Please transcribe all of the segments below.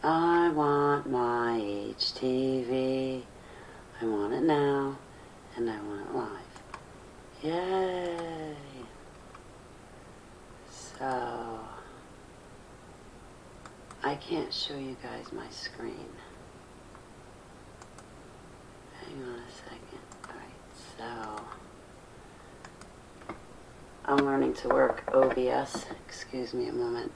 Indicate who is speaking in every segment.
Speaker 1: I want my HTV. I want it now, and I want it live. Yay! So, I can't show you guys my screen. Hang on a second. Alright, so I'm learning to work OBS. Excuse me a moment.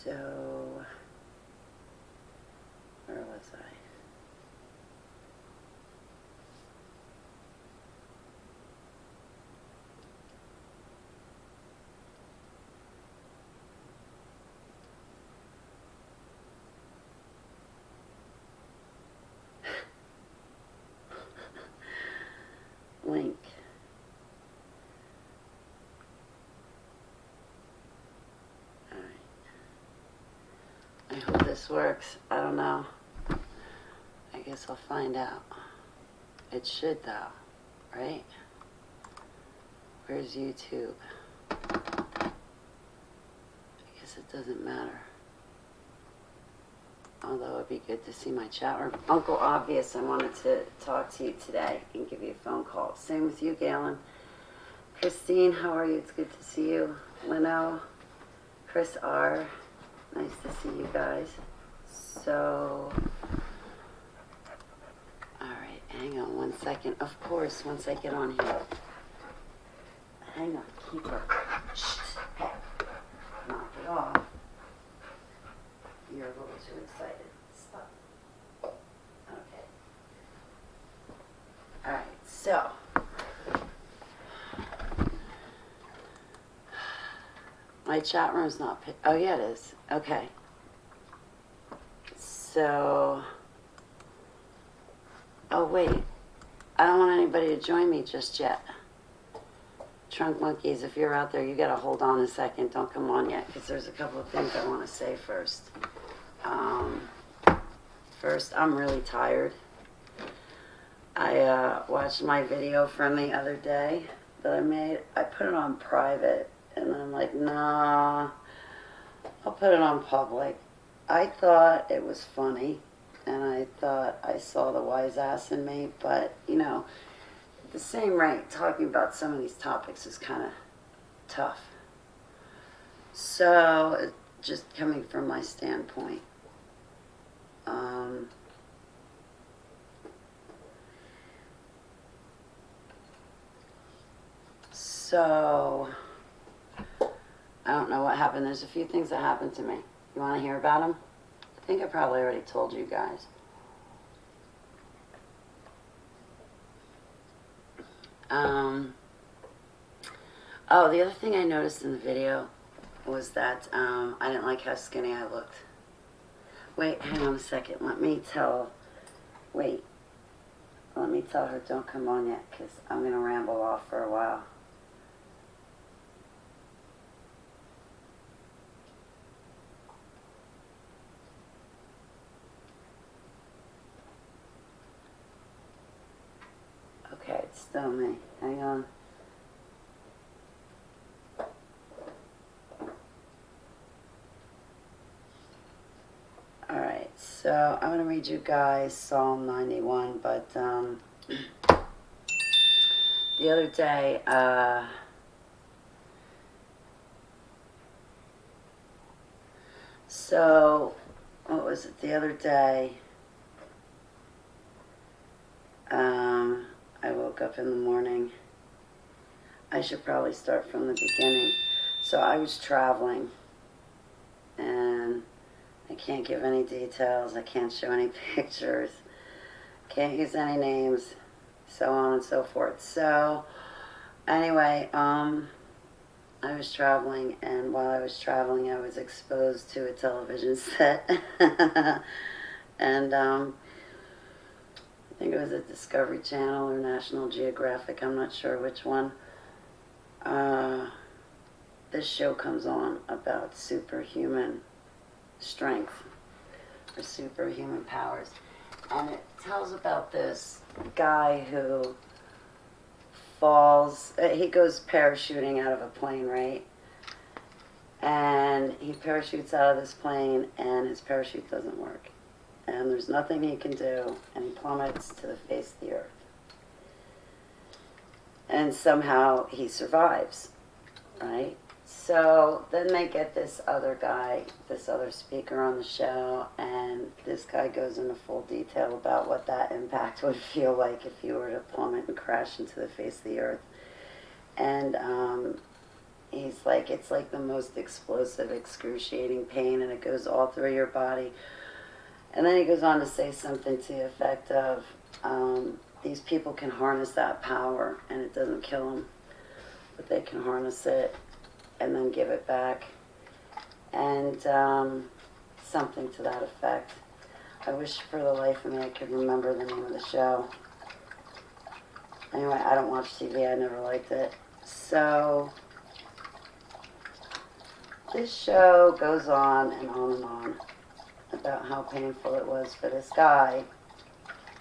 Speaker 1: So, where was I? Link. I hope this works. I don't know. I guess I'll find out. It should though, right? Where's YouTube? I guess it doesn't matter. Although it'd be good to see my chat room. Uncle Obvious, I wanted to talk to you today and give you a phone call. Same with you, Galen. Christine, how are you? It's good to see you. Leno, Chris R. Nice to see you guys. So, alright, hang on 1 second. Of course, once I get on here. Hang on, keep her. Shh. Hey. Knock it off. You're a little too excited. Stop. Okay. Alright, so. My chat room's not oh yeah, it is. Okay. So, oh wait, I don't want anybody to join me just yet. Trunk Monkeys, if you're out there, you gotta hold on a second. Don't come on yet, because there's a couple of things I want to say first. First, I'm really tired. I watched my video from the other day that I made. I put it on private, and I'm like, nah, I'll put it on public. I thought it was funny, and I thought I saw the wise ass in me, but, you know, at the same rate, talking about some of these topics is kind of tough. So, just coming from my standpoint, so, I don't know what happened. There's a few things that happened to me. You want to hear about them? I think I probably already told you guys. Oh, the other thing I noticed in the video was that I didn't like how skinny I looked. Wait, hang on a second. Let me tell her don't come on yet, because I'm going to ramble off for a while. Okay, it's still me. Hang on. Alright, so I'm going to read you guys Psalm 91, but the other day, so, what was it, the other day, I woke up in the morning. I should probably start from the beginning. So I was traveling, and I can't give any details, I can't show any pictures, can't use any names, so on and so forth. So, anyway, I was traveling, and while I was traveling, I was exposed to a television set. And think it was a Discovery Channel or National Geographic, I'm not sure which one. This show comes on about superhuman strength or superhuman powers. And it tells about this guy who falls, he goes parachuting out of a plane, right? And he parachutes out of this plane and his parachute doesn't work. And there's nothing he can do, and he plummets to the face of the earth. And somehow he survives, right? So then they get this other guy, this other speaker on the show, and this guy goes into full detail about what that impact would feel like if you were to plummet and crash into the face of the earth. And he's like, it's like the most explosive, excruciating pain, and it goes all through your body. And then he goes on to say something to the effect of, these people can harness that power, and it doesn't kill them, but they can harness it and then give it back. And something to that effect. I wish for the life of me I could remember the name of the show. Anyway, I don't watch TV, I never liked it. So this show goes on and on and on about how painful it was for this guy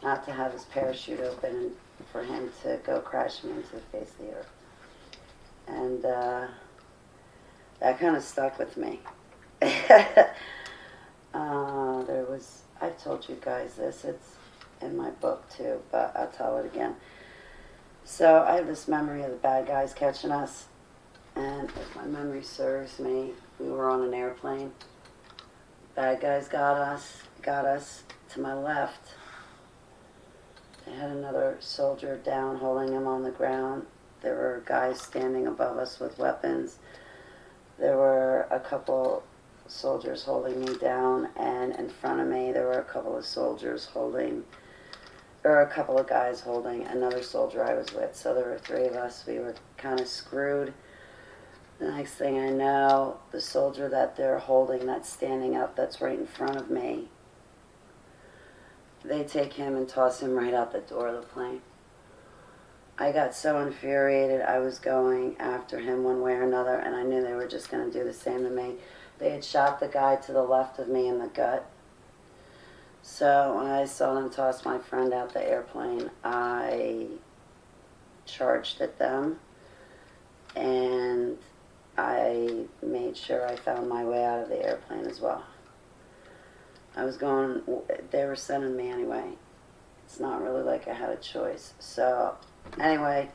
Speaker 1: not to have his parachute open and for him to go crashing into the face of the earth. And that kind of stuck with me. I've told you guys this, it's in my book too, but I'll tell it again. So I have this memory of the bad guys catching us, and if my memory serves me, we were on an airplane. Bad guys got us to my left. They had another soldier down holding him on the ground. There were guys standing above us with weapons. There were a couple soldiers holding me down, and in front of me there were a couple of guys holding another soldier I was with. So there were three of us. We were kind of screwed. The next thing I know, the soldier that they're holding, that's standing up, that's right in front of me, they take him and toss him right out the door of the plane. I got so infuriated, I was going after him one way or another, and I knew they were just going to do the same to me. They had shot the guy to the left of me in the gut. So when I saw them toss my friend out the airplane, I charged at them, and I made sure I found my way out of the airplane as well. They were sending me anyway. It's not really like I had a choice. So anyway,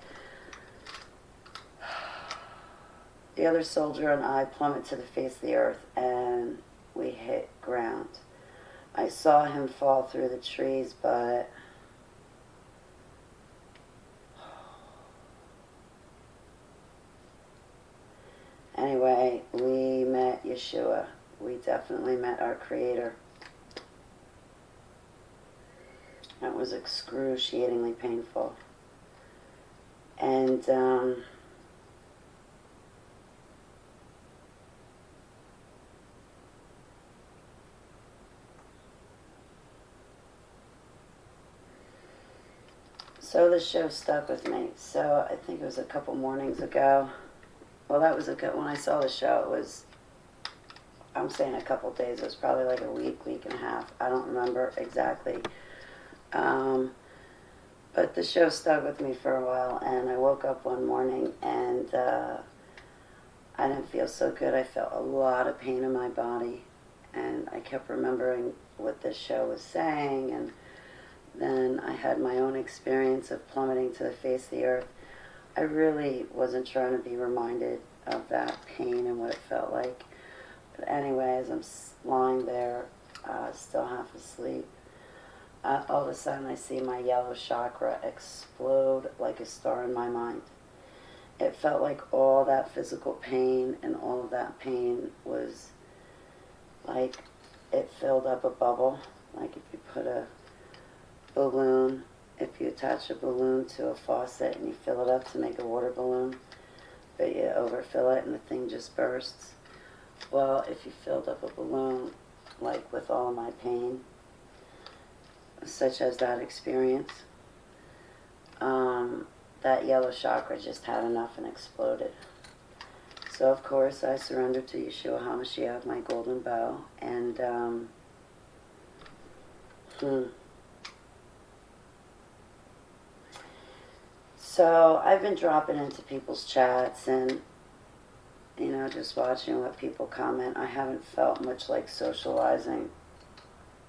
Speaker 1: the other soldier and I plummeted to the face of the earth, and we hit ground. I saw him fall through the trees, but anyway, we met Yeshua. We definitely met our Creator. It was excruciatingly painful. And so the show stuck with me. So I think it was a couple mornings ago. Well, that was when I saw the show. It was, I'm saying a couple days. It was probably like a week and a half. I don't remember exactly. But the show stuck with me for a while, and I woke up one morning, and I didn't feel so good. I felt a lot of pain in my body, and I kept remembering what this show was saying, and then I had my own experience of plummeting to the face of the earth. I really wasn't trying to be reminded of that pain and what it felt like. But anyway, as I'm lying there, still half asleep, all of a sudden I see my yellow chakra explode like a star in my mind. It felt like all that physical pain and all of that pain was like it filled up a bubble. Like if you put a balloon, if you attach a balloon to a faucet and you fill it up to make a water balloon, but you overfill it and the thing just bursts. Well, if you filled up a balloon, like with all of my pain, such as that experience, that yellow chakra just had enough and exploded. So, of course, I surrendered to Yeshua HaMashiach, my golden bow, and so I've been dropping into people's chats and, you know, just watching what people comment. I haven't felt much like socializing,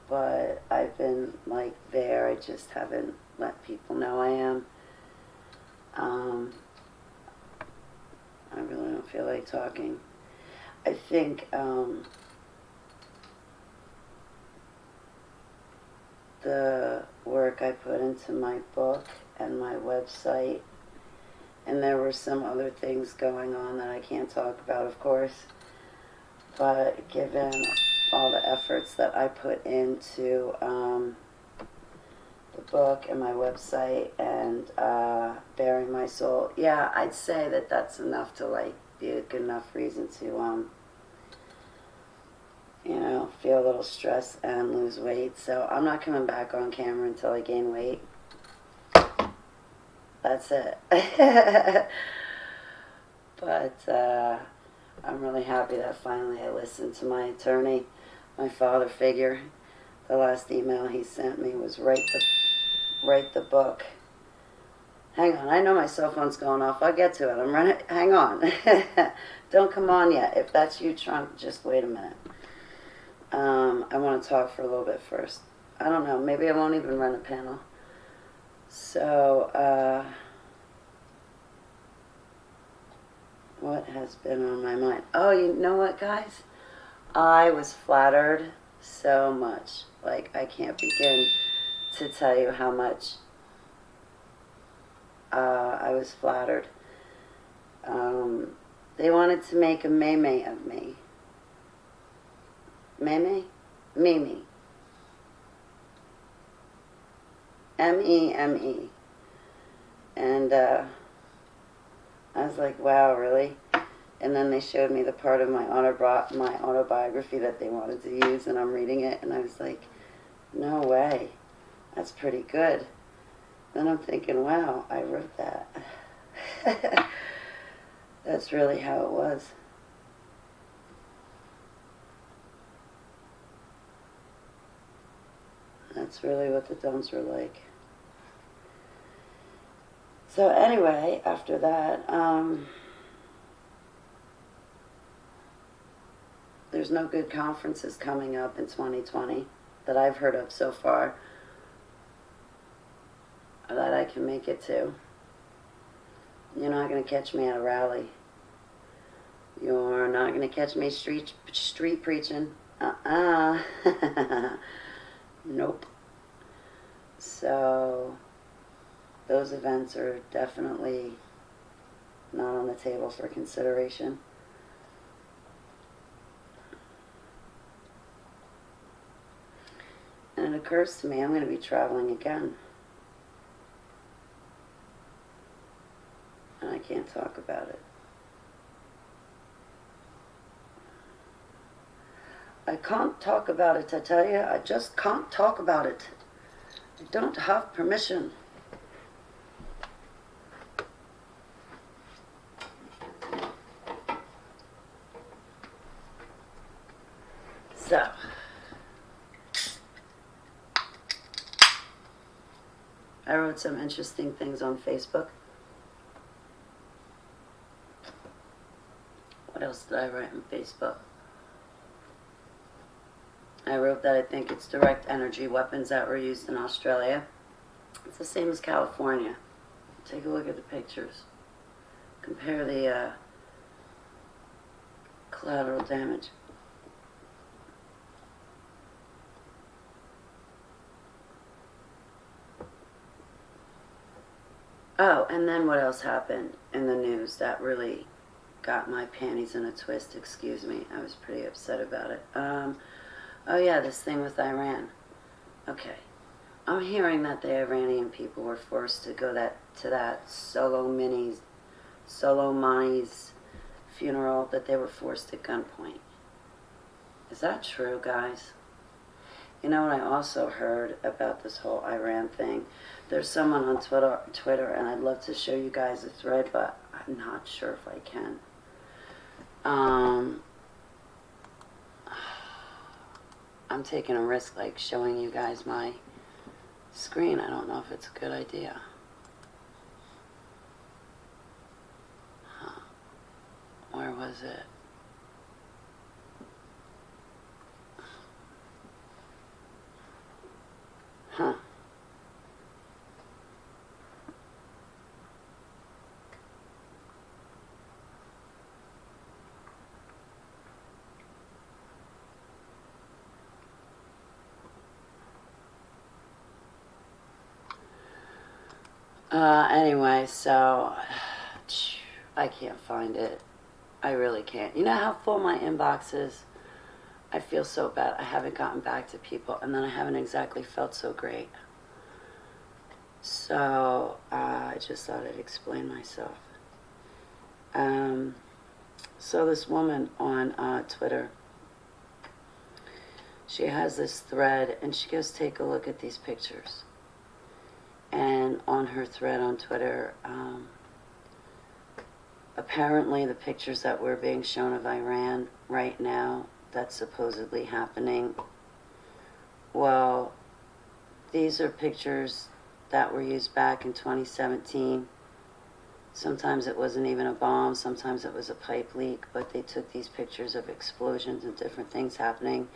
Speaker 1: but I've been, like, there. I just haven't let people know I am. I really don't feel like talking. I think the work I put into my book and my website, and there were some other things going on that I can't talk about, of course, but given all the efforts that I put into the book and my website and bearing my soul, yeah, I'd say that that's enough to, like, be a good enough reason to you know, feel a little stress and lose weight. So I'm not coming back on camera until I gain weight. That's it. But I'm really happy that finally I listened to my attorney, my father figure. The last email he sent me was write the book. Hang on, I know my cell phone's going off. I'll get to it. I'm running. Hang on. Don't come on yet. If that's you, Trump, just wait a minute. I want to talk for a little bit first. I don't know. Maybe I won't even run a panel. So, what has been on my mind? Oh, you know what, guys? I was flattered so much. Like, I can't begin to tell you how much I was flattered. They wanted to make a meme of me. Meme? Mimi. M-E-M-E. And I was like, wow, really? And then they showed me the part of my autobiography that they wanted to use, and I'm reading it, and I was like, no way. That's pretty good. Then I'm thinking, wow, I wrote that. That's really how it was. That's really what the dumps were like. So anyway, after that, there's no good conferences coming up in 2020 that I've heard of so far that I can make it to. You're not going to catch me at a rally. You're not going to catch me street preaching. Nope. So those events are definitely not on the table for consideration. And it occurs to me I'm going to be traveling again. And I can't talk about it. I can't talk about it, I tell you. I just can't talk about it. I don't have permission. So, I wrote some interesting things on Facebook. What else did I write on Facebook? I wrote that I think it's direct energy weapons that were used in Australia. It's the same as California. Take a look at the pictures. Compare the collateral damage. Oh, and then what else happened in the news that really got my panties in a twist? Excuse me. I was pretty upset about it. Oh yeah, this thing with Iran. Okay. I'm hearing that the Iranian people were forced to go to that Soleimani's funeral, that they were forced at gunpoint. Is that true, guys? You know what I also heard about this whole Iran thing? There's someone on Twitter, and I'd love to show you guys the thread, but I'm not sure if I can. I'm taking a risk, like showing you guys my screen. I don't know if it's a good idea. Huh. Where was it? Huh. Anyway, so I can't find it. I really can't. You know how full my inbox is? I feel so bad. I haven't gotten back to people, and then I haven't exactly felt so great. So I just thought I'd explain myself. So this woman on Twitter, she has this thread, and she goes, take a look at these pictures. And on her thread on Twitter, apparently the pictures that were being shown of Iran right now, that's supposedly happening, well, these are pictures that were used back in 2017. Sometimes it wasn't even a bomb, sometimes it was a pipe leak, but they took these pictures of explosions and different things happening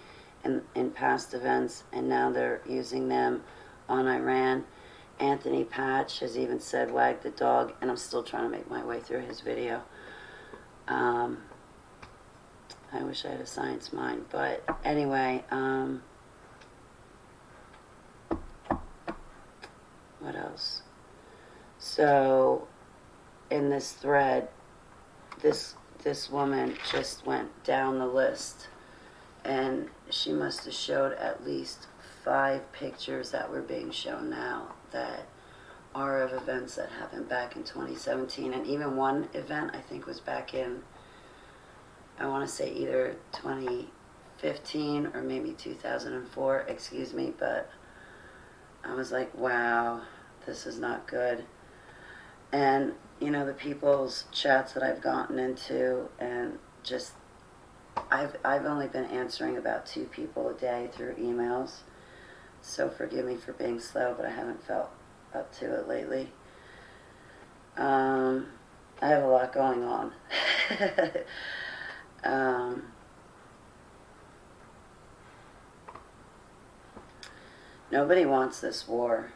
Speaker 1: in past events, and now they're using them on Iran. Anthony Patch has even said wag the dog, and I'm still trying to make my way through his video. I wish I had a science mind, but anyway, what else? So in this thread, this woman just went down the list, and she must have showed at least 5 pictures that were being shown now that are of events that happened back in 2017, and even one event I think was back in, I want to say either 2015 or maybe 2004, excuse me, but I was like, wow, this is not good. And you know, the people's chats that I've gotten into, and just I've only been answering about 2 people a day through emails, so forgive me for being slow, but I haven't felt up to it lately. I have a lot going on. Nobody wants this war.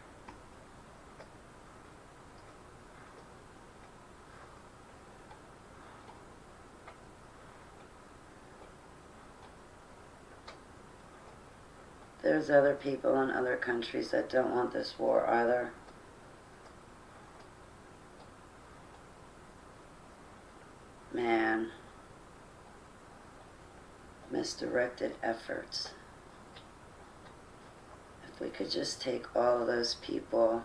Speaker 1: There's other people in other countries that don't want this war either. Man. Misdirected efforts. If we could just take all of those people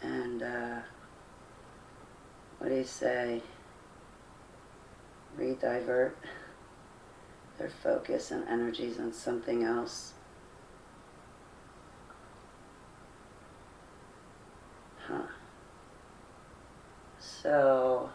Speaker 1: and what do you say, redivert their focus and energies on something else. Huh. So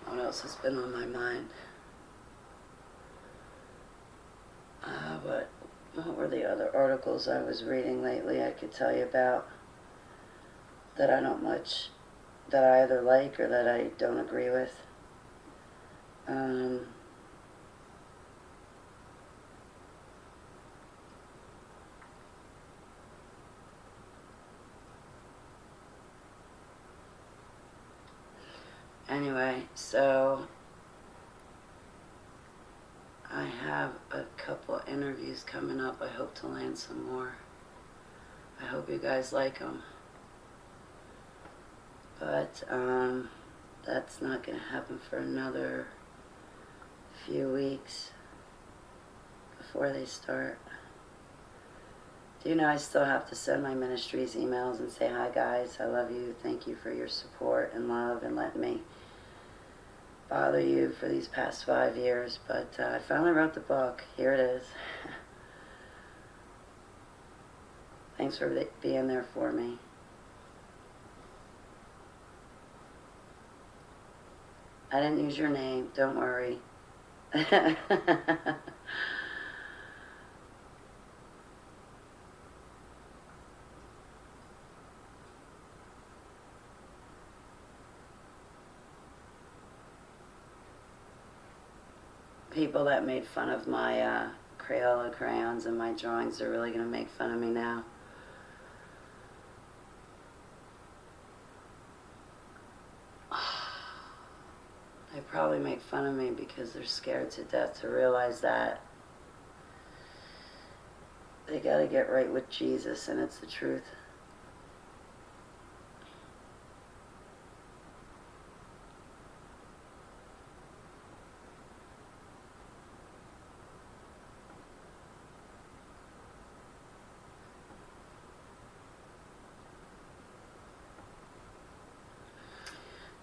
Speaker 1: what else has been on my mind? What were the other articles I was reading lately I could tell you about that I don't much, that I either like or that I don't agree with? Anyway, so I have a couple interviews coming up. I hope to land some more. I hope you guys like them. But that's not going to happen for another few weeks before they start. Do you know I still have to send my ministries emails and say, hi guys, I love you, thank you for your support and love and letting me bother you for these past 5 years. But I finally wrote the book. Here it is. Thanks for being there for me. I didn't use your name, don't worry. People that made fun of my Crayola crayons and my drawings are really going to make fun of me now. They probably make fun of me because they're scared to death to realize that they got to get right with Jesus, and it's the truth.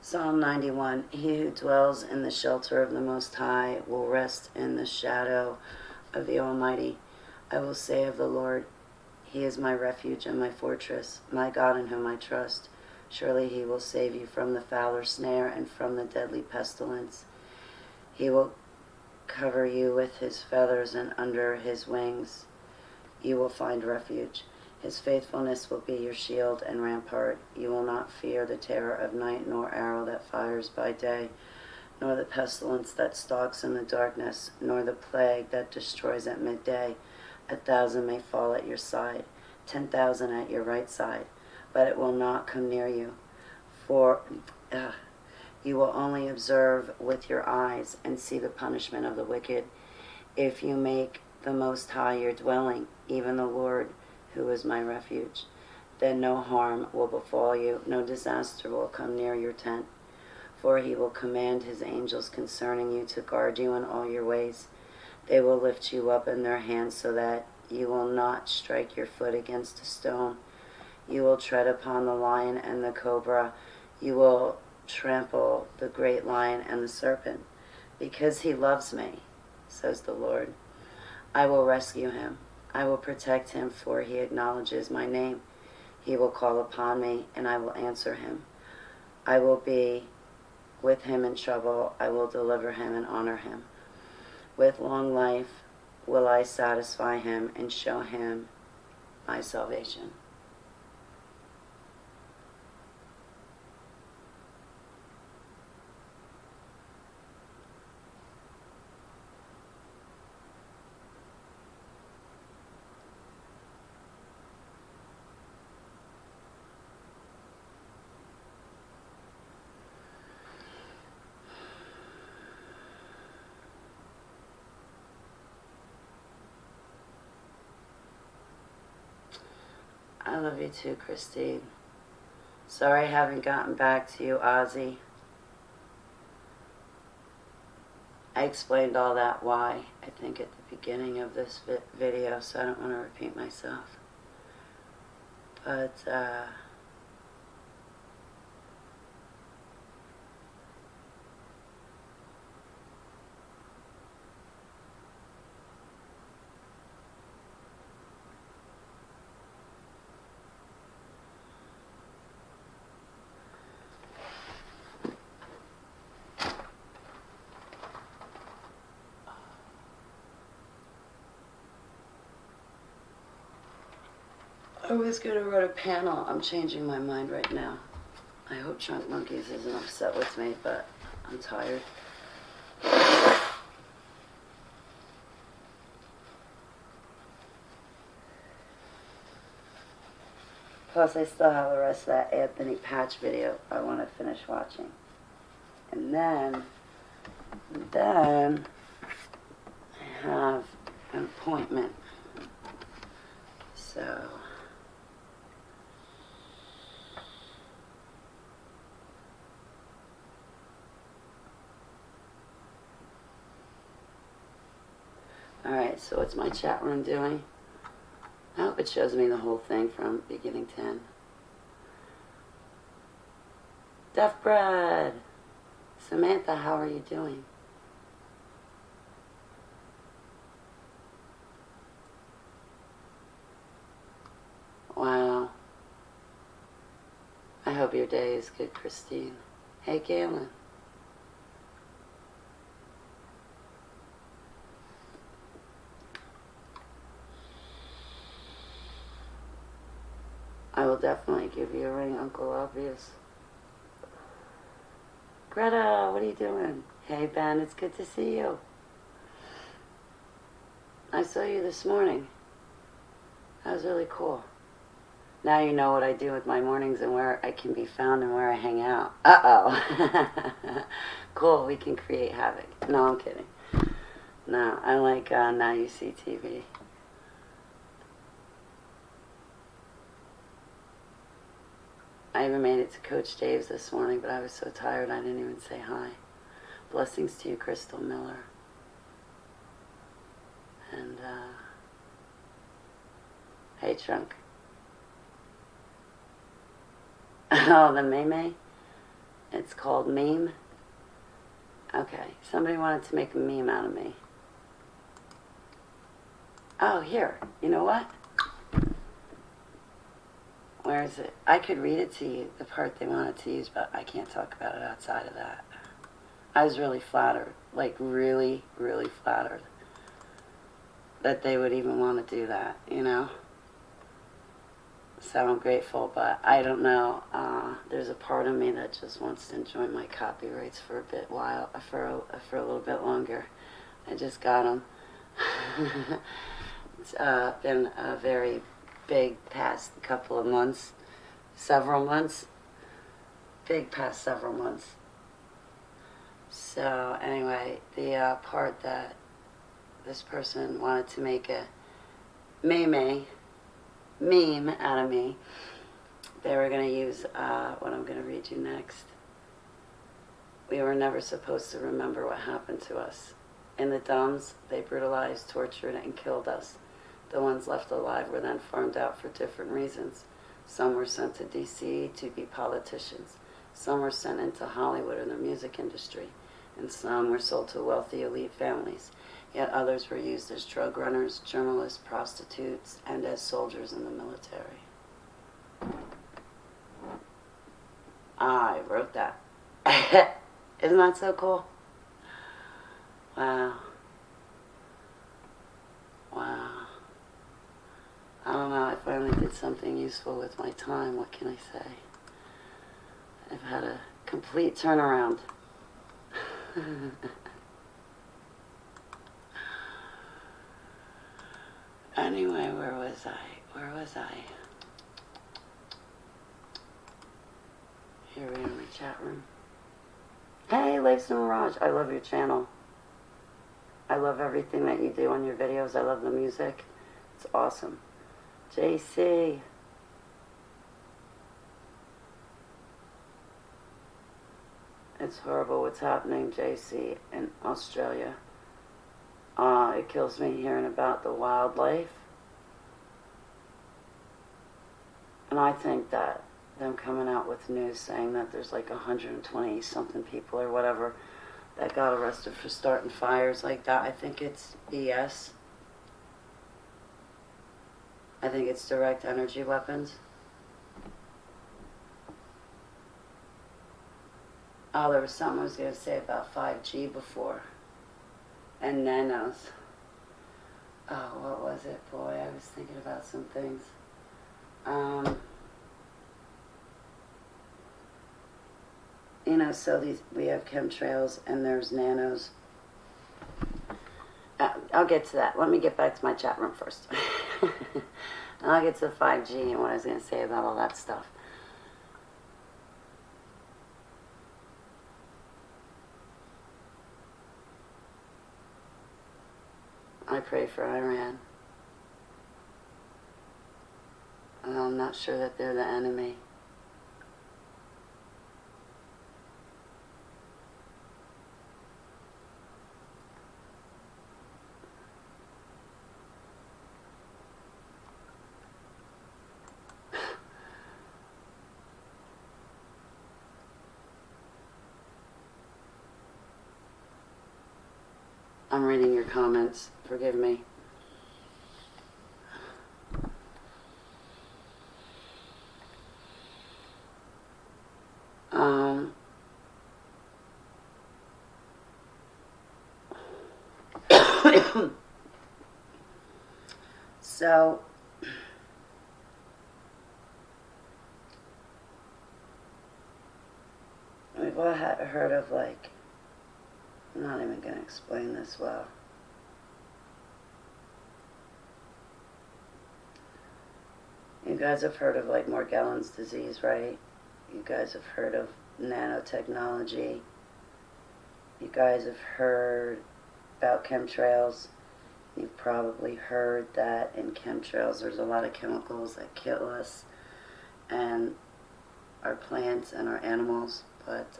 Speaker 1: Psalm 91, he who dwells in the shelter of the Most High will rest in the shadow of the Almighty. I will say of the Lord, he is my refuge and my fortress, my God in whom I trust. Surely he will save you from the fowler snare and from the deadly pestilence. He will cover you with his feathers, and under his wings you will find refuge. His faithfulness will be your shield and rampart. You will not fear the terror of night, nor arrow that fires by day, nor the pestilence that stalks in the darkness, nor the plague that destroys at midday. 1,000 may fall at your side, 10,000 at your right side, but it will not come near you. For you will only observe with your eyes and see the punishment of the wicked. If you make the Most High your dwelling, even the Lord, who is my refuge, then no harm will befall you, no disaster will come near your tent. For he will command his angels concerning you to guard you in all your ways. They will lift you up in their hands so that you will not strike your foot against a stone. You will tread upon the lion and the cobra. You will trample the great lion and the serpent. Because he loves me, says the Lord, I will rescue him. I will protect him, for he acknowledges my name. He will call upon me, and I will answer him. I will be with him in trouble. I will deliver him and honor him. With long life will I satisfy him and show him my salvation. I love you too, Christine. Sorry I haven't gotten back to you, Ozzy. I explained all that why, I think, at the beginning of this video, so I don't want to repeat myself. But, I was going to run a panel. I'm changing my mind right now. I hope Trunk Monkeys isn't upset with me, but I'm tired. Plus, I still have the rest of that Anthony Patch video I want to finish watching. And then, have an appointment. So alright, so what's my chat room doing? I hope it shows me the whole thing from beginning to end. Deaf Bread! Samantha, how are you doing? Wow. I hope your day is good, Christine. Hey, Galen. I will definitely give you a ring, Uncle Obvious. Greta, what are you doing? Hey, Ben, it's good to see you. I saw you this morning. That was really cool. Now you know what I do with my mornings and where I can be found and where I hang out. Uh-oh. Cool, we can create havoc. No, I'm kidding. No, I like Now You See TV. I even made it to Coach Dave's this morning, but I was so tired I didn't even say hi. Blessings to you, Crystal Miller. And, hey, Trunk. Oh, the meme? It's called meme? Okay, somebody wanted to make a meme out of me. Oh, here. You know what? Where is it? I could read it to you, the part they wanted to use, but I can't talk about it outside of that. I was really flattered, like really, really flattered that they would even want to do that, you know? So I'm grateful, but I don't know. There's a part of me that just wants to enjoy my copyrights for a little bit longer. I just got them. It's been a very big past couple of months, several months, big past several months. So anyway, the part that this person wanted to make a meme out of me, they were going to use what I'm going to read you next. We were never supposed to remember what happened to us. In the dumps, they brutalized, tortured, and killed us. The ones left alive were then farmed out for different reasons. Some were sent to D.C. to be politicians. Some were sent into Hollywood or the music industry. And some were sold to wealthy elite families. Yet others were used as drug runners, journalists, prostitutes, and as soldiers in the military. I wrote that. Isn't that so cool? Wow. Wow. I don't know, I finally did something useful with my time. What can I say? I've had a complete turnaround. Anyway, where was I? Here we are in my chat room. Hey, Life's a Mirage. I love your channel. I love everything that you do on your videos. I love the music. It's awesome. JC. It's horrible what's happening, JC, in Australia. It kills me hearing about the wildlife. And I think that them coming out with news saying that there's like 120 something people or whatever that got arrested for starting fires like that, I think it's BS. I think it's direct energy weapons. Oh, there was something I was going to say about 5G before. And Nanos. Oh, what was it? Boy, I was thinking about some things. You know, so we have chemtrails and there's nanos. I'll get to that. Let me get back to my chat room first. And I'll get to 5G and what I was going to say about all that stuff. I pray for Iran. I'm not sure that they're the enemy. I'm reading your comments. Forgive me. So, we've all heard of, like, I'm not even going to explain this well. You guys have heard of, like, Morgellons disease, right? You guys have heard of nanotechnology. You guys have heard about chemtrails. You've probably heard that in chemtrails there's a lot of chemicals that kill us and our plants and our animals, but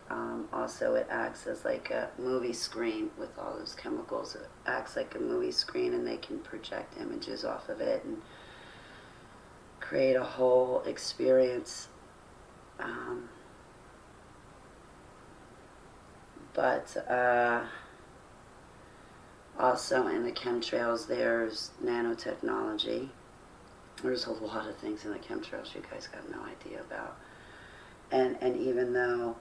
Speaker 1: also it acts as like a movie screen with all those chemicals. It acts like a movie screen, and they can project images off of it and create a whole experience. But also in the chemtrails there's nanotechnology. There's a lot of things in the chemtrails you guys got no idea about. And even though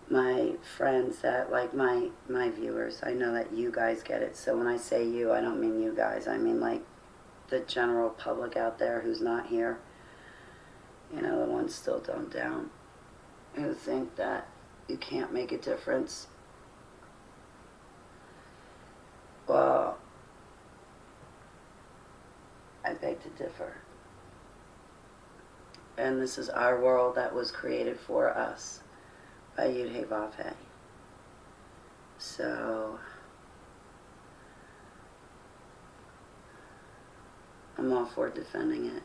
Speaker 1: my friends that, like my viewers, I know that you guys get it. So when I say you, I don't mean you guys. I mean like the general public out there who's not here. You know, the ones still dumbed down, who think that you can't make a difference. Well, I beg to differ. And this is our world that was created for us by Yud-Hey-Vav-Hey. So I'm all for defending it.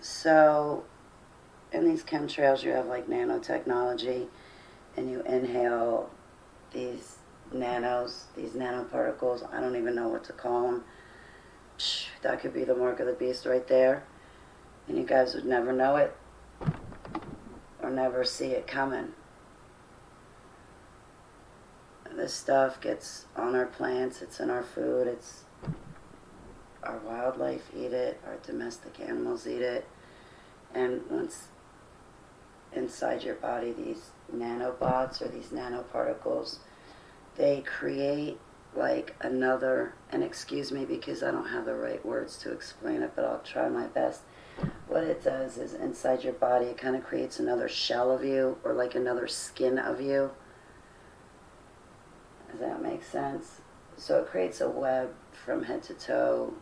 Speaker 1: So in these chemtrails you have like nanotechnology, and you inhale these nanos, these nanoparticles. I don't even know what to call them. That could be the mark of the beast right there. And you guys would never know it or never see it coming. This stuff gets on our plants, it's in our food, it's our wildlife eat it, our domestic animals eat it. And once inside your body, these nanobots or these nanoparticles, they create like another, and excuse me because I don't have the right words to explain it, but I'll try my best. What it does is inside your body, it kind of creates another shell of you, or like another skin of you. Does that make sense? So it creates a web from head to toe,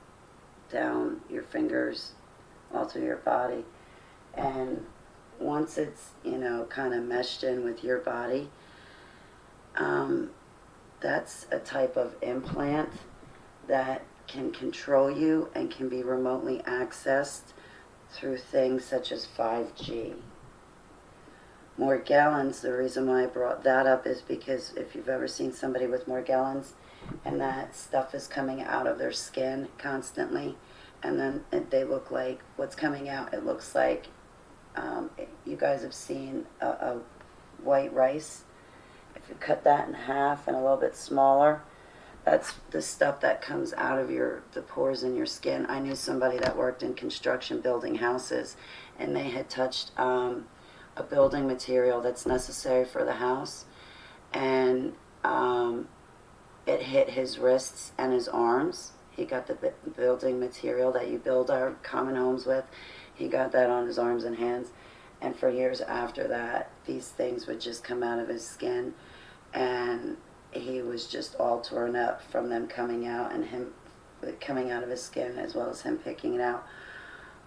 Speaker 1: down your fingers, all through your body. And once it's, you know, kind of meshed in with your body, that's a type of implant that can control you and can be remotely accessed through things such as 5G. Morgellons, the reason why I brought that up is because if you've ever seen somebody with Morgellons and that stuff is coming out of their skin constantly, and then they look like, what's coming out, it looks like, you guys have seen a white rice. If you cut that in half and a little bit smaller, that's the stuff that comes out of the pores in your skin. I knew somebody that worked in construction building houses, and they had touched a building material that's necessary for the house, and it hit his wrists and his arms. He got the building material that you build our common homes with. He got that on his arms and hands. And for years after that, these things would just come out of his skin. And he was just all torn up from them coming out, and him coming out of his skin, as well as him picking it out.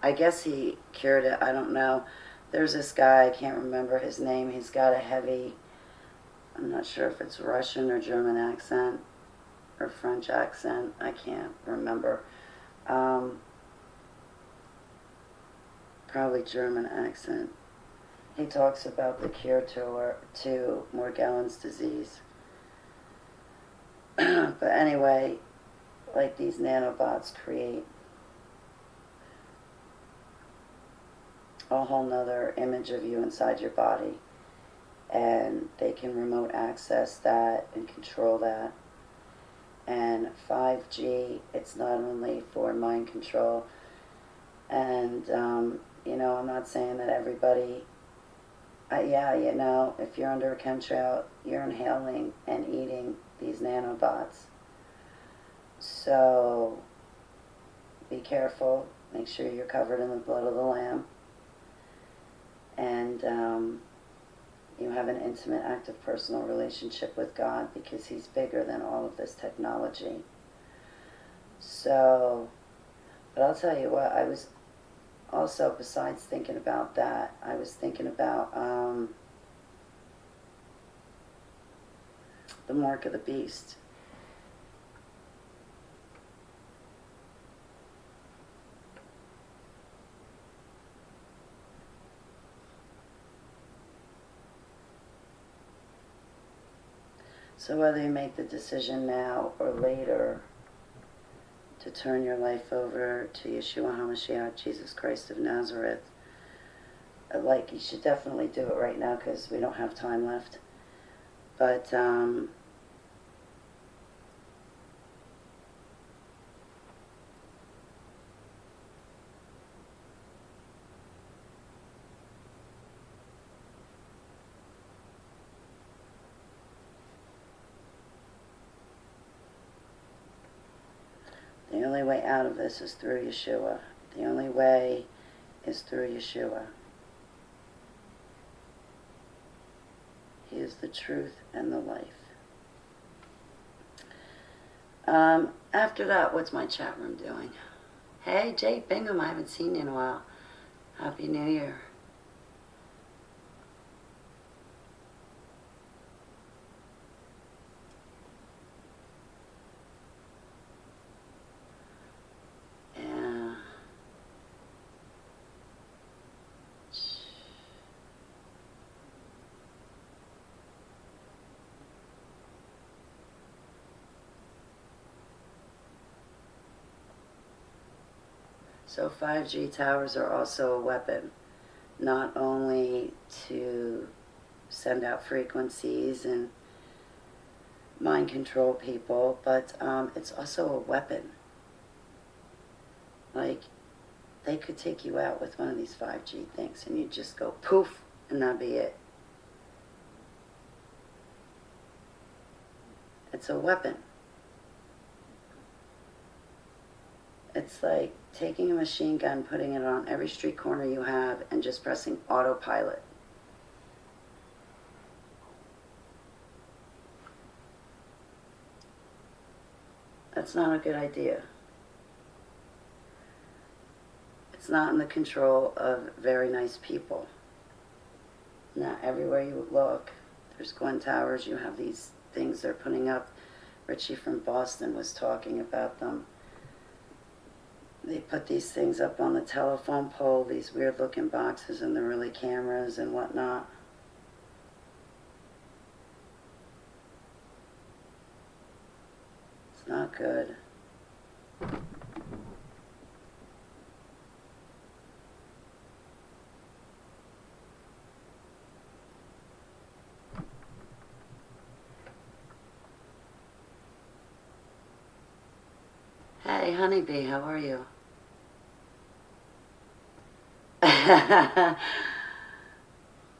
Speaker 1: I guess he cured it. I don't know. There's this guy, I can't remember his name. He's got a heavy I'm not sure if it's Russian or German accent or French accent. I can't remember. Probably German accent. He talks about the cure to Morgellons disease. But anyway, like these nanobots create a whole nother image of you inside your body, and they can remote access that and control that. And 5G, it's not only for mind control, and I'm not saying that everybody, if you're under a chemtrail, you're inhaling and eating these nanobots. So be careful, make sure you're covered in the blood of the Lamb, and you have an intimate, active, personal relationship with God, because He's bigger than all of this technology. So, but I'll tell you what, I was also, besides thinking about that, I was thinking about the mark of the beast. So whether you make the decision now or later to turn your life over to Yeshua HaMashiach, Jesus Christ of Nazareth, you should definitely do it right now, because we don't have time left. But the only way out of this is through Yeshua. The only way is through Yeshua. He is the truth and the life. After that, what's my chat room doing? Hey, Jay Bingham, I haven't seen you in a while. Happy New Year. Yeah. So 5G towers are also a weapon, not only to send out frequencies and mind control people, but it's also a weapon. Like, they could take you out with one of these 5G things and you just go poof, and that'd be it. It's a weapon. It's like taking a machine gun, putting it on every street corner you have, and just pressing autopilot. That's not a good idea. It's not in the control of very nice people. Now, everywhere you look, there's Gwen Towers, you have these things they're putting up. Richie from Boston was talking about them. They put these things up on the telephone pole, these weird looking boxes, and they're really cameras and whatnot. It's not good. Hey, honeybee, how are you?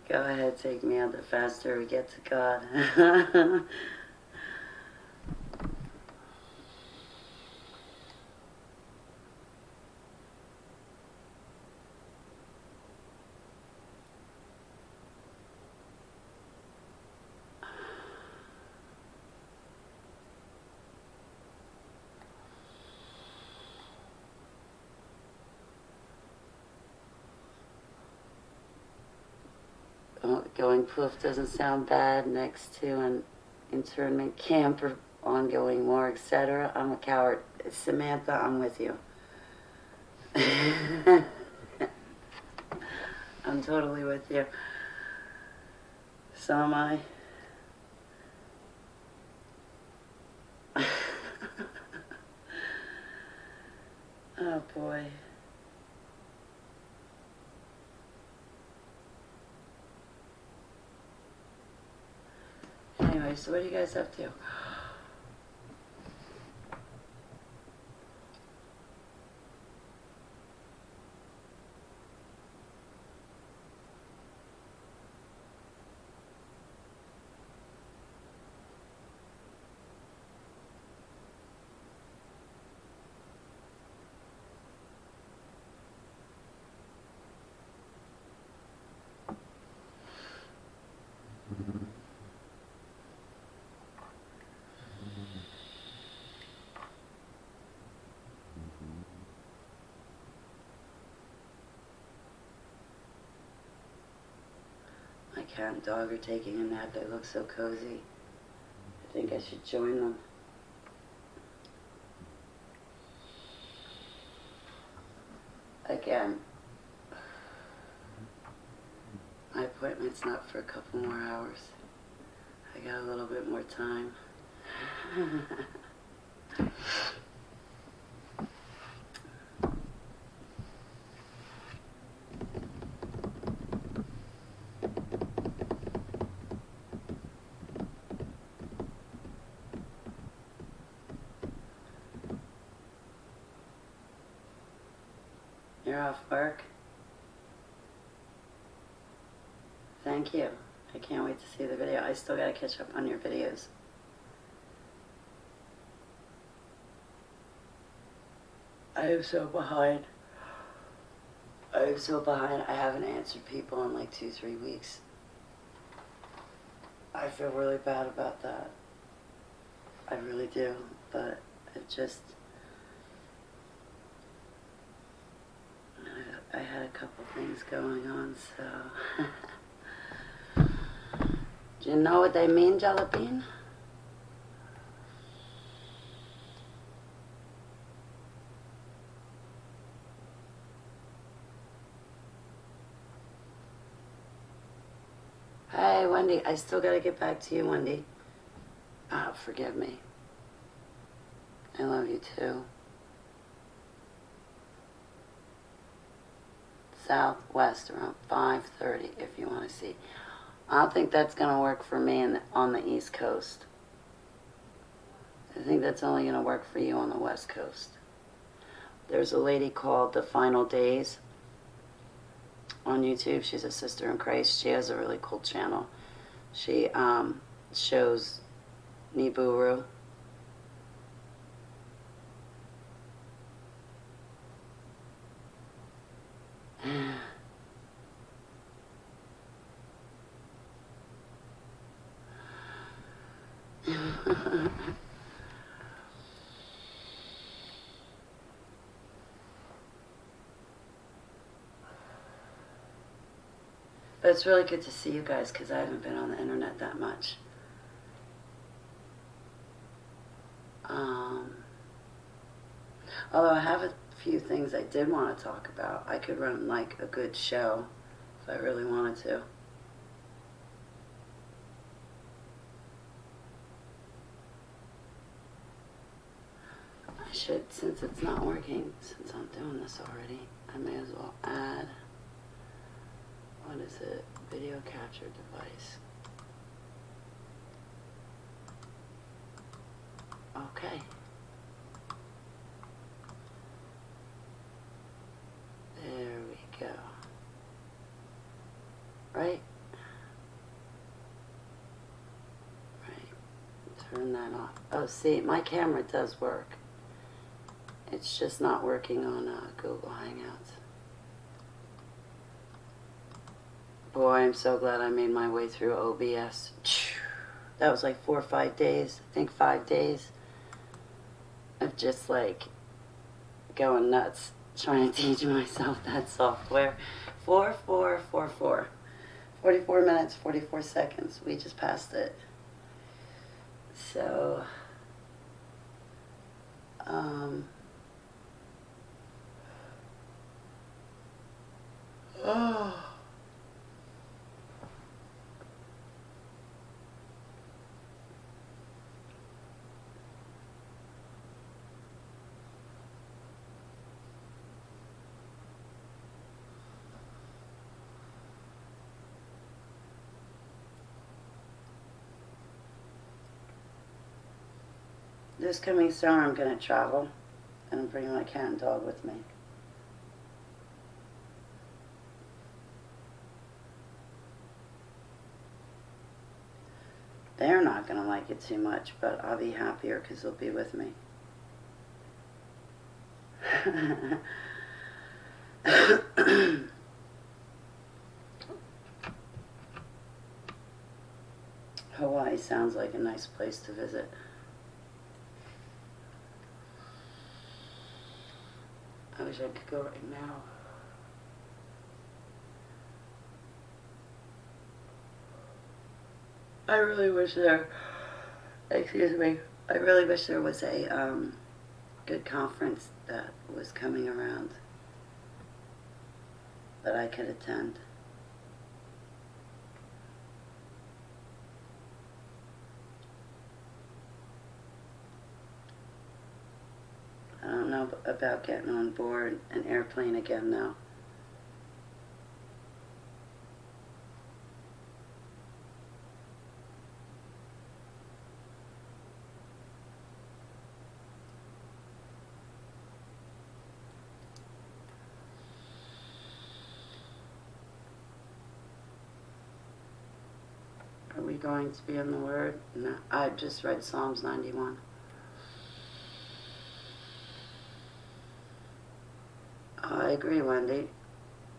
Speaker 1: Go ahead, take me out. The faster we get to God. going poof doesn't sound bad next to an internment camp or ongoing war, etc. I'm a coward. Samantha, I'm with you. I'm totally with you. So am I. Oh boy. Anyway, so what are you guys up to? My cat and dog are taking a nap. They look so cozy. I think I should join them. Again, my appointment's not for a couple more hours. I got a little bit more time. You're off work? Thank you. I can't wait to see the video. I still gotta catch up on your videos. I am so behind. I am so behind. I haven't answered people in like 2-3 weeks. I feel really bad about that. I really do. But it just... I had a couple things going on, so... Do you know what they mean, Jelly Bean? Hey, Wendy, I still gotta get back to you, Wendy. Oh, forgive me. I love you too. Southwest around 5:30 if you want to see. I don't think that's going to work for me on the East Coast. I think that's only going to work for you on the West Coast. There's a lady called The Final Days on YouTube. She's a sister in Christ. She has a really cool channel. She shows Nibiru. But it's really good to see you guys because I haven't been on the internet that much. Although I have a few things I did want to talk about. I could run like a good show if I really wanted to. I should, since it's not working, since I'm doing this already, I may as well add, what is it, video capture device. Okay. There we go. Right? Right. Turn that off. Oh, see, my camera does work. It's just not working on Google Hangouts. Boy, I'm so glad I made my way through OBS. That was like 4 or 5 days. I think 5 days of just like going nuts trying to teach myself that software. 4444. 44 minutes, 44 seconds. We just passed it. So, oh. This coming summer, I'm going to travel, and I'm bringing my cat and dog with me. They're not going to like it too much, but I'll be happier because they'll be with me. Hawaii sounds like a nice place to visit. I wish I could go right now. I really wish there, excuse me, I really wish there was a good conference that was coming around that I could attend. I don't know about getting on board an airplane again though. Are we going to be in the Word? No, I just read Psalms 91. I agree, Wendy,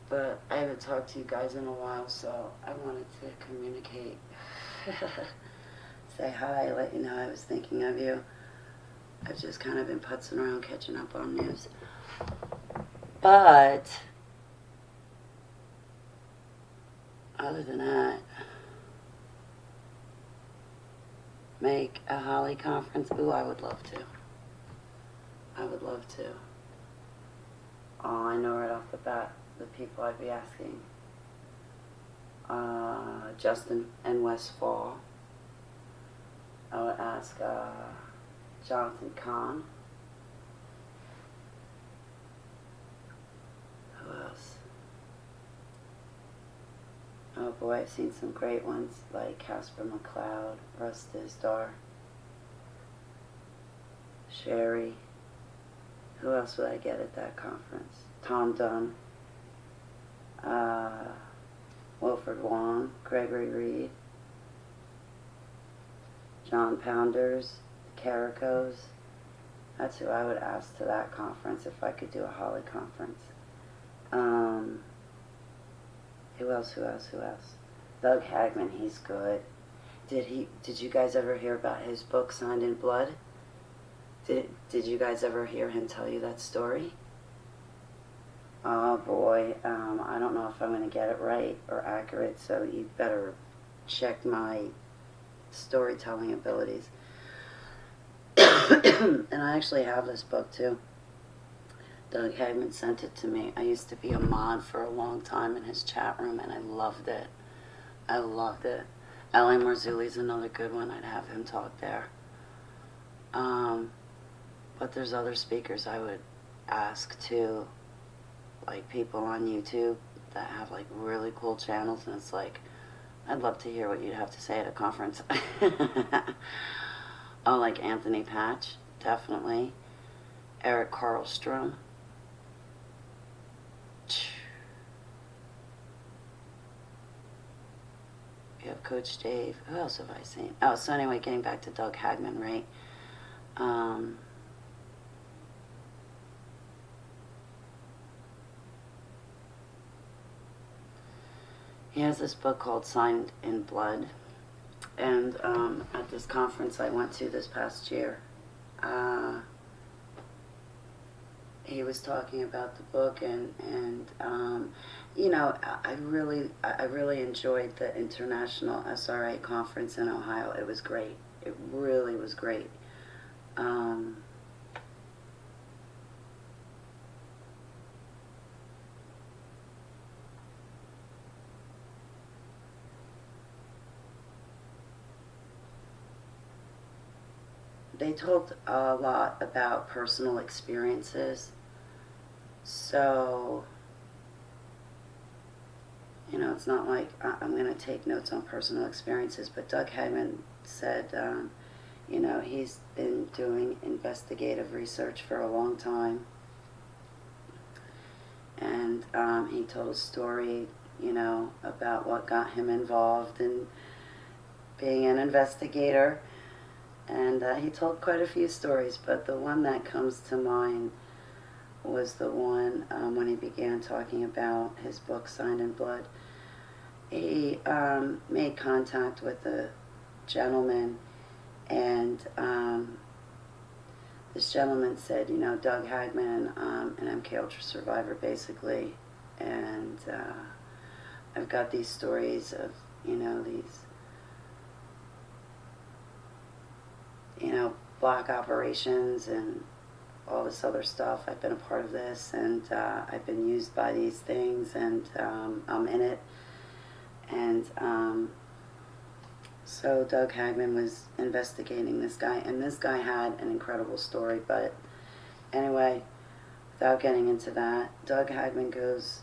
Speaker 1: but I haven't talked to you guys in a while, so I wanted to communicate. Say hi, let you know I was thinking of you. I've just kind of been putzing around catching up on news. But, other than that, make a Holly conference. Ooh, I would love to. I would love to. Oh, I know right off the bat the people I'd be asking. Justin and Westfall. I would ask Jonathan Kahn. Who else? Oh boy, I've seen some great ones like Casper McLeod, Russ Dizdar, Sherry. Who else would I get at that conference? Tom Dunn, Wilfred Wong, Gregory Reed, John Pounders, the Caricos. That's who I would ask to that conference if I could do a Holly conference. Who else? Doug Hagman, he's good. Did you guys ever hear about his book, Signed in Blood? Did you guys ever hear him tell you that story? Oh boy, I don't know if I'm going to get it right or accurate, so you better check my storytelling abilities. And I actually have this book too. Doug Hagman sent it to me. I used to be a mod for a long time in his chat room, and I loved it. I loved it. L.A. Marzulli's another good one. I'd have him talk there. But there's other speakers I would ask too, like people on YouTube that have like really cool channels, and it's like, I'd love to hear what you'd have to say at a conference. Oh, like Anthony Patch, definitely. Eric Karlstrom. You have Coach Dave. Who else have I seen? Oh, so anyway, getting back to Doug Hagman, right? He has this book called Signed in Blood. And at this conference I went to this past year, he was talking about the book, and you know, I really enjoyed the International SRA conference in Ohio. It was great. It really was great. Um, they talked a lot about personal experiences. So, you know, it's not like I'm going to take notes on personal experiences, but Doug Hagman said, you know, he's been doing investigative research for a long time. And he told a story, you know, about what got him involved in being an investigator. And he told quite a few stories, but the one that comes to mind was the one when he began talking about his book, Signed in Blood. He made contact with a gentleman, and this gentleman said, you know, Doug Hagman, an MK Ultra survivor, basically, and I've got these stories of, you know, these, you know, black operations and all this other stuff. I've been a part of this, and I've been used by these things, and I'm in it. And so Doug Hagman was investigating this guy, and this guy had an incredible story. But anyway, without getting into that, Doug Hagman goes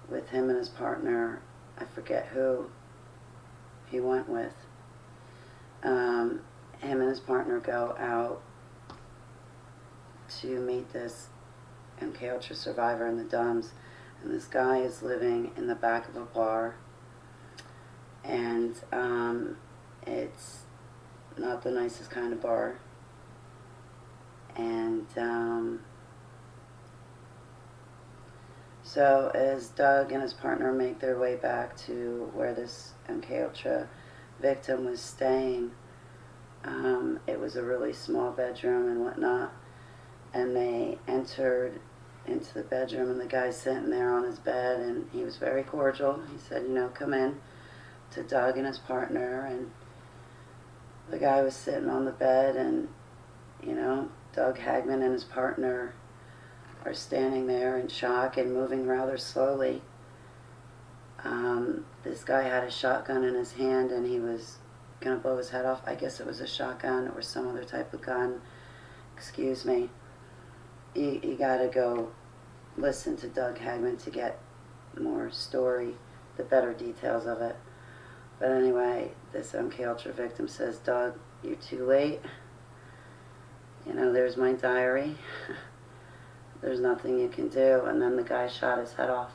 Speaker 1: with him and his partner. I forget who he went with. Him and his partner go out to meet this MK Ultra survivor in the Dumbs, and this guy is living in the back of a bar, and it's not the nicest kind of bar, and so as Doug and his partner make their way back to where this MK Ultra victim was staying, it was a really small bedroom and whatnot, and they entered into the bedroom, and the guy's sitting there on his bed, and he was very cordial. He said, you know, come in, to Doug and his partner, and the guy was sitting on the bed, and, you know, Doug Hagman and his partner are standing there in shock and moving rather slowly. This guy had a shotgun in his hand, and he was going to blow his head off. I guess it was a shotgun or some other type of gun. Excuse me. You got to go listen to Doug Hagman to get more story, the better details of it. But anyway, this MK Ultra victim says, Doug, you're too late. You know, there's my diary. There's nothing you can do. And then the guy shot his head off.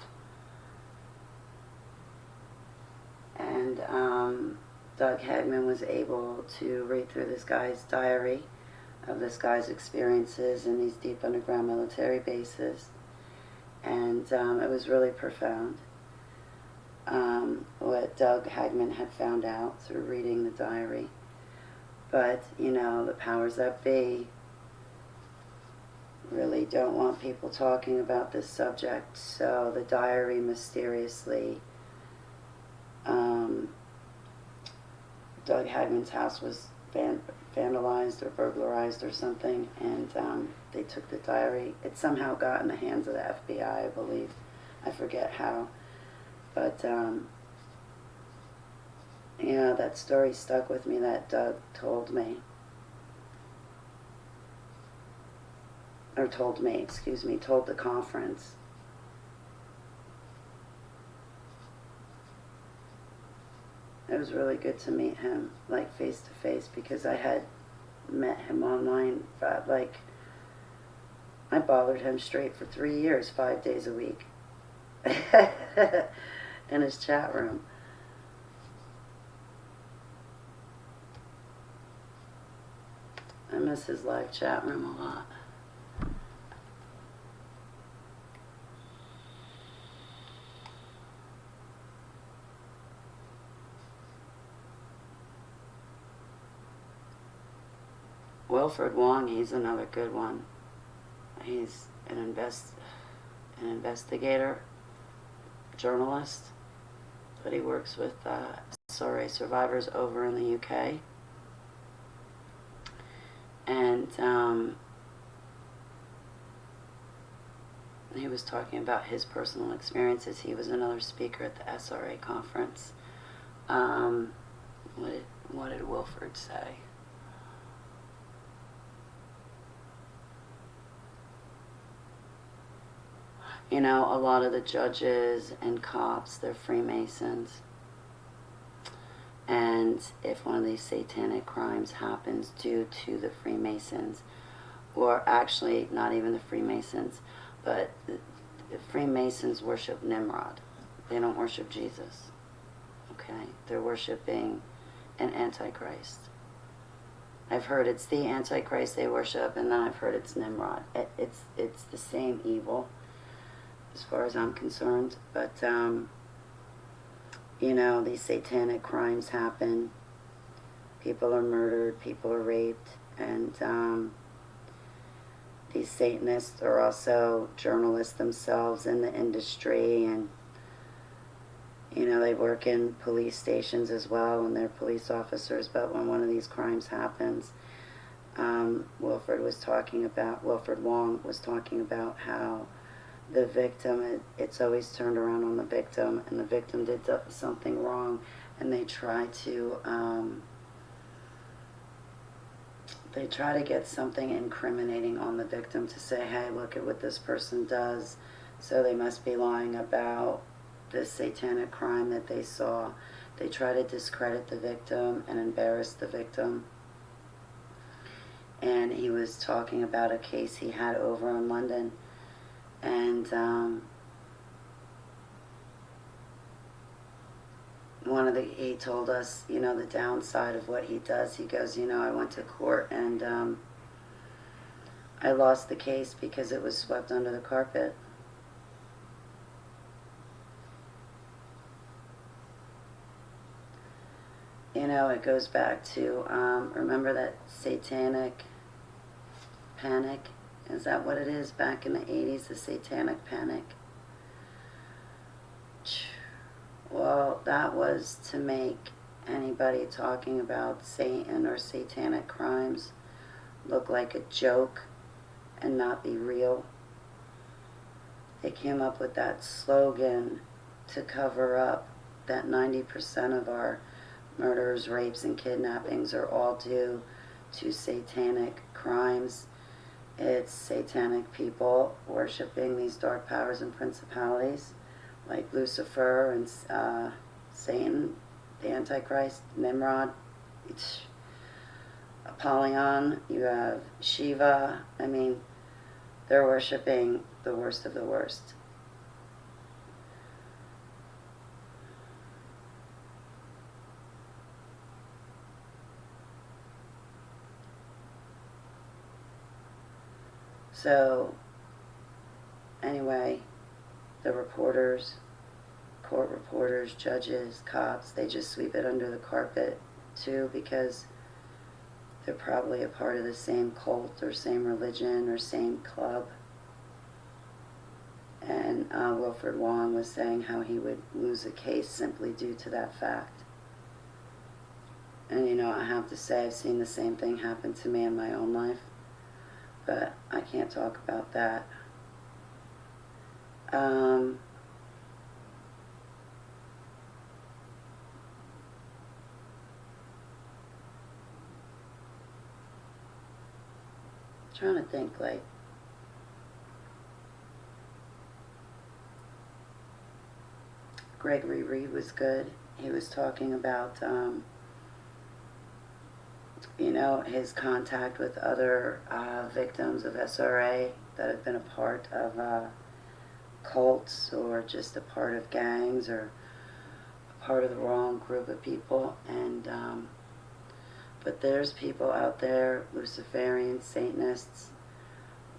Speaker 1: And Doug Hagman was able to read through this guy's diary of this guy's experiences in these deep underground military bases. And it was really profound. What Doug Hagman had found out through reading the diary. But, you know, the powers that be really don't want people talking about this subject, so the diary mysteriously, Doug Hagman's house was vandalized or burglarized or something, and they took the diary. It somehow got in the hands of the FBI, I believe. I forget how. But, you know, that story stuck with me that Doug told me. Or told the conference. It was really good to meet him, like, face to face, because I had met him online, but, like, I bothered him straight for 3 years, 5 days a week, in his chat room. I miss his live chat room a lot. Wilfred Wong, he's another good one. He's an investigator. journalist, but he works with SRA survivors over in the UK. And he was talking about his personal experiences. He was another speaker at the SRA conference. What did Wilford say? You know, a lot of the judges and cops, they're Freemasons. And if one of these satanic crimes happens due to the Freemasons, or actually not even the Freemasons, but the Freemasons worship Nimrod. They don't worship Jesus. Okay? They're worshiping an Antichrist. I've heard it's the Antichrist they worship, and then I've heard it's Nimrod. It's the same evil, as far as I'm concerned. But, you know, these satanic crimes happen. People are murdered, people are raped, and these Satanists are also journalists themselves in the industry, and, you know, they work in police stations as well, and they're police officers. But when one of these crimes happens, Wilfred Wong was talking about how the victim, it's always turned around on the victim, and the victim did something wrong, and they try to get something incriminating on the victim to say, hey, look at what this person does, so they must be lying about this satanic crime that they saw. They try to discredit the victim and embarrass the victim. And he was talking about a case he had over in London, and he told us, you know, the downside of what he does. He goes, you know, I went to court and I lost the case because it was swept under the carpet. You know, it goes back to, remember that satanic panic? Is that what it is? Back in the 80s, the satanic panic? Well, that was to make anybody talking about Satan or satanic crimes look like a joke and not be real. They came up with that slogan to cover up that 90% of our murders, rapes, and kidnappings are all due to satanic crimes. It's satanic people worshiping these dark powers and principalities, like Lucifer and Satan, the Antichrist, Nimrod, Apollyon, you have Shiva. I mean, they're worshiping the worst of the worst. So, anyway, the reporters, court reporters, judges, cops, they just sweep it under the carpet too, because they're probably a part of the same cult or same religion or same club. And Wilfred Wong was saying how he would lose a case simply due to that fact. And, you know, I have to say I've seen the same thing happen to me in my own life, but I can't talk about that. Trying to think, like, Gregory Reed was good. He was talking about, you know, his contact with other victims of SRA that have been a part of cults or just a part of gangs or a part of the wrong group of people. And but there's people out there, Luciferians, Satanists,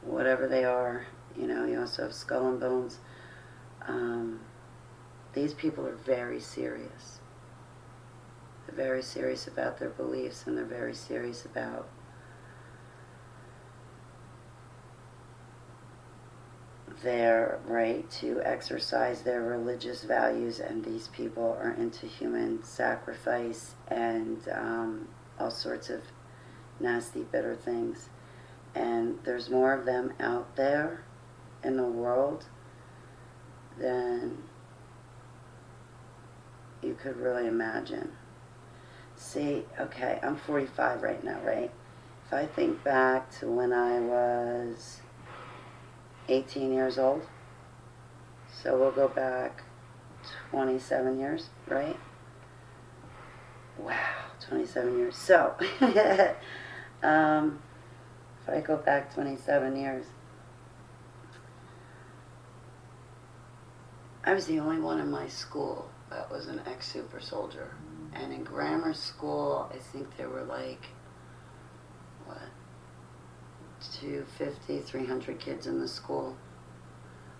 Speaker 1: whatever they are. You know, you also have Skull and Bones. These people are very serious. They're very serious about their beliefs, and they're very serious about their right to exercise their religious values, and these people are into human sacrifice and all sorts of nasty, bitter things. And there's more of them out there in the world than you could really imagine. See, okay, I'm 45 right now, right? If I think back to when I was 18 years old, so we'll go back 27 years, right? Wow, 27 years. So, if I go back 27 years, I was the only one in my school that was an ex-super soldier. And in grammar school, I think there were like, what, 250, 300 kids in the school.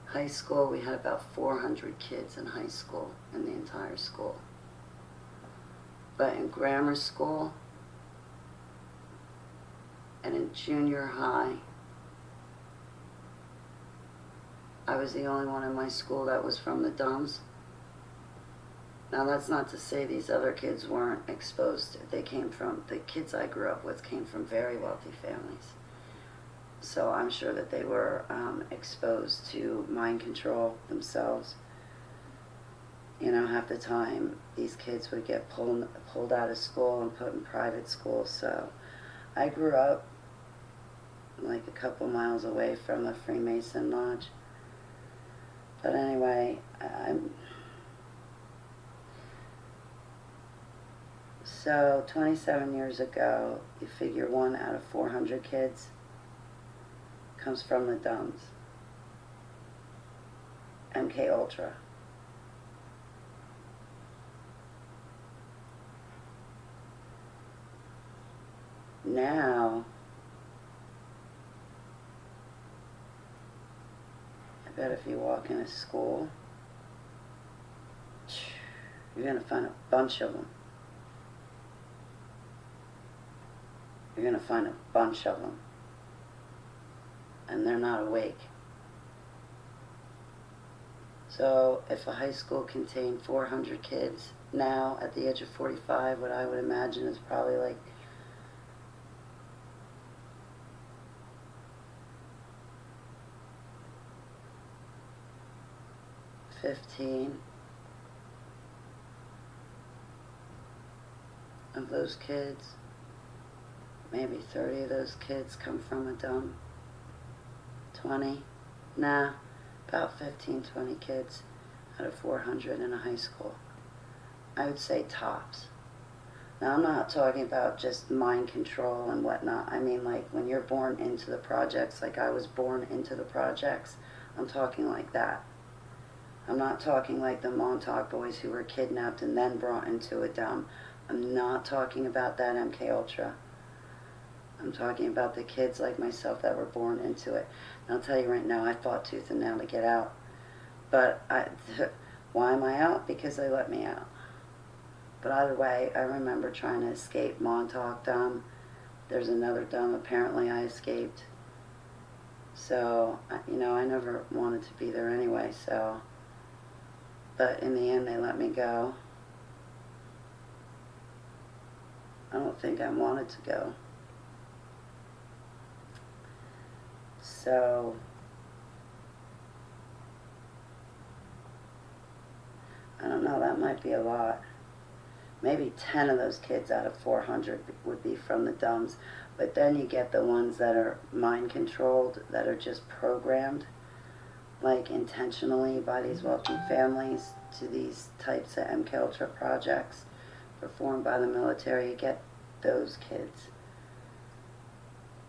Speaker 1: High school, we had about 400 kids in high school, in the entire school. But in grammar school and in junior high, I was the only one in my school that was from the Dumbs. Now that's not to say these other kids weren't exposed. They came from, the kids I grew up with came from very wealthy families. So I'm sure that they were exposed to mind control themselves. You know, half the time these kids would get pulled out of school and put in private school. So I grew up like a couple miles away from a Freemason lodge. But anyway, so 27 years ago, you figure 1 out of 400 kids comes from the Dumbs. MK Ultra. Now, I bet if you walk in a school, you're going to find a bunch of them. You're going to find a bunch of them. And they're not awake. So if a high school contained 400 kids, now at the age of 45, what I would imagine is probably like 15 of those kids, maybe 30 of those kids come from a dumb. 20, nah, about 15, 20 kids out of 400 in a high school. I would say tops. Now I'm not talking about just mind control and whatnot. I mean like when you're born into the projects, like I was born into the projects, I'm talking like that. I'm not talking like the Montauk boys who were kidnapped and then brought into a dumb. I'm not talking about that MK Ultra. I'm talking about the kids like myself that were born into it. And I'll tell you right now, I fought tooth and nail to get out. But why am I out? Because they let me out. But either way, I remember trying to escape Montauk Dumb. There's another dumb apparently I escaped. So, you know, I never wanted to be there anyway, so. But in the end, they let me go. I don't think I wanted to go. So, I don't know, that might be a lot. Maybe 10 of those kids out of 400 would be from the Dumbs. But then you get the ones that are mind controlled, that are just programmed, like intentionally by these wealthy families to these types of MK Ultra projects performed by the military. You get those kids.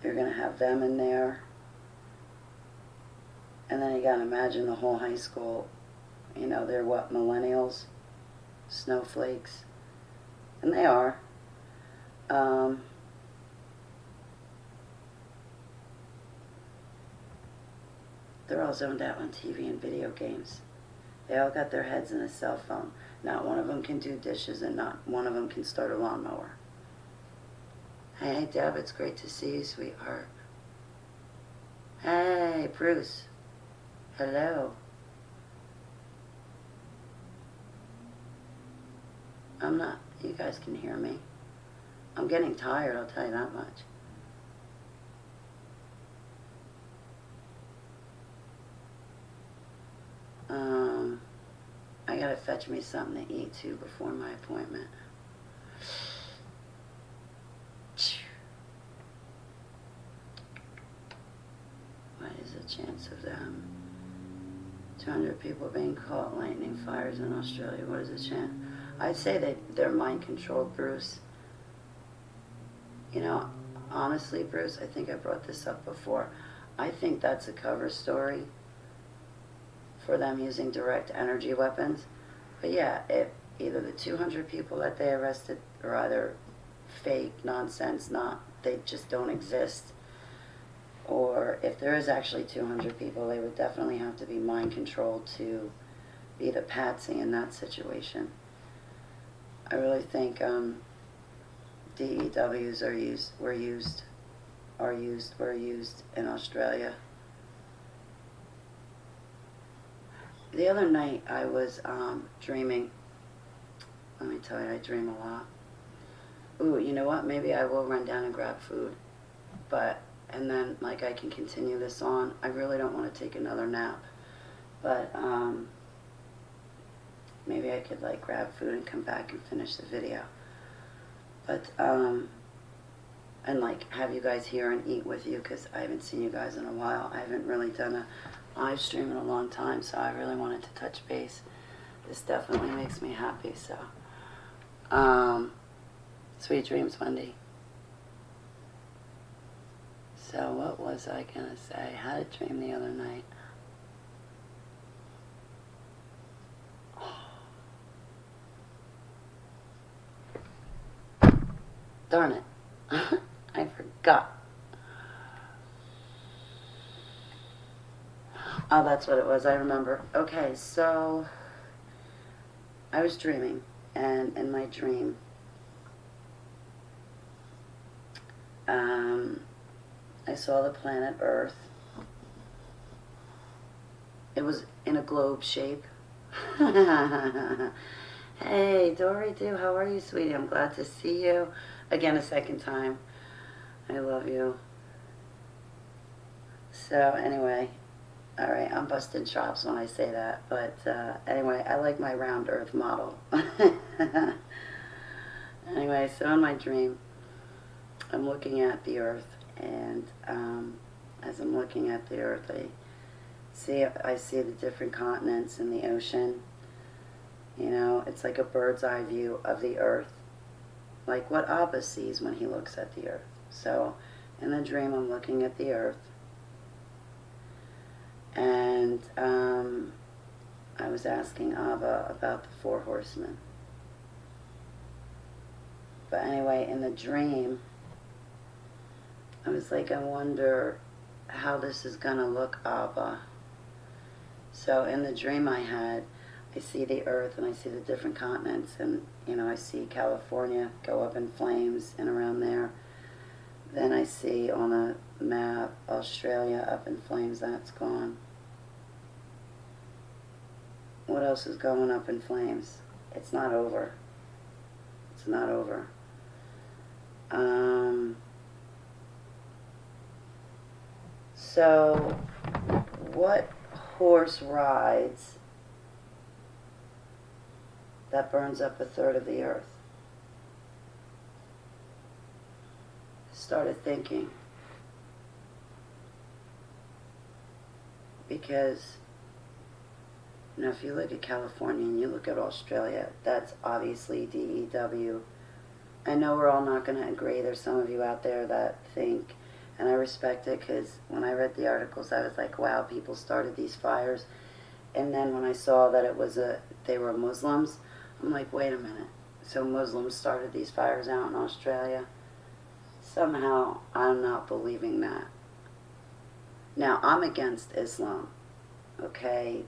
Speaker 1: You're going to have them in there. And then you got to imagine the whole high school, you know, they're what, millennials, snowflakes, and they are. They're all zoned out on TV and video games. They all got their heads in a cell phone. Not one of them can do dishes and not one of them can start a lawnmower. Hey, Deb, it's great to see you, sweetheart. Hey, Bruce. Hello? I'm not, you guys can hear me. I'm getting tired, I'll tell you that much. I gotta fetch me something to eat too before my appointment. What is the chance of them? 200 people being caught lightning fires in Australia. What is the chance? I'd say they're mind controlled, Bruce. You know, honestly, Bruce, I think I brought this up before. I think that's a cover story for them using direct energy weapons. But yeah, if either the 200 people that they arrested are either fake, nonsense, they just don't exist, or if there is actually 200 people, they would definitely have to be mind controlled to be the patsy in that situation. I really think DEWs were used in Australia. The other night I was dreaming. Let me tell you, I dream a lot. Ooh, you know what? Maybe I will run down and grab food. And then, like, I can continue this on. I really don't want to take another nap. But, maybe I could, like, grab food and come back and finish the video. But, and, like, have you guys here and eat with you, because I haven't seen you guys in a while. I haven't really done a live stream in a long time, so I really wanted to touch base. This definitely makes me happy, so. Sweet dreams, Wendy. So what was I gonna say? I had a dream the other night. Darn it. I forgot. Oh, that's what it was. I remember. Okay, so I was dreaming, and in my dream, I saw the planet Earth. It was in a globe shape. Hey, Dory Doo, how are you, sweetie? I'm glad to see you again a second time. I love you. So anyway, all right, I'm busting chops when I say that, but anyway, I like my round Earth model. Anyway, so in my dream, I'm looking at the Earth, and as I'm looking at the Earth, I see the different continents in the ocean. You know, it's like a bird's eye view of the Earth, like what Abba sees when he looks at the Earth. So in the dream, I'm looking at the Earth, and I was asking Abba about the 4 horsemen. But anyway, in the dream, I was like, I wonder how this is going to look, Abba. So in the dream I see the Earth, and I see the different continents, and, you know, I see California go up in flames and around there. Then I see on a map Australia up in flames. That's gone. What else is going up in flames? It's not over. It's not over. So what horse rides that burns up 1/3 of the Earth? Started thinking, because, you know, if you look at California and you look at Australia, that's obviously DEW. I know we're all not going to agree. There's some of you out there that think, and I respect it, because when I read the articles, I was like, wow, people started these fires. And then when I saw that they were Muslims, I'm like, wait a minute. So Muslims started these fires out in Australia? Somehow, I'm not believing that. Now, I'm against Islam, okay?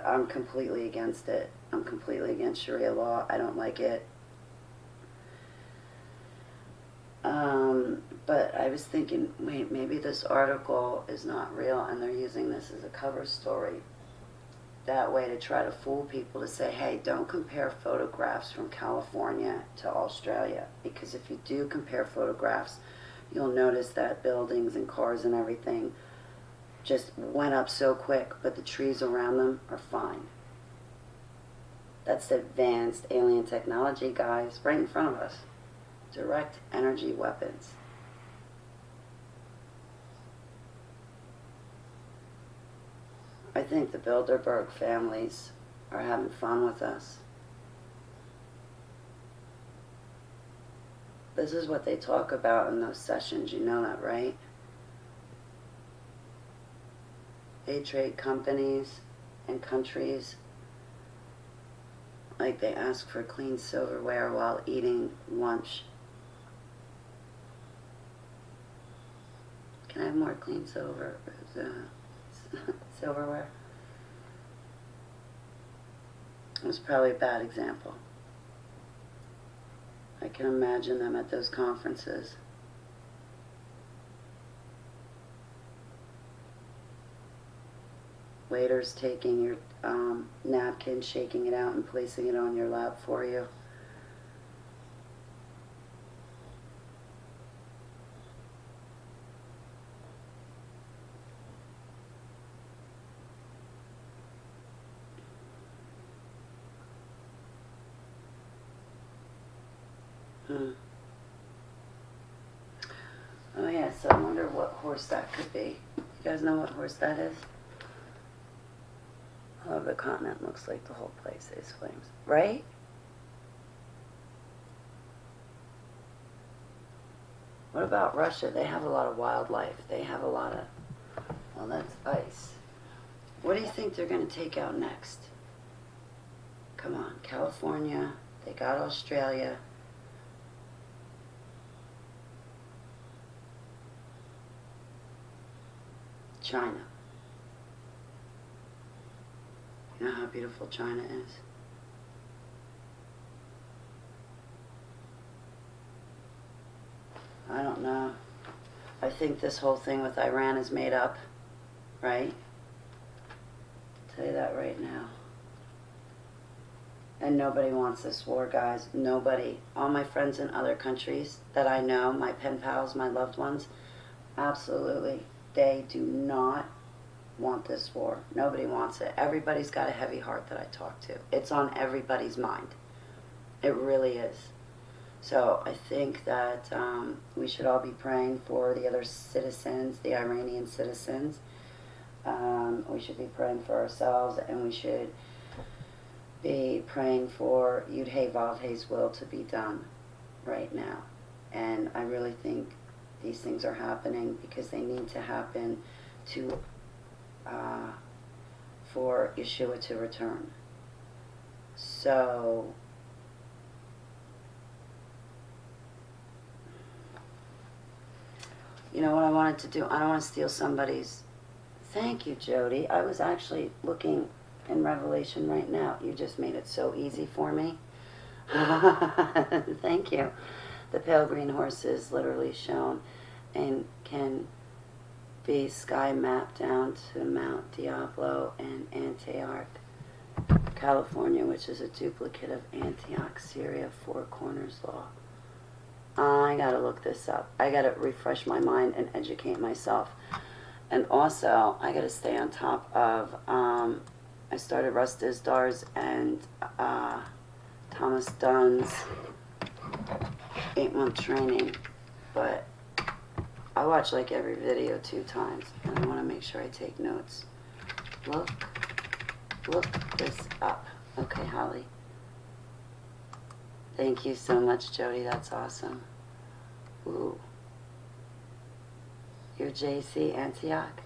Speaker 1: I'm completely against it. I'm completely against Sharia law. I don't like it. But I was thinking, wait, maybe this article is not real and they're using this as a cover story. That way to try to fool people to say, hey, don't compare photographs from California to Australia. Because if you do compare photographs, you'll notice that buildings and cars and everything just went up so quick, but the trees around them are fine. That's advanced alien technology, guys, right in front of us. Direct energy weapons. I think the Bilderberg families are having fun with us. This is what they talk about in those sessions, you know that, right? They trade companies and countries. Like they ask for clean silverware while eating lunch. Can I have more clean silverware? It was probably a bad example. I can imagine them at those conferences. Waiters taking your napkin, shaking it out and placing it on your lap for you. Oh yeah, so I wonder what horse that could be. You guys know what horse that is? Oh, the continent looks like the whole place is flames. Right? What about Russia? They have a lot of wildlife. They have a lot of... Well, that's ice. What do you think they're going to take out next? Come on, California. They got Australia. China. You know how beautiful China is? I don't know. I think this whole thing with Iran is made up, right? I'll tell you that right now. And nobody wants this war, guys. Nobody. All my friends in other countries that I know, my pen pals, my loved ones, absolutely, they do not want this war. Nobody wants it. Everybody's got a heavy heart that I talk to. It's on everybody's mind. It really is. So I think that we should all be praying for the other citizens, the Iranian citizens. We should be praying for ourselves, and we should be praying for Yud-Hey Vav-Hey's will to be done right now. And I really think these things are happening because they need to happen to for Yeshua to return. So you know what I wanted to do? I don't want to steal somebody's... Thank you, Jody. I was actually looking in Revelation right now. You just made it so easy for me. Thank you. The pale green horse is literally shown and can be sky mapped down to Mount Diablo and Antioch, California, which is a duplicate of Antioch, Syria, Four Corners Law. I gotta look this up. I gotta refresh my mind and educate myself. And also, I gotta stay on top of, I started Russ Disdar's and Thomas Dunn's 8-month training, but I watch like every video 2 times, and I want to make sure I take notes. Look this up. Okay, Holly. Thank you so much, Jody. That's awesome. Ooh. You're JC Antioch?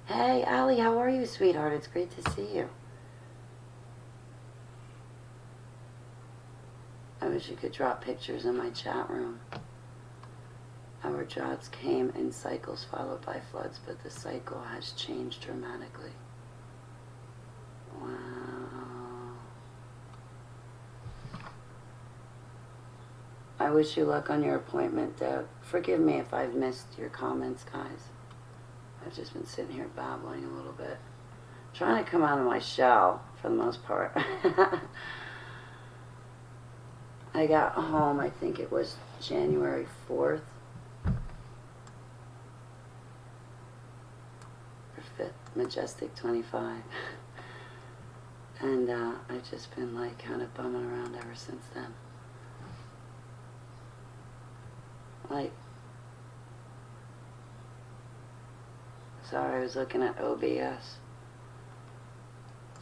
Speaker 1: Hey, Allie, how are you, sweetheart? It's great to see you. I wish you could drop pictures in my chat room. Our droughts came in cycles followed by floods, but the cycle has changed dramatically. Wow. I wish you luck on your appointment, Deb. Forgive me if I've missed your comments, guys. I've just been sitting here babbling a little bit. Trying to come out of my shell, for the most part. I got home, I think it was January 4th. Or 5th, Majestic 25. And I've just been like kind of bumming around ever since then. Like, sorry, I was looking at OBS.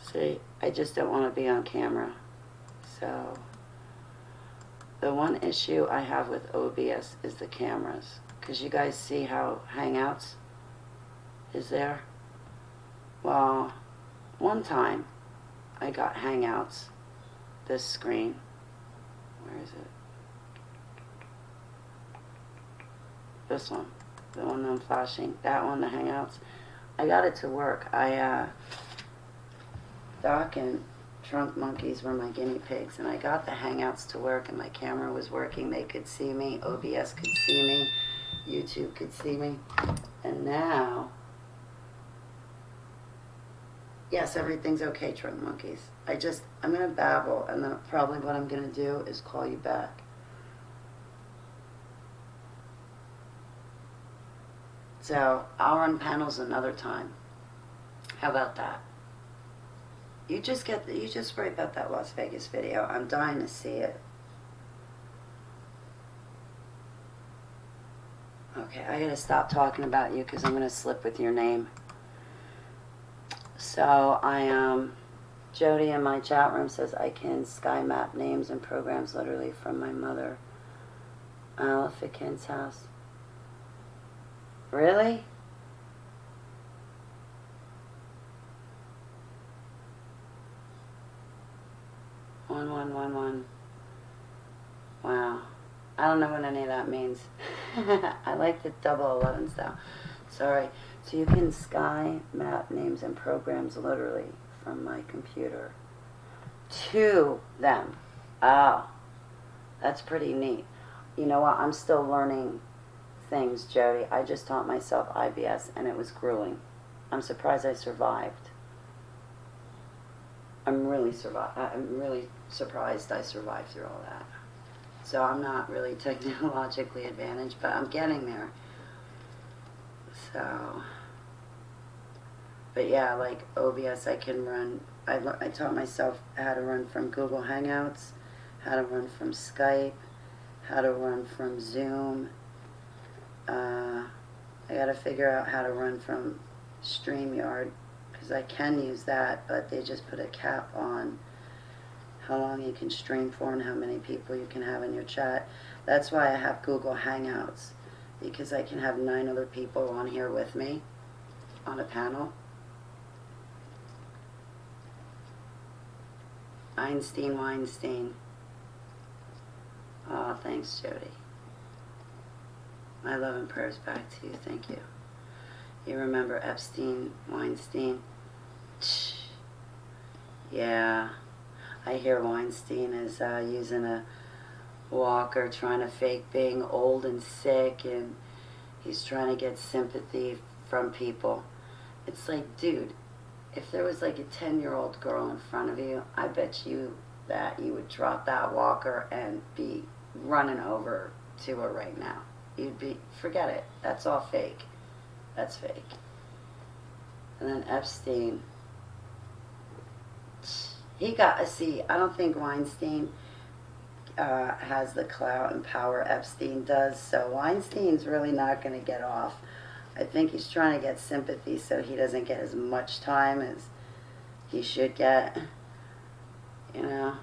Speaker 1: See, I just don't want to be on camera. So, the one issue I have with OBS is the cameras. Because you guys see how Hangouts is there? Well, one time I got Hangouts, this screen. Where is it? This one. The one I'm flashing. That one, the Hangouts. I got it to work. Doc and Trunk Monkeys were my guinea pigs, and I got the Hangouts to work, and my camera was working. They could see me. OBS could see me. YouTube could see me. And now, yes, everything's okay, Trunk Monkeys. I'm going to babble, and then probably what I'm going to do is call you back. So, I'll run panels another time. How about that? You just write about that Las Vegas video. I'm dying to see it. Okay, I gotta stop talking about you because I'm gonna slip with your name. So Jody in my chat room says I can sky map names and programs literally from my mother. Aleficant's house. Really? One. Wow. I don't know what any of that means. I like the double 11s though. Sorry. So you can sky map names and programs literally from my computer to them. Oh, that's pretty neat. You know what? I'm still learning things, Jody. I just taught myself IBS and it was grueling. I'm surprised I survived. I'm really surprised I survived through all that. So I'm not really technologically advantaged, but I'm getting there. So, but yeah, like OBS I can run. I taught myself how to run from Google Hangouts, how to run from Skype, how to run from Zoom. I got to figure out how to run from StreamYard, because I can use that, but they just put a cap on how long you can stream for and how many people you can have in your chat. That's why I have Google Hangouts, because I can have 9 other people on here with me on a panel. Weinstein. Oh, thanks, Jody. My love and prayers back to you. Thank you. You remember Epstein, Weinstein? Yeah. I hear Weinstein is using a walker, trying to fake being old and sick, and he's trying to get sympathy from people. It's like, dude, if there was like a 10-year-old girl in front of you, I bet you that you would drop that walker and be running over to her right now. You'd be, forget it. That's all fake. That's fake. And then Epstein, he got, see, I don't think Weinstein has the clout and power Epstein does, so Weinstein's really not going to get off. I think he's trying to get sympathy so he doesn't get as much time as he should get, you know.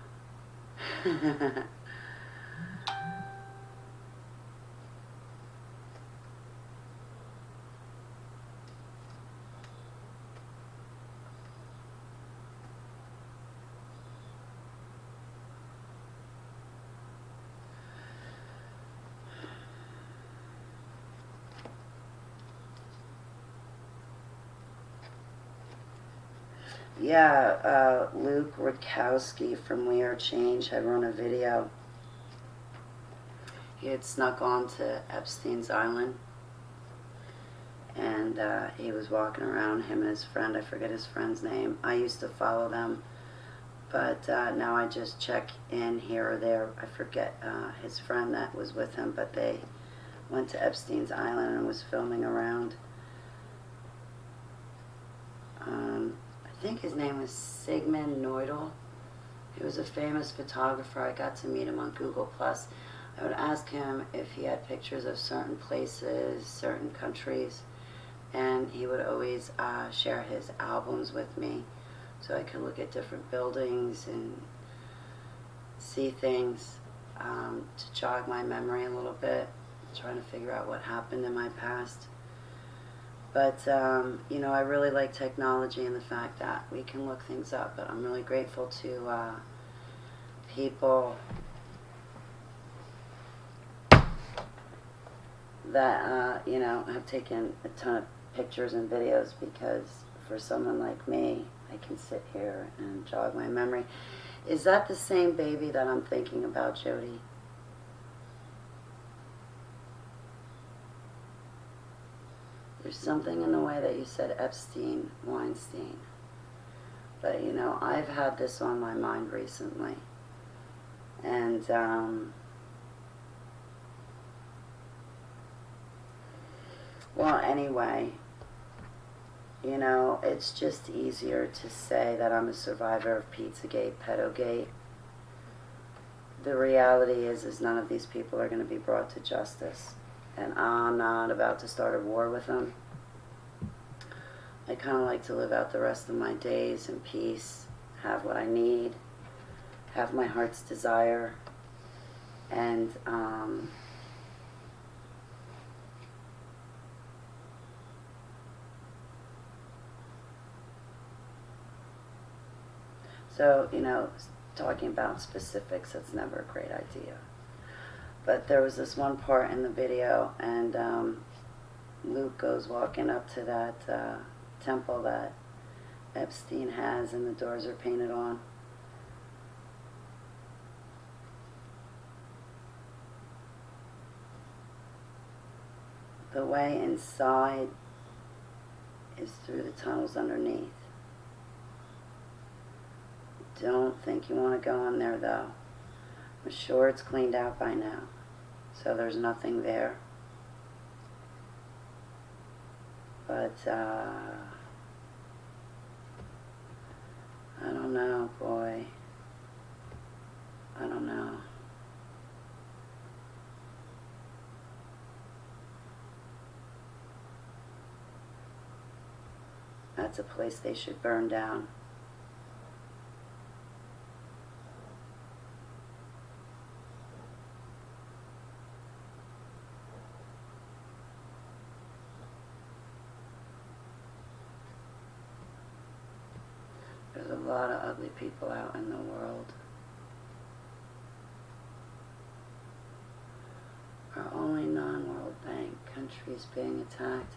Speaker 1: Yeah, Luke Rutkowski from We Are Change had run a video he had snuck on to Epstein's Island, and he was walking around, him and his friend. I forget his friend's name. I used to follow them, but now I just check in here or there. I forget his friend that was with him, but they went to Epstein's Island and was filming around. I think his name was Sigmund Neudel. He was a famous photographer. I got to meet him on Google+. I would ask him if he had pictures of certain places, certain countries, and he would always share his albums with me so I could look at different buildings and see things to jog my memory a little bit, trying to figure out what happened in my past. But, you know, I really like technology and the fact that we can look things up, but I'm really grateful to people that, you know, have taken a ton of pictures and videos, because for someone like me, I can sit here and jog my memory. Is that the same baby that I'm thinking about, Jody? There's something in the way that you said Epstein, Weinstein. But, you know, I've had this on my mind recently. And, well, anyway, you know, it's just easier to say that I'm a survivor of Pizzagate, Pedogate. The reality is none of these people are going to be brought to justice. And I'm not about to start a war with them. I kind of like to live out the rest of my days in peace, have what I need, have my heart's desire, and so, you know, talking about specifics, that's never a great idea. But there was this one part in the video, and Luke goes walking up to that temple that Epstein has, and the doors are painted on. The way inside is through the tunnels underneath. Don't think you want to go in there, though. I'm sure it's cleaned out by now, so there's nothing there. But, I don't know, boy. I don't know. That's a place they should burn down. There's a lot of ugly people out in the world. Are only non-World Bank countries being attacked?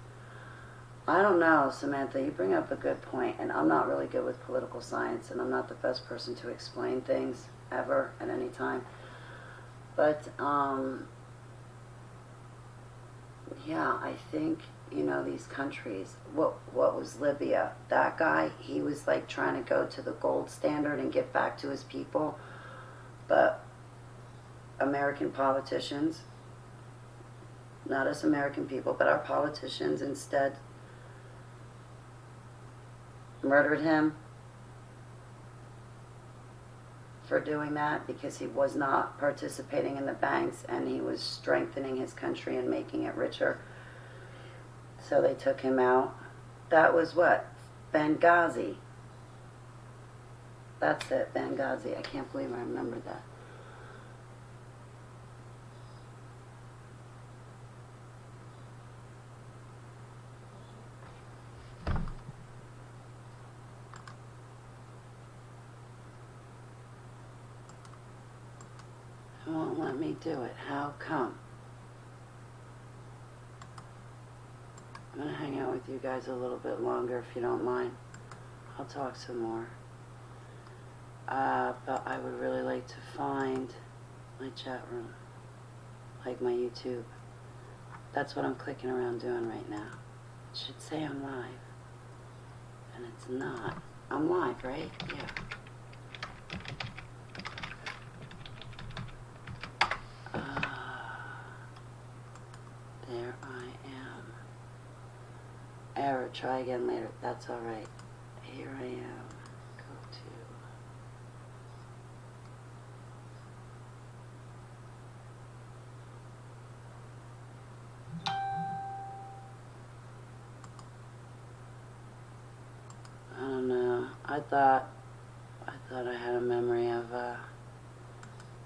Speaker 1: I don't know, Samantha. You bring up a good point, and I'm not really good with political science, and I'm not the best person to explain things ever at any time. But, yeah, I think, you know, these countries, what was Libya? That guy, he was like trying to go to the gold standard and get back to his people, but American politicians, not us American people, but our politicians instead murdered him for doing that, because he was not participating in the banks and he was strengthening his country and making it richer. So they took him out. That was what? Benghazi. That's it, Benghazi. I can't believe I remembered that. It won't let me do it. How come? I'm going to hang out with you guys a little bit longer if you don't mind. I'll talk some more. But I would really like to find my chat room. like my YouTube. That's what I'm clicking around doing right now. It should say I'm live. And it's not. I'm live, right? Yeah. There I am. Error, try again later. That's alright. Here I am. Go to. I don't know. I thought I had a memory of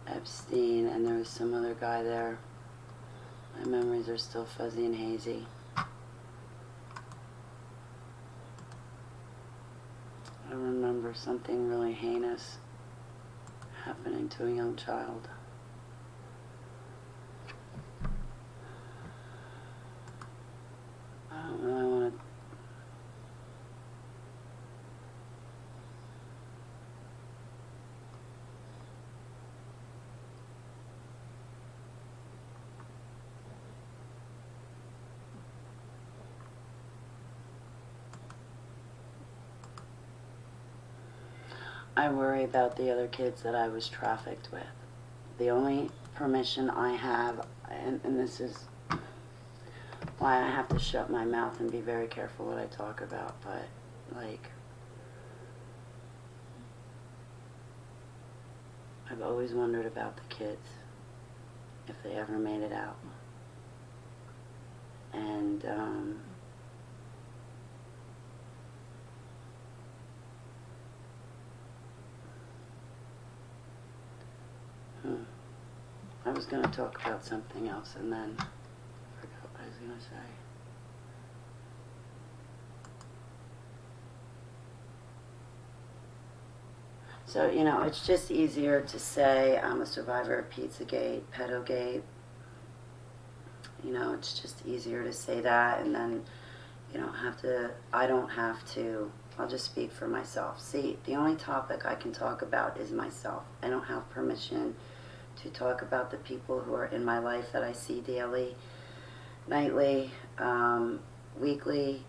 Speaker 1: Epstein, and there was some other guy there. My memories are still fuzzy and hazy. I remember something really heinous happening to a young child. I don't really want to. I worry about the other kids that I was trafficked with. The only permission I have, and this is why I have to shut my mouth and be very careful what I talk about, but like, I've always wondered about the kids, if they ever made it out. And I was going to talk about something else, and then I forgot what I was going to say. So, you know, it's just easier to say I'm a survivor of Pizzagate, Pedogate. You know, it's just easier to say that, and then you don't have to, I don't have to, I'll just speak for myself. See, the only topic I can talk about is myself. I don't have permission to talk about the people who are in my life that I see daily, nightly, weekly,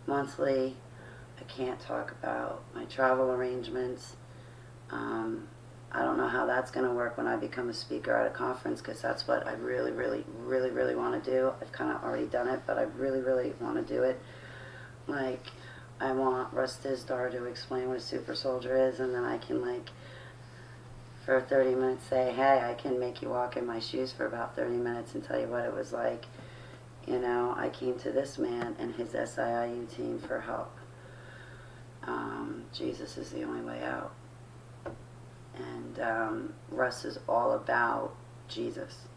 Speaker 1: monthly. I can't talk about my travel arrangements. I don't know how that's going to work when I become a speaker at a conference, because that's what I really, really, really, really want to do. I've kind of already done it, but I really, really want to do it. Like, I want Russ Dizdar to explain what a super soldier is, and then I can, like, for 30 minutes say, hey, I can make you walk in my shoes for about 30 minutes and tell you what it was like. You know, I came to this man and his SIIU team for help. Jesus is the only way out. And Russ is all about Jesus.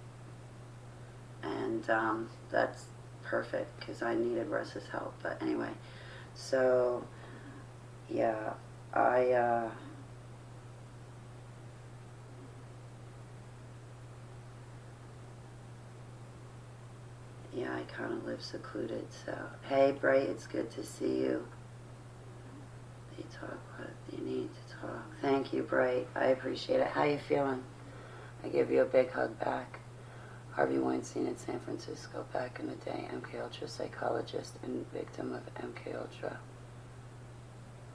Speaker 1: And that's perfect, because I needed Russ's help. But anyway, so, yeah, I kind of live secluded. So, hey, Bray, it's good to see you. You talk what you need to talk. Thank you, Bray. I appreciate it. How you feeling? I give you a big hug back. Harvey Weinstein in San Francisco back in the day. MK Ultra psychologist and victim of MK Ultra.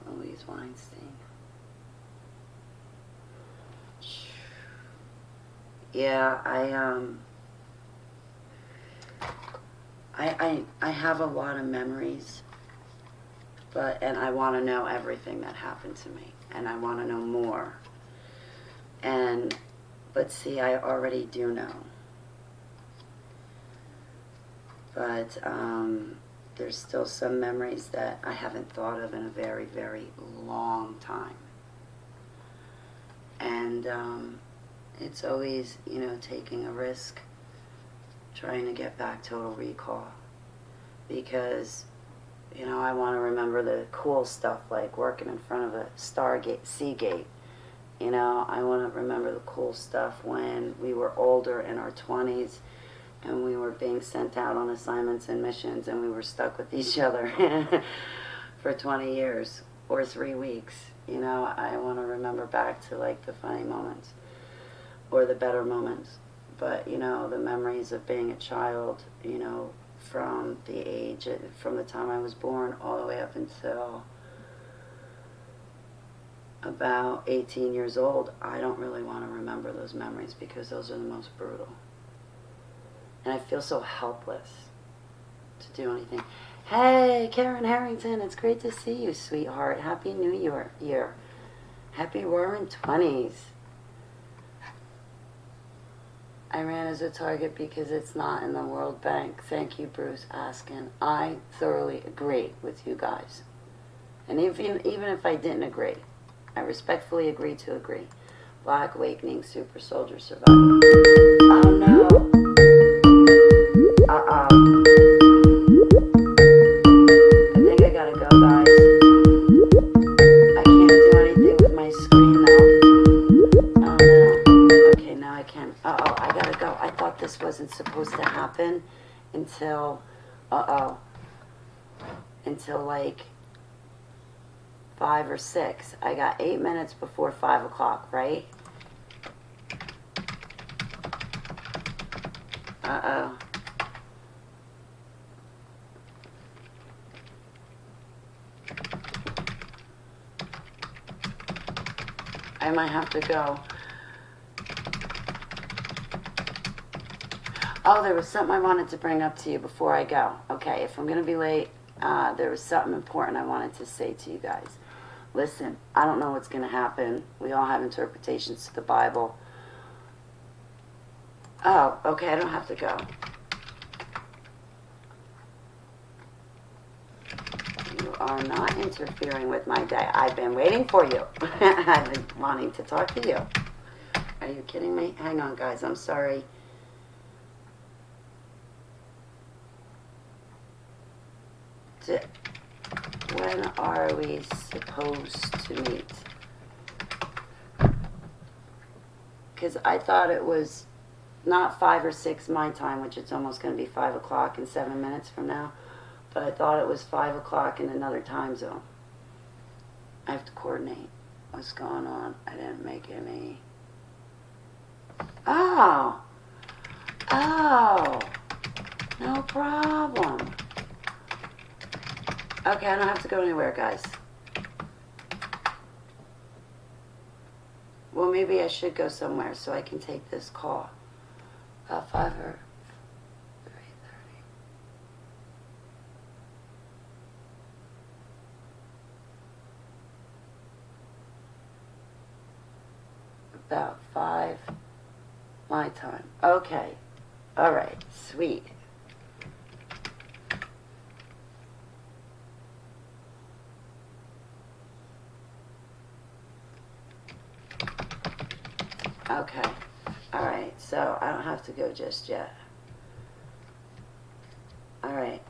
Speaker 1: Louise Weinstein. Yeah, I have a lot of memories, and I want to know everything that happened to me, and I want to know more. But see, I already do know. But there's still some memories that I haven't thought of in a very, very long time. And it's always, you know, taking a risk, trying to get back total recall. Because, you know, I want to remember the cool stuff, like working in front of a Seagate. You know, I want to remember the cool stuff when we were older, in our 20s, and we were being sent out on assignments and missions, and we were stuck with each other for 20 years or 3 weeks. You know, I want to remember back to, like, the funny moments or the better moments. But, you know, the memories of being a child, you know, from the time I was born all the way up until about 18 years old, I don't really want to remember those memories because those are the most brutal. And I feel so helpless to do anything. Hey, Karen Harrington, it's great to see you, sweetheart. Happy New Year. Happy roaring 20s. Iran is a target because it's not in the World Bank. Thank you, Bruce Askin. I thoroughly agree with you guys. And even if I didn't agree, I respectfully agree to agree. Black Awakening, Super Soldier Survivor. Oh no. Uh-oh. I think I gotta go, guys. I can't do anything with my screen, though. Oh no. Okay, now I can. Uh-oh, I gotta go. I thought this wasn't supposed to happen until, until like 5 or 6. I got 8 minutes before 5 o'clock, right? Uh-oh. I might have to go. Oh, there was something I wanted to bring up to you before I go. Okay, if I'm going to be late, there was something important I wanted to say to you guys. Listen, I don't know what's going to happen. We all have interpretations to the Bible. Oh, okay, I don't have to go. You are not interfering with my day. I've been waiting for you. I've been wanting to talk to you. Are you kidding me? Hang on, guys. I'm sorry. When are we supposed to meet? Because I thought it was not 5 or 6 my time, which it's almost going to be 5 o'clock in 7 minutes from now. But I thought it was 5 o'clock in another time zone. I have to coordinate what's going on. I didn't make any. Oh. Oh. No problem. Okay, I don't have to go anywhere, guys. Well, maybe I should go somewhere so I can take this call. 5 or 3:30. About 5 my time. Okay. All right. Sweet. Okay. All right. So I don't have to go just yet. All right.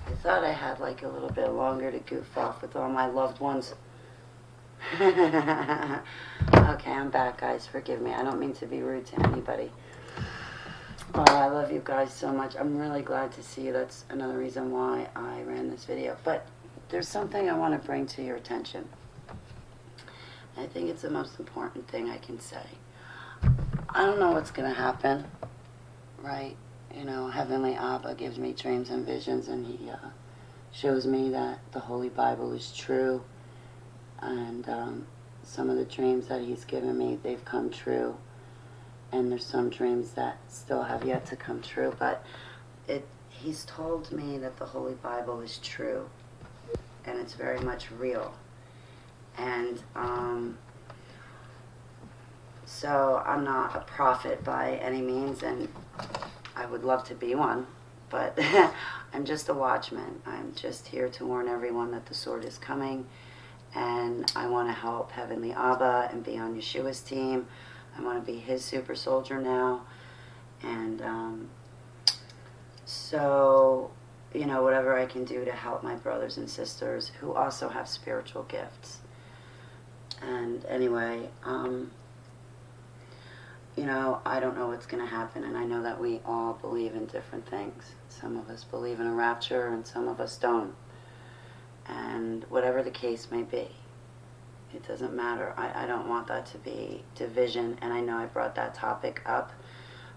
Speaker 1: I thought I had like a little bit longer to goof off with all my loved ones. Okay, I'm back, guys. Forgive me. I don't mean to be rude to anybody. Oh, I love you guys so much. I'm really glad to see you. That's another reason why I ran this video. But there's something I want to bring to your attention. I think it's the most important thing I can say. I don't know what's going to happen, right? You know, Heavenly Abba gives me dreams and visions, and he shows me that the Holy Bible is true. And some of the dreams that he's given me, they've come true. And there's some dreams that still have yet to come true. But he's told me that the Holy Bible is true. And it's very much real. And so I'm not a prophet by any means, and I would love to be one. But I'm just a watchman. I'm just here to warn everyone that the sword is coming. And I want to help Heavenly Abba and be on Yeshua's team. I want to be his super soldier now. And so, you know, whatever I can do to help my brothers and sisters who also have spiritual gifts. And anyway, you know, I don't know what's going to happen. And I know that we all believe in different things. Some of us believe in a rapture and some of us don't. And whatever the case may be, It doesn't matter. I don't want that to be division, and I know I brought that topic up,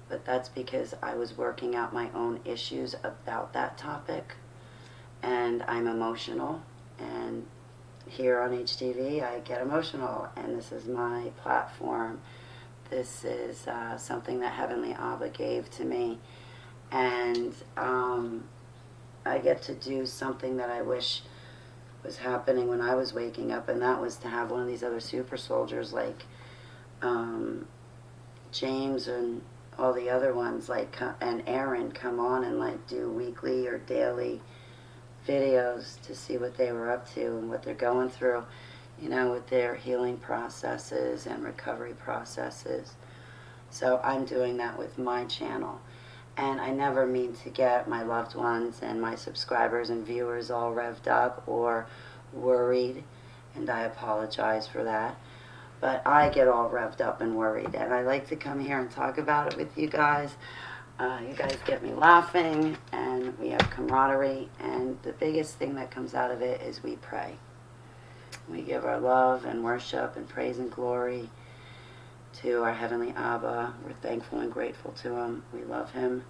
Speaker 1: but that's because I was working out my own issues about that topic, and I'm emotional, and here on HTV I get emotional, and this is my platform. This is something that Heavenly Abba gave to me, and I get to do something that I wish was happening when I was waking up, and that was to have one of these other super soldiers like James and all the other ones, like, and Aaron, come on and like do weekly or daily videos to see what they were up to and what they're going through, you know, with their healing processes and recovery processes. So I'm doing that with my channel. And I never mean to get my loved ones and my subscribers and viewers all revved up or worried, and I apologize for that. But I get all revved up and worried, and I like to come here and talk about it with you guys. You guys get me laughing, and we have camaraderie, and the biggest thing that comes out of it is we pray. We give our love and worship and praise and glory to our Heavenly Abba. We're thankful and grateful to Him. We love Him.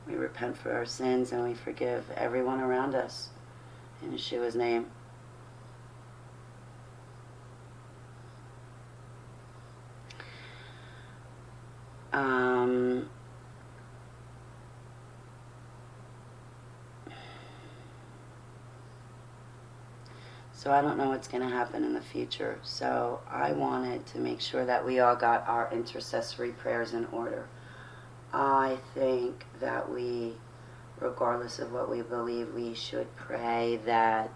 Speaker 1: We repent for our sins, and we forgive everyone around us. In Yeshua's name. So I don't know what's going to happen in the future. So I wanted to make sure that we all got our intercessory prayers in order. I think that we, regardless of what we believe, we should pray that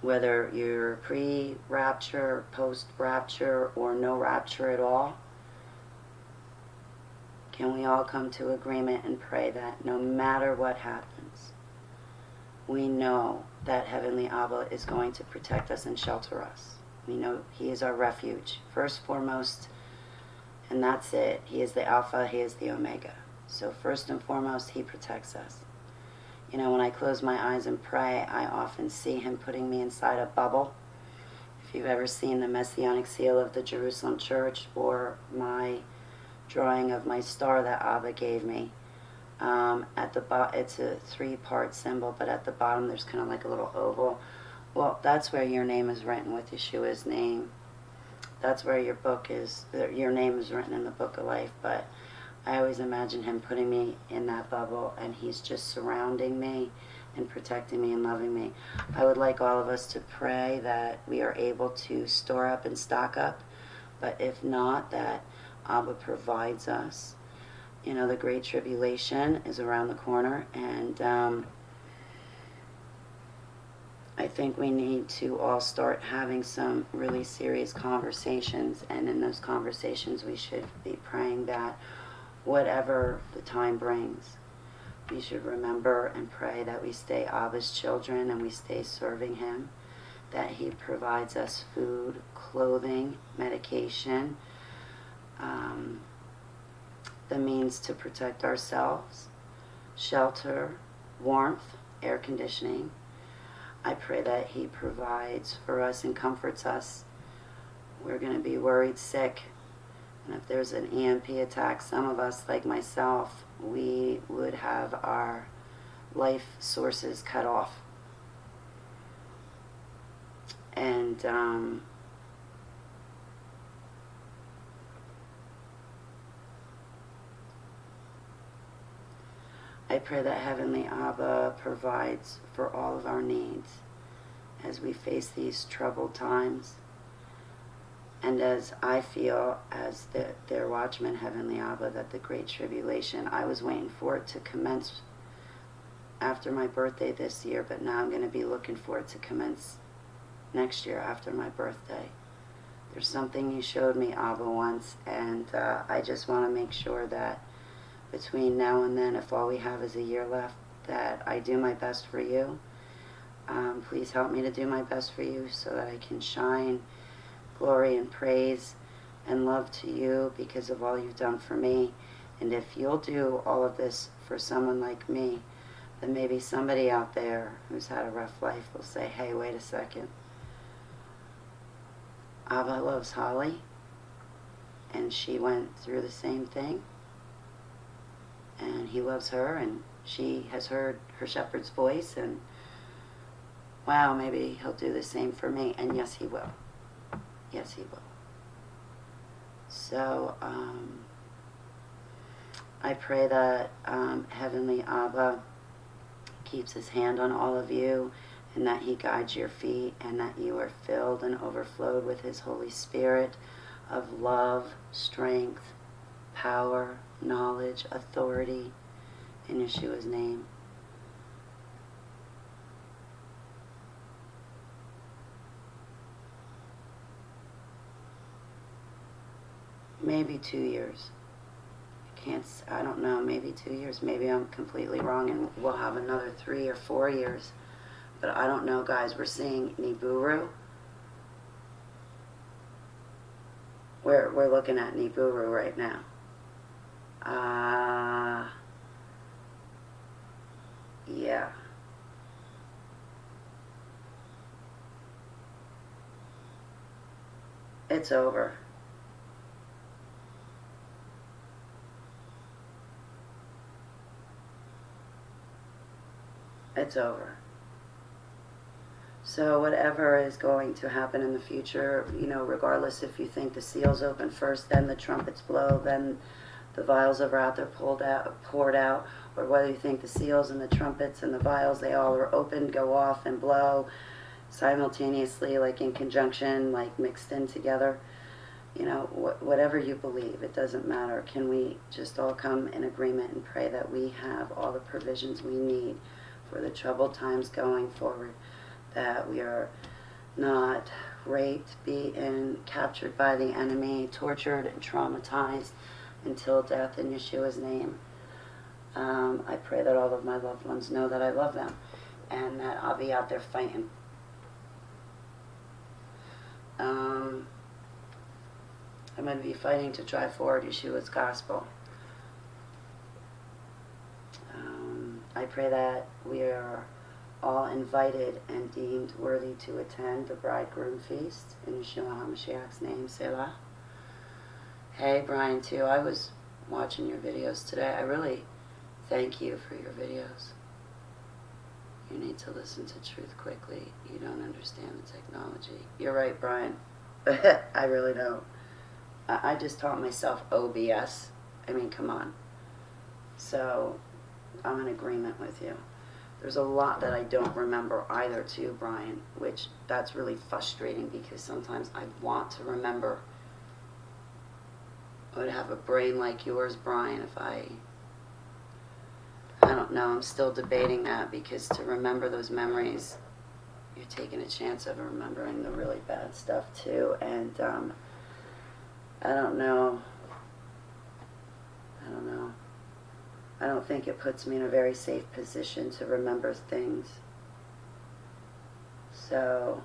Speaker 1: whether you're pre-rapture, post-rapture, or no rapture at all, can we all come to agreement and pray that no matter what happens, we know that Heavenly Abba is going to protect us and shelter us. We know He is our refuge, first, foremost, and that's it. He is the Alpha, He is the Omega. So first and foremost, He protects us. You know, when I close my eyes and pray, I often see Him putting me inside a bubble. If you've ever seen the Messianic seal of the Jerusalem Church or my drawing of my star that Abba gave me, at the it's a 3-part symbol, but at the bottom there's kind of like a little oval. Well, that's where your name is written with Yeshua's name. That's where your name is written in the book of life. But I always imagine Him putting me in that bubble, and He's just surrounding me and protecting me and loving me. I would like all of us to pray that we are able to store up and stock up, but if not, that Abba provides us. You know, the Great Tribulation is around the corner, and I think we need to all start having some really serious conversations, and in those conversations we should be praying that whatever the time brings, we should remember and pray that we stay Abba's children and we stay serving Him, that He provides us food, clothing, medication, the means to protect ourselves, shelter, warmth, air conditioning. I pray that He provides for us and comforts us. We're going to be worried sick, and if there's an EMP attack, some of us, like myself, we would have our life sources cut off. And I pray that Heavenly Abba provides for all of our needs as we face these troubled times. And as I feel, as their watchman, Heavenly Abba, that the Great Tribulation, I was waiting for it to commence after my birthday this year, but now I'm going to be looking for it to commence next year after my birthday. There's something You showed me, Abba, once, and I just want to make sure that between now and then, if all we have is a year left, that I do my best for You. Please help me to do my best for You so that I can shine glory and praise and love to You because of all You've done for me. And if You'll do all of this for someone like me, then maybe somebody out there who's had a rough life will say, hey, wait a second. Abba loves Holly, and she went through the same thing, and he loves her, and she has heard her shepherd's voice, and wow, maybe he'll do the same for me. And yes, he will. Yes, he will. So I pray that Heavenly Abba keeps his hand on all of you, and that he guides your feet, and that you are filled and overflowed with his Holy Spirit of love, strength, power, knowledge, authority, in Yeshua's name. Maybe 2 years. I don't know, maybe 2 years. Maybe I'm completely wrong and we'll have another 3 or 4 years. But I don't know, guys. We're seeing Nibiru. We're looking at Nibiru right now. Yeah. It's over. It's over. So whatever is going to happen in the future, you know, regardless if you think the seals open first, then the trumpets blow, then the vials of wrath are poured out, or whether you think the seals and the trumpets and the vials, they all are open, go off and blow simultaneously, like in conjunction, like mixed in together. You know, whatever you believe, it doesn't matter. Can we just all come in agreement and pray that we have all the provisions we need for the troubled times going forward, that we are not raped, beaten, captured by the enemy, tortured and traumatized until death in Yeshua's name. I pray that all of my loved ones know that I love them and that I'll be out there fighting. I'm going to be fighting to drive forward Yeshua's gospel. I pray that we are all invited and deemed worthy to attend the bridegroom feast in Yeshua HaMashiach's name, Selah. Hey, Brian, too. I was watching your videos today. I really thank you for your videos. You need to listen to truth quickly. You don't understand the technology. You're right, Brian. I really don't. I just taught myself OBS. I mean, come on. So I'm in agreement with you. There's a lot that I don't remember either, too, Brian, which that's really frustrating because sometimes I want to remember. I would have a brain like yours, Brian, if I don't know. I'm still debating that because to remember those memories, you're taking a chance of remembering the really bad stuff, too. And I don't know. I don't think it puts me in a very safe position to remember things. So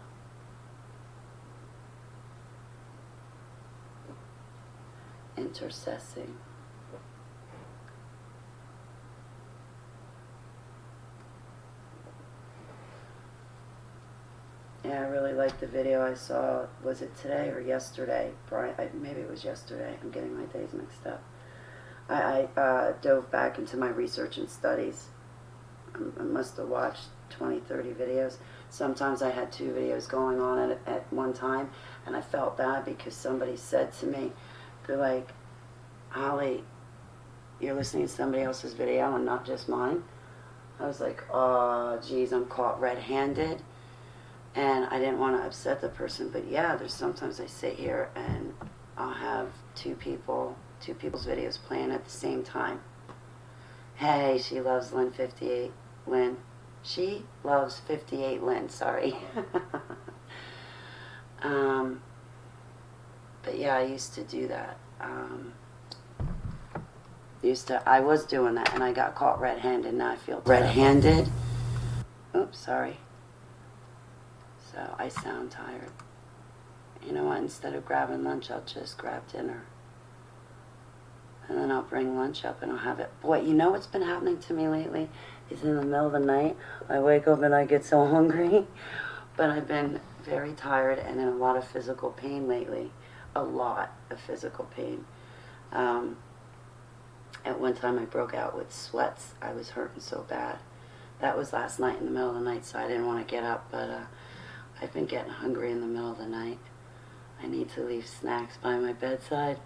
Speaker 1: intercessing. Yeah, I really liked the video I saw. Was it today or yesterday? Brian, maybe it was yesterday. I'm getting my days mixed up. I dove back into my research and studies. I must have watched 20, 30 videos. Sometimes I had 2 videos going on at one time, and I felt bad because somebody said to me, they're like, Holly, you're listening to somebody else's video and not just mine. I was like, oh, geez, I'm caught red-handed. And I didn't want to upset the person, but yeah, there's sometimes I sit here and I'll have two people's videos playing at the same time. Hey, she loves Lynn 58. Lynn. She loves 58 Lynn, sorry. But yeah, I used to do that. I was doing that and I got caught red-handed. Now I feel red-handed. Oops, sorry. So I sound tired. You know what? Instead of grabbing lunch, I'll just grab dinner. And then I'll bring lunch up and I'll have it. Boy, you know what's been happening to me lately? Is in the middle of the night, I wake up and I get so hungry. But I've been very tired and in a lot of physical pain lately. A lot of physical pain. At one time I broke out with sweats. I was hurting so bad. That was last night in the middle of the night, so I didn't want to get up, but I've been getting hungry in the middle of the night. I need to leave snacks by my bedside.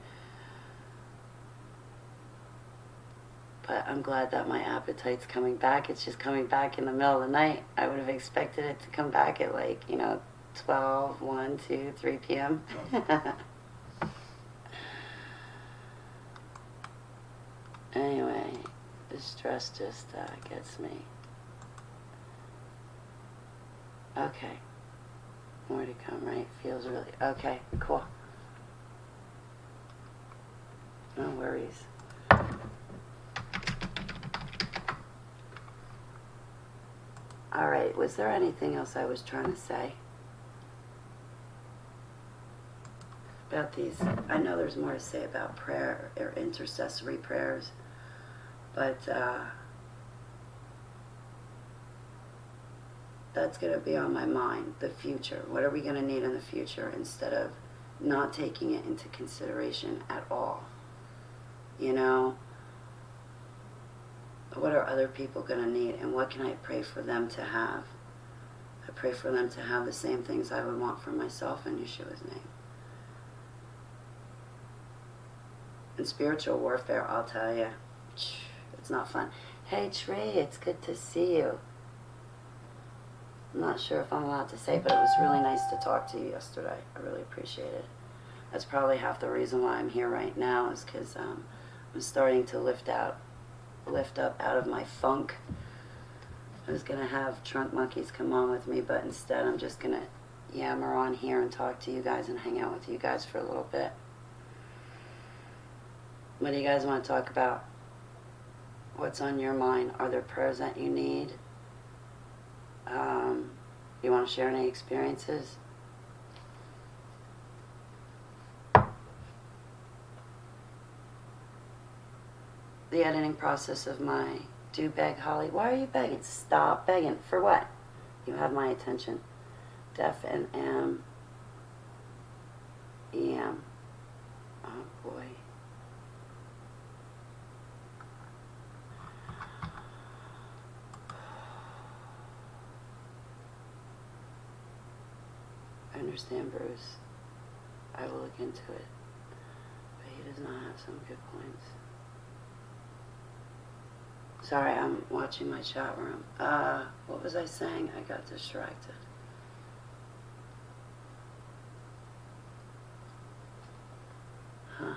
Speaker 1: But I'm glad that my appetite's coming back. It's just coming back in the middle of the night. I would have expected it to come back at 12, 1, 2, 3 p.m. Anyway, the stress just gets me. Okay. More to come, right? Feels really... Okay, cool. No worries. Alright, was there anything else I was trying to say? About these... I know there's more to say about prayer, or intercessory prayers, but that's going to be on my mind, the future. What are we going to need in the future, instead of not taking it into consideration at all? You know? What are other people going to need, and what can I pray for them to have? I pray for them to have the same things I would want for myself in Yeshua's name. In spiritual warfare, I'll tell you, it's not fun. Hey Tree, it's good to see you. I'm not sure if I'm allowed to say, but it was really nice to talk to you yesterday. I really appreciate it. That's probably half the reason why I'm here right now, is because I'm starting to lift up out of my funk. I was going to have Trunk Monkeys come on with me, but instead I'm just going to yammer on here and talk to you guys and hang out with you guys for a little bit. What do you guys want to talk about? What's on your mind? Are there prayers that you need? You want to share any experiences? The editing process of my Do Beg Holly. Why are you begging? Stop begging. For what? You have my attention. Def and M. EM. Oh boy. I understand, Bruce. I will look into it. But he does not have some good points. Sorry, I'm watching my chat room. What was I saying? I got distracted. Huh.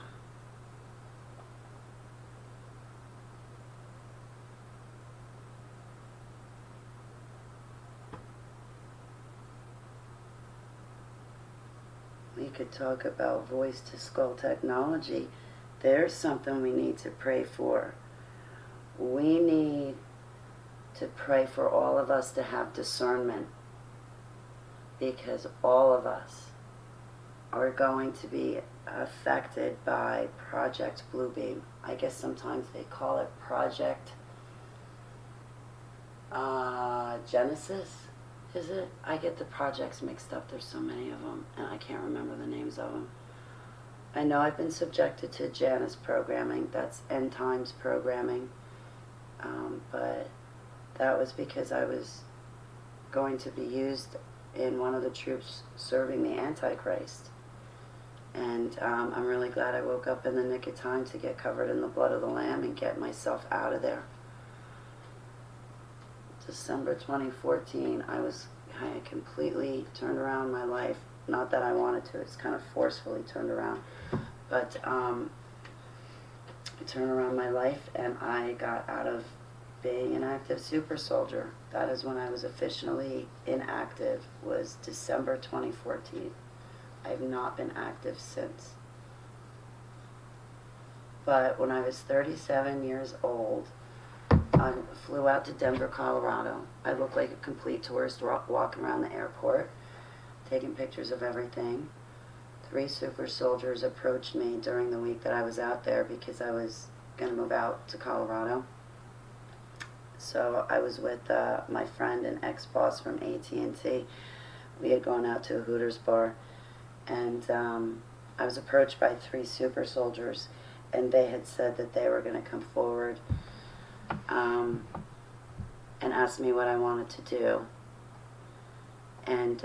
Speaker 1: We could talk about voice-to-skull technology. There's something we need to pray for. We need to pray for all of us to have discernment, because all of us are going to be affected by Project Bluebeam. I guess sometimes they call it Project Genesis, is it? I get the projects mixed up. There's so many of them, and I can't remember the names of them. I know I've been subjected to Janus programming. That's end times programming. But that was because I was going to be used in one of the troops serving the Antichrist. And I'm really glad I woke up in the nick of time to get covered in the blood of the Lamb and get myself out of there. December 2014, I completely turned around my life. Not that I wanted to, it's kind of forcefully turned around. But I turned around my life, and I got out of being an active super soldier. That is when I was officially inactive, was December 2014. I've not been active since. But when I was 37 years old, I flew out to Denver, Colorado. I looked like a complete tourist walking around the airport, taking pictures of everything. 3 super soldiers approached me during the week that I was out there because I was going to move out to Colorado. So I was with my friend and ex-boss from AT&T. We had gone out to a Hooters bar, and I was approached by 3 super soldiers, and they had said that they were going to come forward and ask me what I wanted to do. And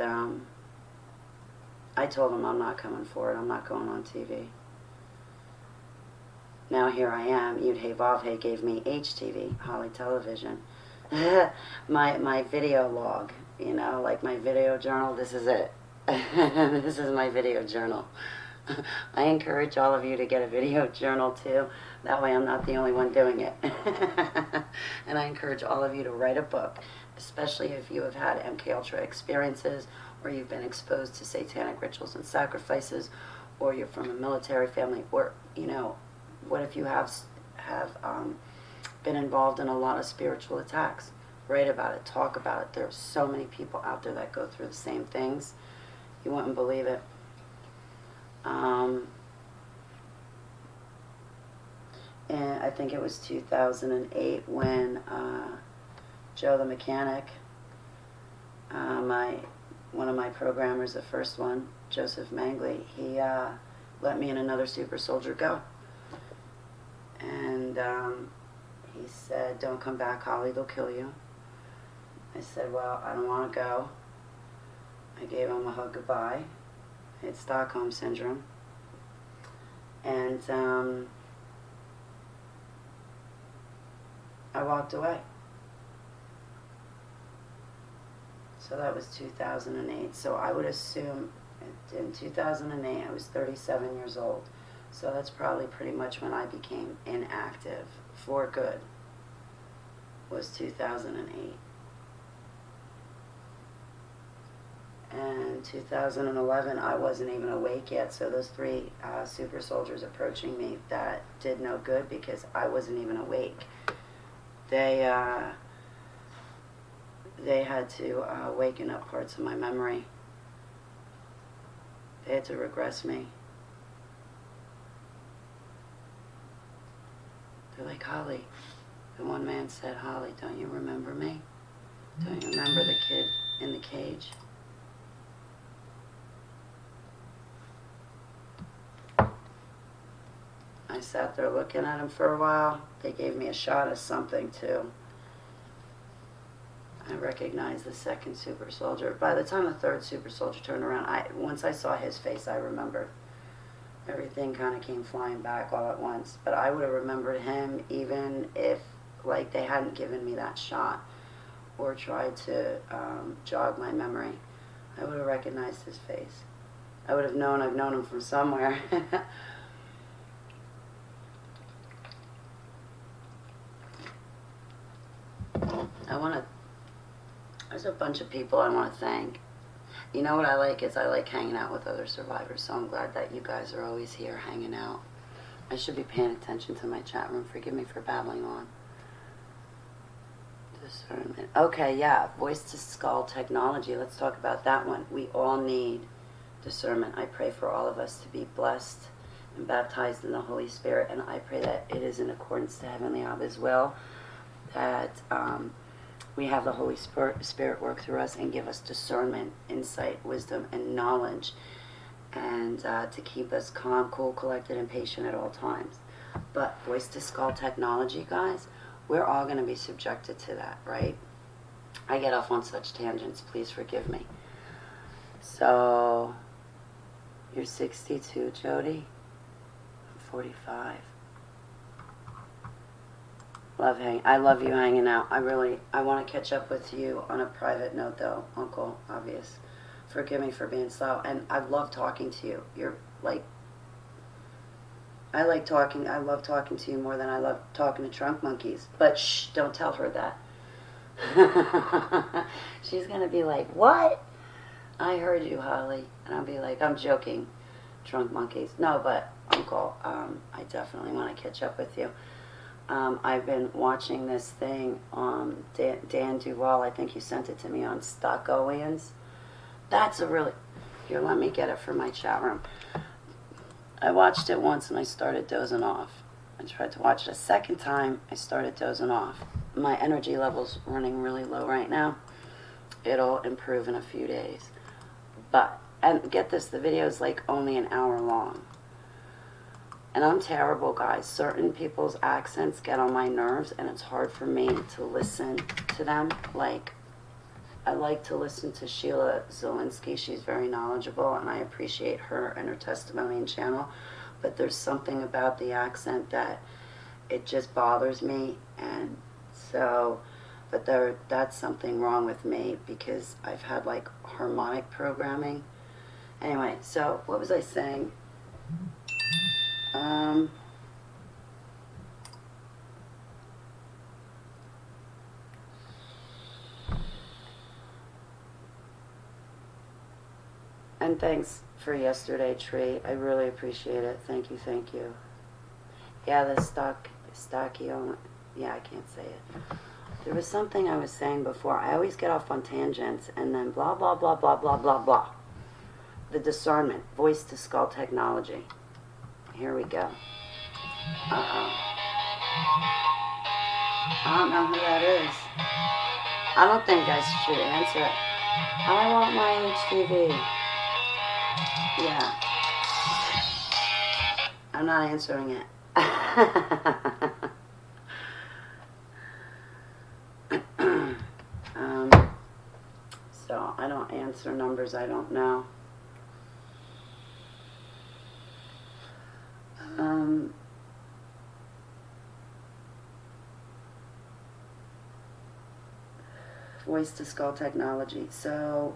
Speaker 1: I told them I'm not coming forward. I'm not going on TV. Now here I am. Yud Hey Vav Hey gave me HTV, Holly Television. my video log, you know, like my video journal. This is it. This is my video journal. I encourage all of you to get a video journal too. That way I'm not the only one doing it. And I encourage all of you to write a book, especially if you have had MKUltra experiences, or you've been exposed to satanic rituals and sacrifices, or you're from a military family, or, you know, what if you have been involved in a lot of spiritual attacks? Write about it, talk about it. There are so many people out there that go through the same things. You wouldn't believe it. And I think it was 2008 when Joe the mechanic, one of my programmers, the first one, Joseph Mangley, he let me and another super soldier go. And he said, "Don't come back, Holly, they'll kill you." I said, "Well, I don't want to go." I gave him a hug goodbye. I had Stockholm Syndrome. And I walked away. So that was 2008. So I would assume in 2008 I was 37 years old. So that's probably pretty much when I became inactive for good, was 2008. And 2011, I wasn't even awake yet, so those 3 super soldiers approaching me, that did no good because I wasn't even awake. They had to waken up parts of my memory. They had to regress me. They're like, "Holly," the one man said, "Holly, don't you remember me? Don't you remember the kid in the cage?" I sat there looking at him for a while. They gave me a shot of something too. I recognized the second super soldier. By the time the third super soldier turned around, once I saw his face, I remembered. Everything kind of came flying back all at once. But I would have remembered him even if, like, they hadn't given me that shot or tried to jog my memory. I would have recognized his face. I would have known I've known him from somewhere. There's a bunch of people I want to thank. You know what I like is I like hanging out with other survivors, so I'm glad that you guys are always here hanging out. I should be paying attention to my chat room. Forgive me for babbling on. Discernment. Okay, yeah, voice to skull technology. Let's talk about that one. We all need discernment. I pray for all of us to be blessed and baptized in the Holy Spirit, and I pray that it is in accordance to Heavenly Abba's will, that we have the Holy Spirit work through us and give us discernment, insight, wisdom, and knowledge, and to keep us calm, cool, collected, and patient at all times. But voice to skull technology, guys, we're all going to be subjected to that, right? I get off on such tangents. Please forgive me. So, you're 62, Jody? I'm 45. I love you hanging out. I want to catch up with you on a private note, though, Uncle, obvious. Forgive me for being slow. And I love talking to you. You're like, I love talking to you more than I love talking to trunk monkeys. But shh, don't tell her that. She's going to be like, "What? I heard you, Holly." And I'll be like, "I'm joking, trunk monkeys." No, but Uncle, I definitely want to catch up with you. I've been watching this thing on Dan Duval. I think you sent it to me on Stockoians. That's a really... Here, let me get it for my chat room. I watched it once and I started dozing off. I tried to watch it a second time. I started dozing off. My energy level's running really low right now. It'll improve in a few days. But, and get this, the video is like only an hour long. And I'm terrible, guys. Certain people's accents get on my nerves, and it's hard for me to listen to them. Like, I like to listen to Sheila Zielinski. She's very knowledgeable, and I appreciate her and her testimony and channel. But there's something about the accent that it just bothers me. And so, but that's something wrong with me because I've had like harmonic programming. Anyway, so what was I saying? And thanks for yesterday, Tree. I really appreciate it. Thank you, thank you. Yeah, the stockio, yeah, I can't say it. There was something I was saying before. I always get off on tangents and then blah, blah, blah, blah, blah, blah, blah. The discernment, voice to skull technology. Here we go. Uh-oh. I don't know who that is. I don't think I should answer it. I want my HTV. Yeah. I'm not answering it. So I don't answer numbers I don't know. Voice to skull technology. So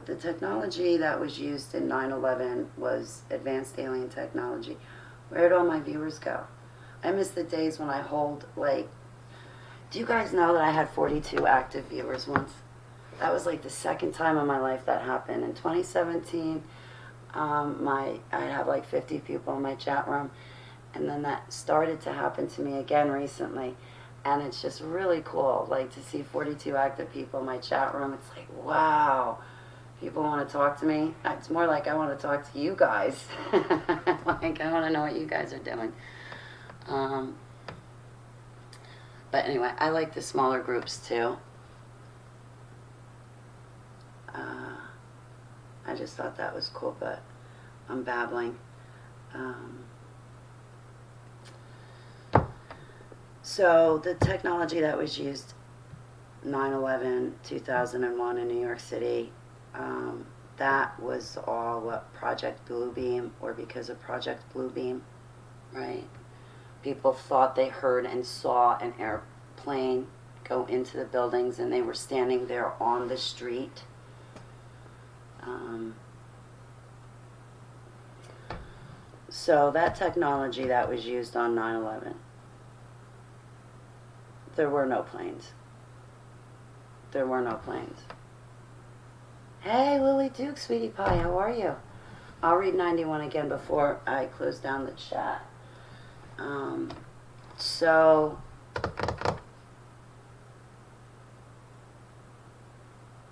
Speaker 1: the technology that was used in 9/11 was advanced alien technology. Where'd all my viewers go? I miss the days when I hold, like, do you guys know that I had 42 active viewers once? That was like the second time in my life that happened. In 2017, I'd have like 50 people in my chat room, and then that started to happen to me again recently. And it's just really cool, like, to see 42 active people in my chat room. It's like, wow, people want to talk to me. It's more like I want to talk to you guys. Like, I want to know what you guys are doing. But anyway, I like the smaller groups too. I just thought that was cool, but I'm babbling. So the technology that was used 9/11, 2001 in New York City, that was all what Project Bluebeam, or because of Project Bluebeam, right? People thought they heard and saw an airplane go into the buildings, and they were standing there on the street. So that technology that was used on 9/11, there were no planes. There were no planes. Hey, Lily Duke, sweetie pie, how are you? I'll read 91 again before I close down the chat. So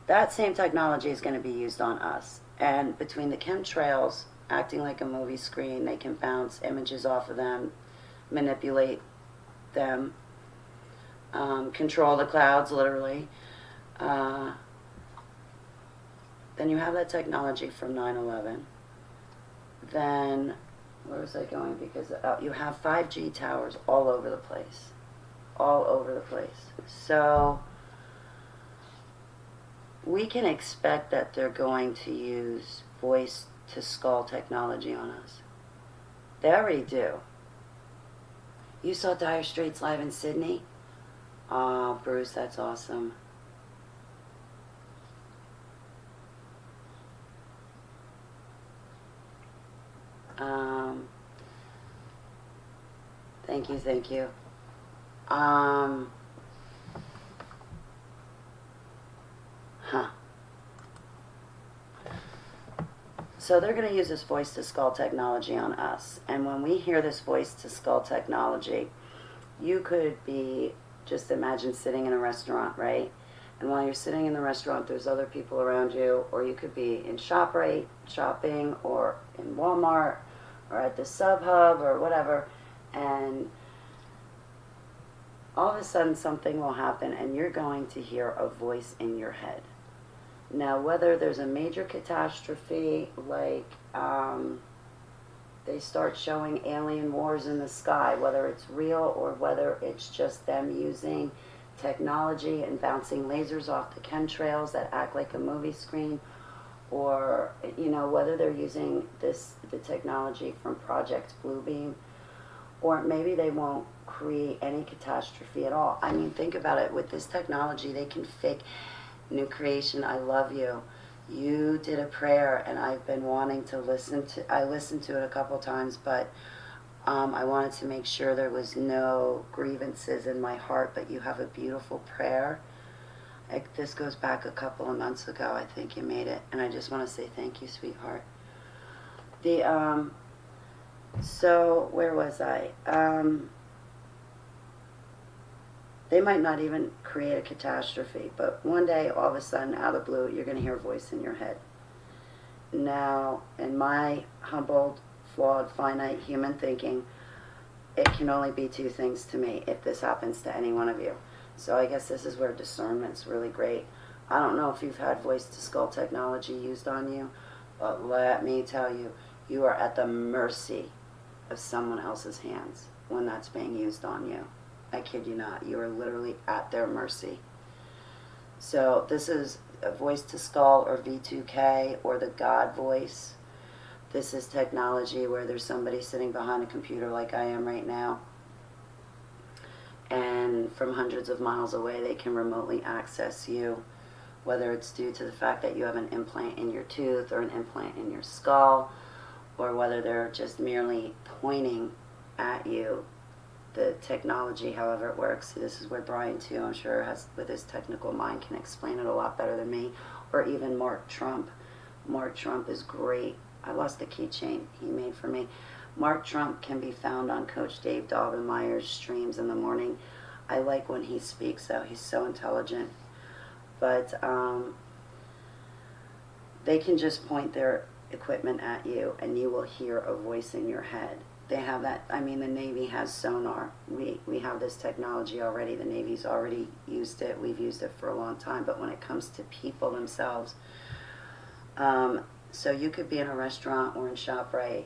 Speaker 1: that same technology is going to be used on us. And between the chemtrails acting like a movie screen, they can bounce images off of them, manipulate them, control the clouds, literally. Then you have that technology from 9/11. Then, where was I going? Because you have 5G towers all over the place. All over the place. So we can expect that they're going to use voice to skull technology on us. They already do. You saw Dire Straits live in Sydney? Oh, Bruce, that's awesome. Thank you, thank you. So they're going to use this voice to skull technology on us. And when we hear this voice to skull technology, you could be, just imagine sitting in a restaurant, right? And while you're sitting in the restaurant, there's other people around you, or you could be in ShopRite, shopping, or in Walmart, or at the SubHub, or whatever, and all of a sudden something will happen, and you're going to hear a voice in your head. Now, whether there's a major catastrophe, like they start showing alien wars in the sky, whether it's real or whether it's just them using technology and bouncing lasers off the chemtrails that act like a movie screen, or whether they're using the technology from Project Bluebeam, or maybe they won't create any catastrophe at all. I mean, think about it. With this technology, they can fake new creation. I love you. You did a prayer, and I've been wanting to listen to. I listened to it a couple times, but I wanted to make sure there was no grievances in my heart. But you have a beautiful prayer. This goes back a couple of months ago. I think you made it, and I just want to say thank you, sweetheart. So where was I? They might not even create a catastrophe, but one day, all of a sudden, out of the blue, you're going to hear a voice in your head. Now, in my humbled, flawed, finite human thinking, it can only be two things to me if this happens to any one of you. So I guess this is where discernment's really great. I don't know if you've had voice-to-skull technology used on you, but let me tell you, you are at the mercy of someone else's hands when that's being used on you. I kid you not. You are literally at their mercy. So this is a voice-to-skull or V2K or the God voice. This is technology where there's somebody sitting behind a computer like I am right now. And from hundreds of miles away, they can remotely access you, whether it's due to the fact that you have an implant in your tooth or an implant in your skull, or whether they're just merely pointing at you. The technology, however it works. This is where Brian, too, I'm sure, has, with his technical mind, can explain it a lot better than me, or even Mark Trump. Mark Trump is great. I lost the keychain he made for me. Mark Trump can be found on Coach Dave Daubenmire's streams in the morning. I like when he speaks, though. He's so intelligent. But they can just point their equipment at you, and you will hear a voice in your head. They have that. I mean, the Navy has sonar. We have this technology already. The Navy's already used it. We've used it for a long time. But when it comes to people themselves, so you could be in a restaurant or in ShopRite,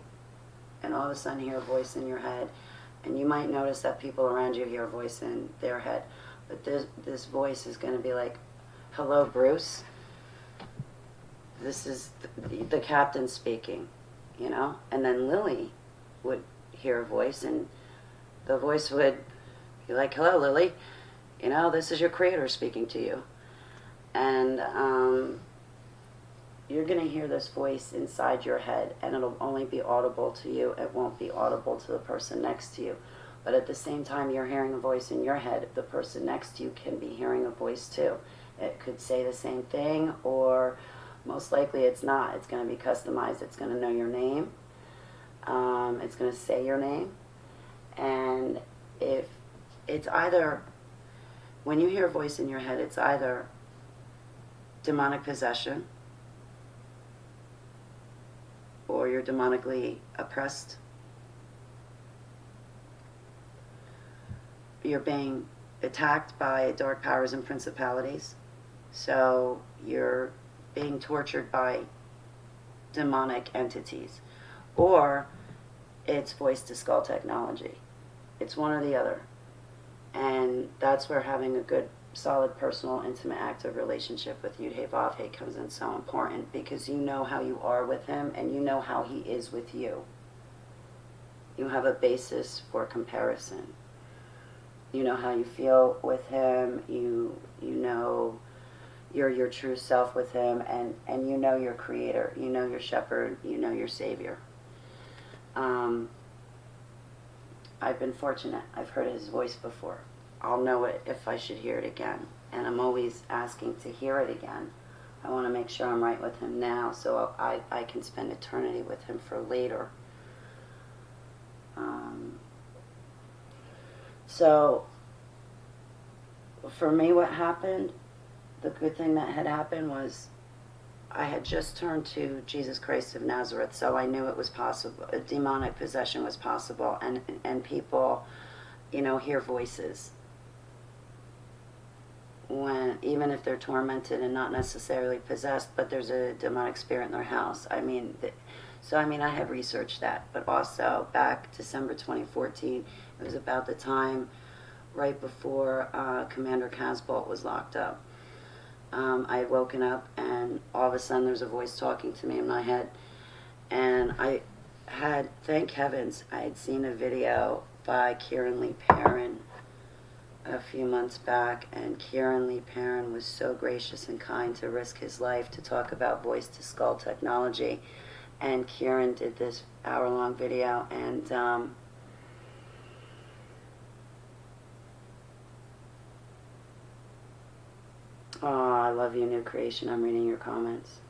Speaker 1: and all of a sudden hear a voice in your head, and you might notice that people around you hear a voice in their head. But this voice is going to be like, "Hello, Bruce. This is the captain speaking," And then Lily would hear a voice, and the voice would be like, "Hello, Lily. This is your creator speaking to you." And you're going to hear this voice inside your head, and it'll only be audible to you. It won't be audible to the person next to you. But at the same time you're hearing a voice in your head, the person next to you can be hearing a voice too. It could say the same thing, or most likely it's not. It's going to be customized. It's going to know your name. It's going to say your name. And if it's either, when you hear a voice in your head, it's either demonic possession, or you're demonically oppressed, you're being attacked by dark powers and principalities, so you're being tortured by demonic entities, or it's voice-to-skull technology. It's one or the other. And that's where having a good, solid, personal, intimate, active relationship with Yud-Hey-Vav-Hey comes in so important, because you know how you are with him, and you know how he is with you. You have a basis for comparison. You know how you feel with him, you know you're your true self with him, and you know your creator, you know your shepherd, you know your savior. I've been fortunate. I've heard his voice before. I'll know it if I should hear it again. And I'm always asking to hear it again. I want to make sure I'm right with him now, so I can spend eternity with him for later. So, for me, what happened, the good thing that had happened was I had just turned to Jesus Christ of Nazareth, so I knew it was possible. A demonic possession was possible, and people, hear voices. even if they're tormented and not necessarily possessed, but there's a demonic spirit in their house. I mean, I have researched that, but also back December 2014, it was about the time right before Commander Casbolt was locked up. I had woken up, and all of a sudden there's a voice talking to me in my head, and I had, thank heavens, I had seen a video by Kieran Lee Perrin a few months back, and Kieran Lee Perrin was so gracious and kind to risk his life to talk about voice-to-skull technology. And Kieran did this hour-long video, and oh, I love you, New Creation. I'm reading your comments.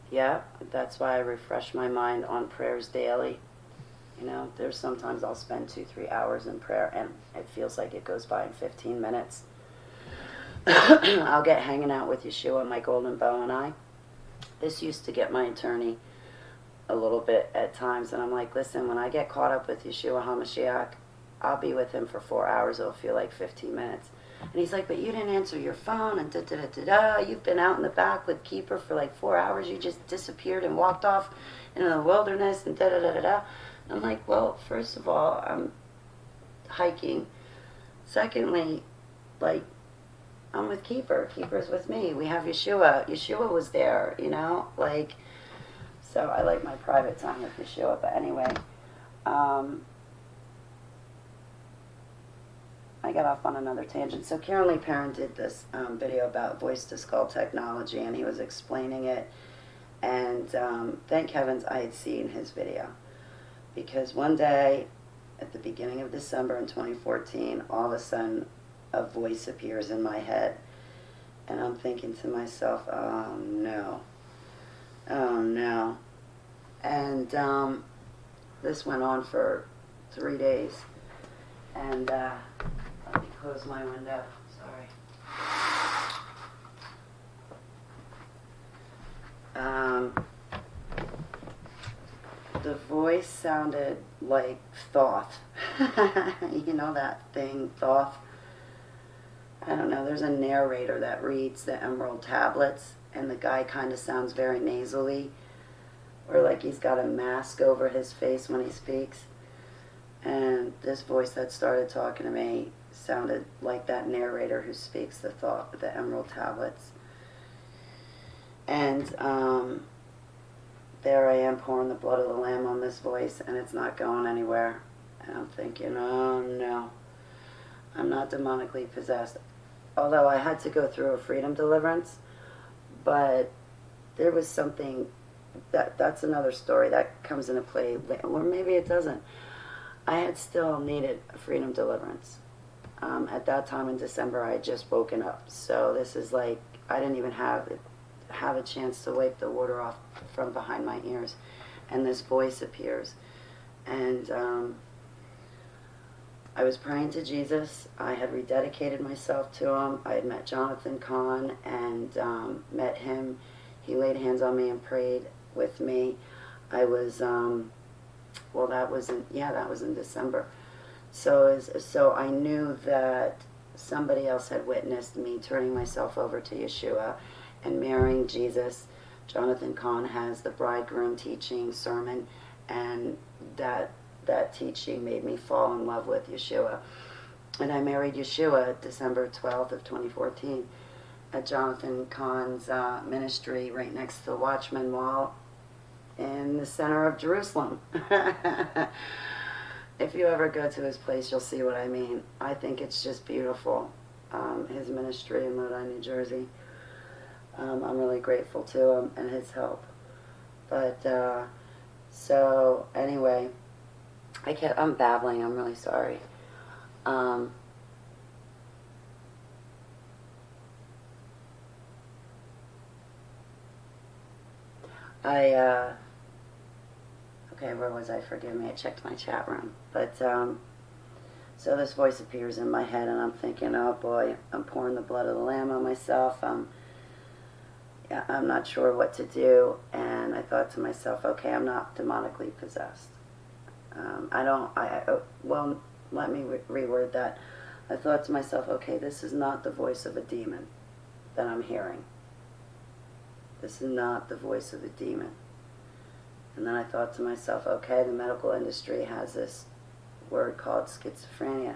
Speaker 1: Yeah, that's why I refresh my mind on prayers daily. You know, there's sometimes I'll spend 2-3 hours in prayer, and it feels like it goes by in 15 minutes. I'll get hanging out with Yeshua, my golden bow, and I. This used to get my attorney a little bit at times, and I'm like, listen, when I get caught up with Yeshua HaMashiach, I'll be with him for 4 hours. It'll feel like 15 minutes. And he's like, but you didn't answer your phone, and da-da-da-da-da. You've been out in the back with Keeper for like 4 hours. You just disappeared and walked off into the wilderness, and da-da-da-da-da. I'm like, well, first of all, I'm hiking. Secondly, like, I'm with Keeper. Keeper's with me. We have Yeshua. Yeshua was there, you know? Like, so I like my private time with Yeshua. But anyway, I got off on another tangent. So Kieran Lee Perrin did this video about voice-to-skull technology, and he was explaining it. And thank heavens I had seen his video. Because one day, at the beginning of December in 2014, all of a sudden, a voice appears in my head. And I'm thinking to myself, oh no. Oh no. And this went on for 3 days. And let me close my window. Sorry. The voice sounded like Thoth. You know that thing, Thoth? I don't know, there's a narrator that reads the Emerald Tablets, and the guy kind of sounds very nasally, or like he's got a mask over his face when he speaks. And this voice that started talking to me sounded like that narrator who speaks the Emerald Tablets. And there I am pouring the blood of the Lamb on this voice, and it's not going anywhere. And I'm thinking, oh no, I'm not demonically possessed. Although I had to go through a freedom deliverance, but there was something, that's another story that comes into play, or maybe it doesn't. I had still needed a freedom deliverance. At that time in December, I had just woken up. So this is like, I didn't even have a chance to wipe the water off from behind my ears. And this voice appears. And I was praying to Jesus. I had rededicated myself to him. I had met Jonathan Kahn and met him. He laid hands on me and prayed with me. I was, well, that was in December. So I knew that somebody else had witnessed me turning myself over to Yeshua and marrying Jesus. Jonathan Kahn has the bridegroom teaching sermon, and that teaching made me fall in love with Yeshua. And I married Yeshua December 12th of 2014 at Jonathan Kahn's ministry right next to the Watchman Wall in the center of Jerusalem. If you ever go to his place, you'll see what I mean. I think it's just beautiful, his ministry in Lodi, New Jersey. I'm really grateful to him and his help. But, so, anyway, I'm babbling, I'm really sorry. Okay, where was I? Forgive me, I checked my chat room. But, so this voice appears in my head, and I'm thinking, oh boy, I'm pouring the blood of the Lamb on myself. I'm not sure what to do. And I thought to myself, okay, I'm not demonically possessed. Well, let me reword that. I thought to myself, okay, this is not the voice of a demon that I'm hearing. This is not the voice of a demon. And then I thought to myself, okay, the medical industry has this word called schizophrenia.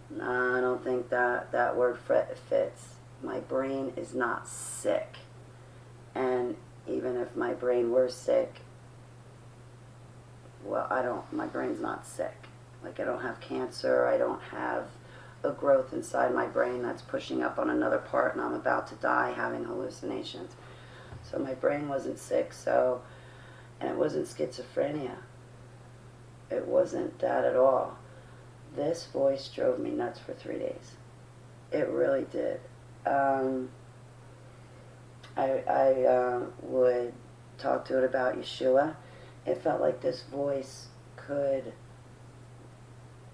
Speaker 1: No, I don't think that word fits. My brain is not sick. And even if my brain were sick, well, my brain's not sick. Like, I don't have cancer, I don't have a growth inside my brain that's pushing up on another part, and I'm about to die having hallucinations. So my brain wasn't sick, and it wasn't schizophrenia. It wasn't that at all. This voice drove me nuts for 3 days. It really did. I would talk to it about Yeshua. It felt like this voice could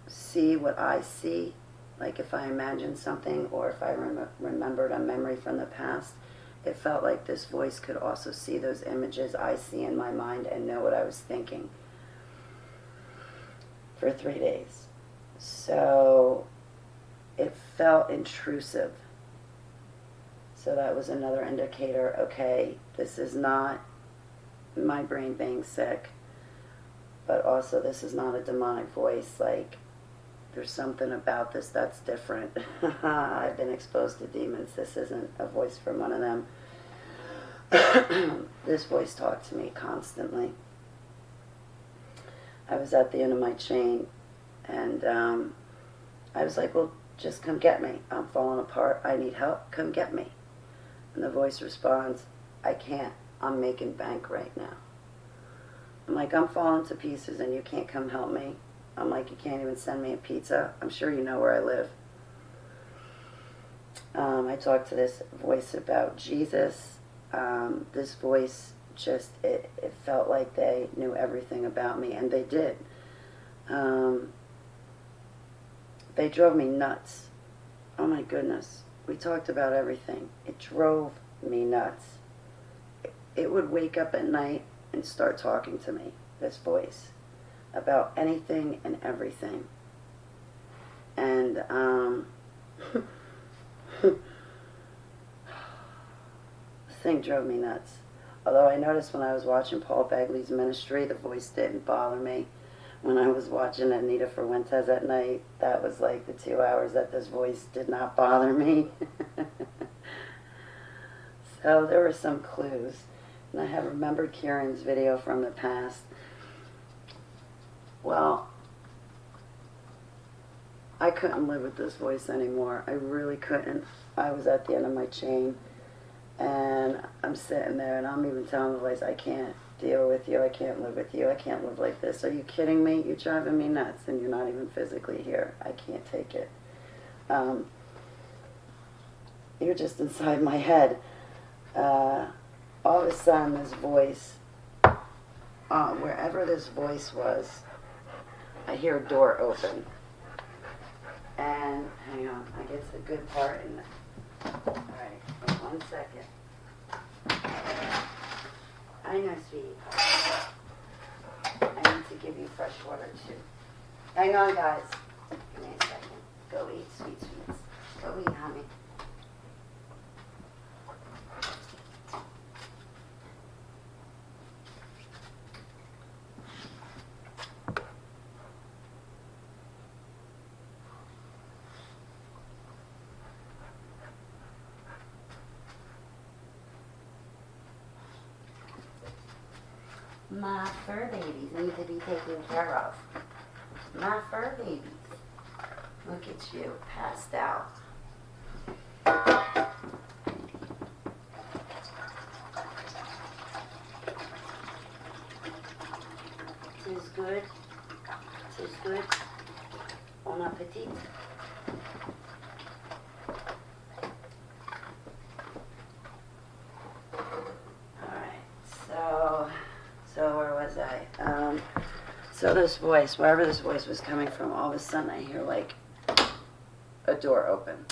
Speaker 1: see what I see. Like if I imagined something, or if I remembered a memory from the past, it felt like this voice could also see those images I see in my mind and know what I was thinking for 3 days. So it felt intrusive. So that was another indicator, okay, this is not my brain being sick, but also this is not a demonic voice. Like, there's something about this that's different. I've been exposed to demons. This isn't a voice from one of them. This voice talked to me constantly. I was at the end of my chain, and I was like, well, just come get me. I'm falling apart. I need help. Come get me. And the voice responds, I can't. I'm making bank right now. I'm like, I'm falling to pieces and you can't come help me. I'm like, you can't even send me a pizza. I'm sure you know where I live. I talked to this voice about Jesus. This voice just, it felt like they knew everything about me, and they did. They drove me nuts. Oh my goodness. We talked about everything. It drove me nuts. It would wake up at night and start talking to me, this voice, about anything and everything. And the thing drove me nuts. Although I noticed when I was watching Paul Begley's ministry, the voice didn't bother me. When I was watching Anita Fuentes at night, that was like the 2 hours that this voice did not bother me. So there were some clues. And I have remembered Kieran's video from the past. Well, I couldn't live with this voice anymore. I really couldn't. I was at the end of my chain, and I'm sitting there, and I'm even telling the voice, I can't deal with you. I can't live with you. I can't live like this. Are you kidding me? You're driving me nuts, and you're not even physically here. I can't take it. You're just inside my head. All of a sudden, this voice, wherever this voice was, I hear a door open. And, hang on, I get to the good part in it. Alright, 1 second. I know, sweetie. I need to give you fresh water, too. Hang on, guys. Give me a second. Go eat, sweet sweets. Go eat, honey. My fur babies need to be taken care of. My fur babies. Look at you, passed out. Tis good. Tis good. Bon appetit. So where was I? So this voice, wherever this voice was coming from, all of a sudden I hear like a door open.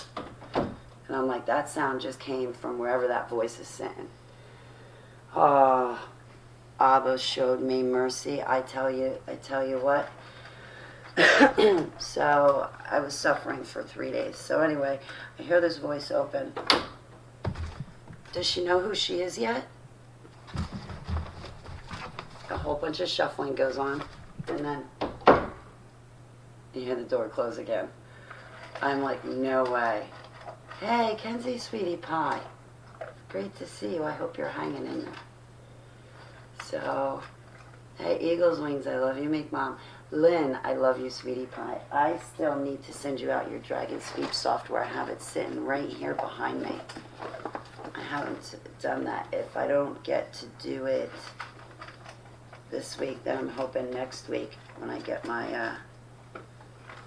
Speaker 1: And I'm like, that sound just came from wherever that voice is sitting. Oh, Abba showed me mercy. I tell you what. So I was suffering for 3 days. So anyway, I hear this voice open. Does she know who she is yet? A whole bunch of shuffling goes on, and then you hear the door close again. I'm like, no way. Hey, Kenzie, sweetie pie. Great to see you. I hope you're hanging in there. So, hey, Eagle's Wings, I love you, Meek Mom. Lynn, I love you, sweetie pie. I still need to send you out your Dragon Speech software. I have it sitting right here behind me. I haven't done that. If I don't get to do it this week, then I'm hoping next week when I get my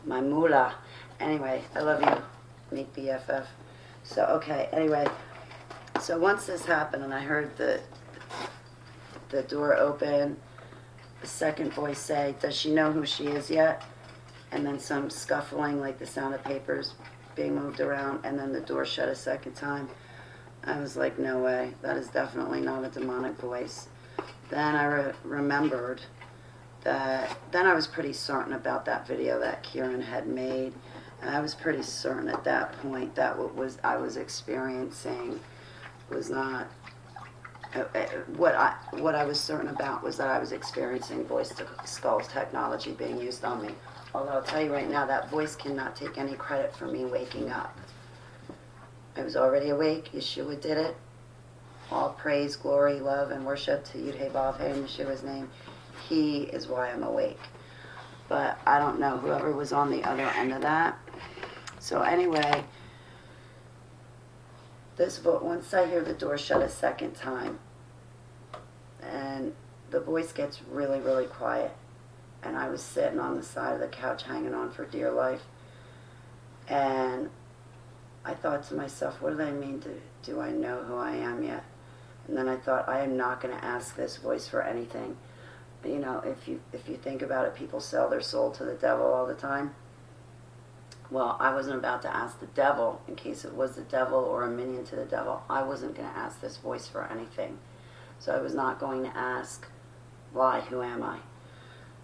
Speaker 1: my moolah. Anyway, I love you, Meek BFF. So, okay, anyway. So once this happened and I heard the door open, the second voice say, does she know who she is yet? And then some scuffling, like the sound of papers being moved around, and then the door shut a second time. I was like, no way. That is definitely not a demonic voice. Then I remembered that, then I was pretty certain about that video that Kieran had made. And I was pretty certain at that point that what I was experiencing was not, what I was certain about was that I was experiencing voice to skull technology being used on me. Although I'll tell you right now, that voice cannot take any credit for me waking up. I was already awake. Yeshua did it. All praise, glory, love, and worship to Yud-Hey Vav-Hey in Yeshua's name. He is why I'm awake. But I don't know whoever was on the other end of that. So anyway, once I hear the door shut a second time, and the voice gets really, really quiet, and I was sitting on the side of the couch hanging on for dear life, and I thought to myself, what do they mean? Do I know who I am yet? And then I thought, I am not going to ask this voice for anything. You know, if you think about it, people sell their soul to the devil all the time. Well, I wasn't about to ask the devil, in case it was the devil or a minion to the devil. I wasn't going to ask this voice for anything. So I was not going to ask, why, who am I?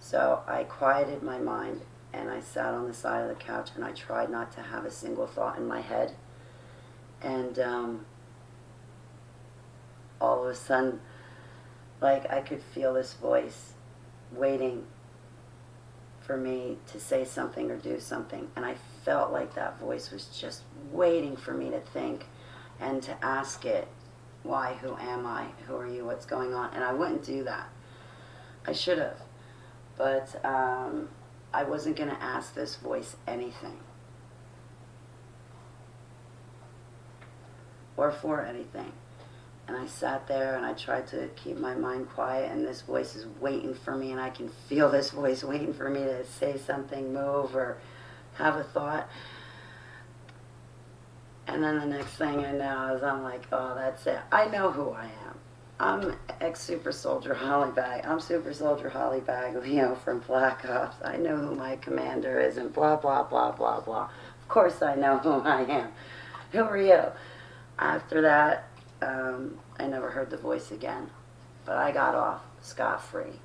Speaker 1: So I quieted my mind, and I sat on the side of the couch, and I tried not to have a single thought in my head. And all of a sudden, like, I could feel this voice waiting for me to say something or do something. And I felt like that voice was just waiting for me to think and to ask it, why, who am I, who are you, what's going on? And I wouldn't do that. I should have. But I wasn't going to ask this voice anything. Or for anything. And I sat there and I tried to keep my mind quiet, and this voice is waiting for me, and I can feel this voice waiting for me to say something, move, or have a thought. And then the next thing I know is I'm like, oh, that's it. I know who I am. I'm ex-Super Soldier Holly Bag. I'm Super Soldier Holly Bag, you know, from Black Ops. I know who my commander is, and blah, blah, blah, blah, blah. Of course I know who I am. Who are you? After that, I never heard the voice again, but I got off scot-free,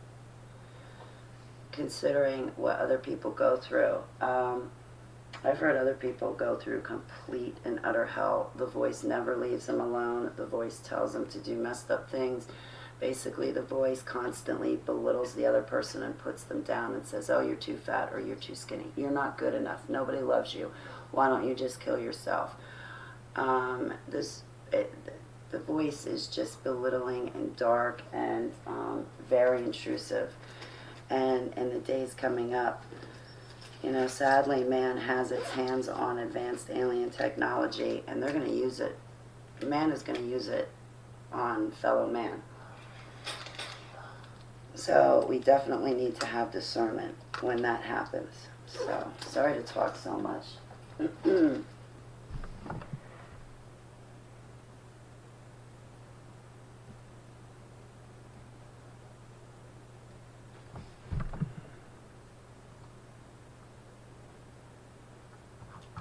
Speaker 1: considering what other people go through. I've heard other people go through complete and utter hell. The voice never leaves them alone. The voice tells them to do messed up things. Basically, the voice constantly belittles the other person and puts them down and says, oh, you're too fat, or you're too skinny. You're not good enough. Nobody loves you. Why don't you just kill yourself? The voice is just belittling and dark and very intrusive. And in the days coming up, you know, sadly, man has its hands on advanced alien technology, and they're going to use it. Man is going to use it on fellow man. So we definitely need to have discernment when that happens. So, sorry to talk so much.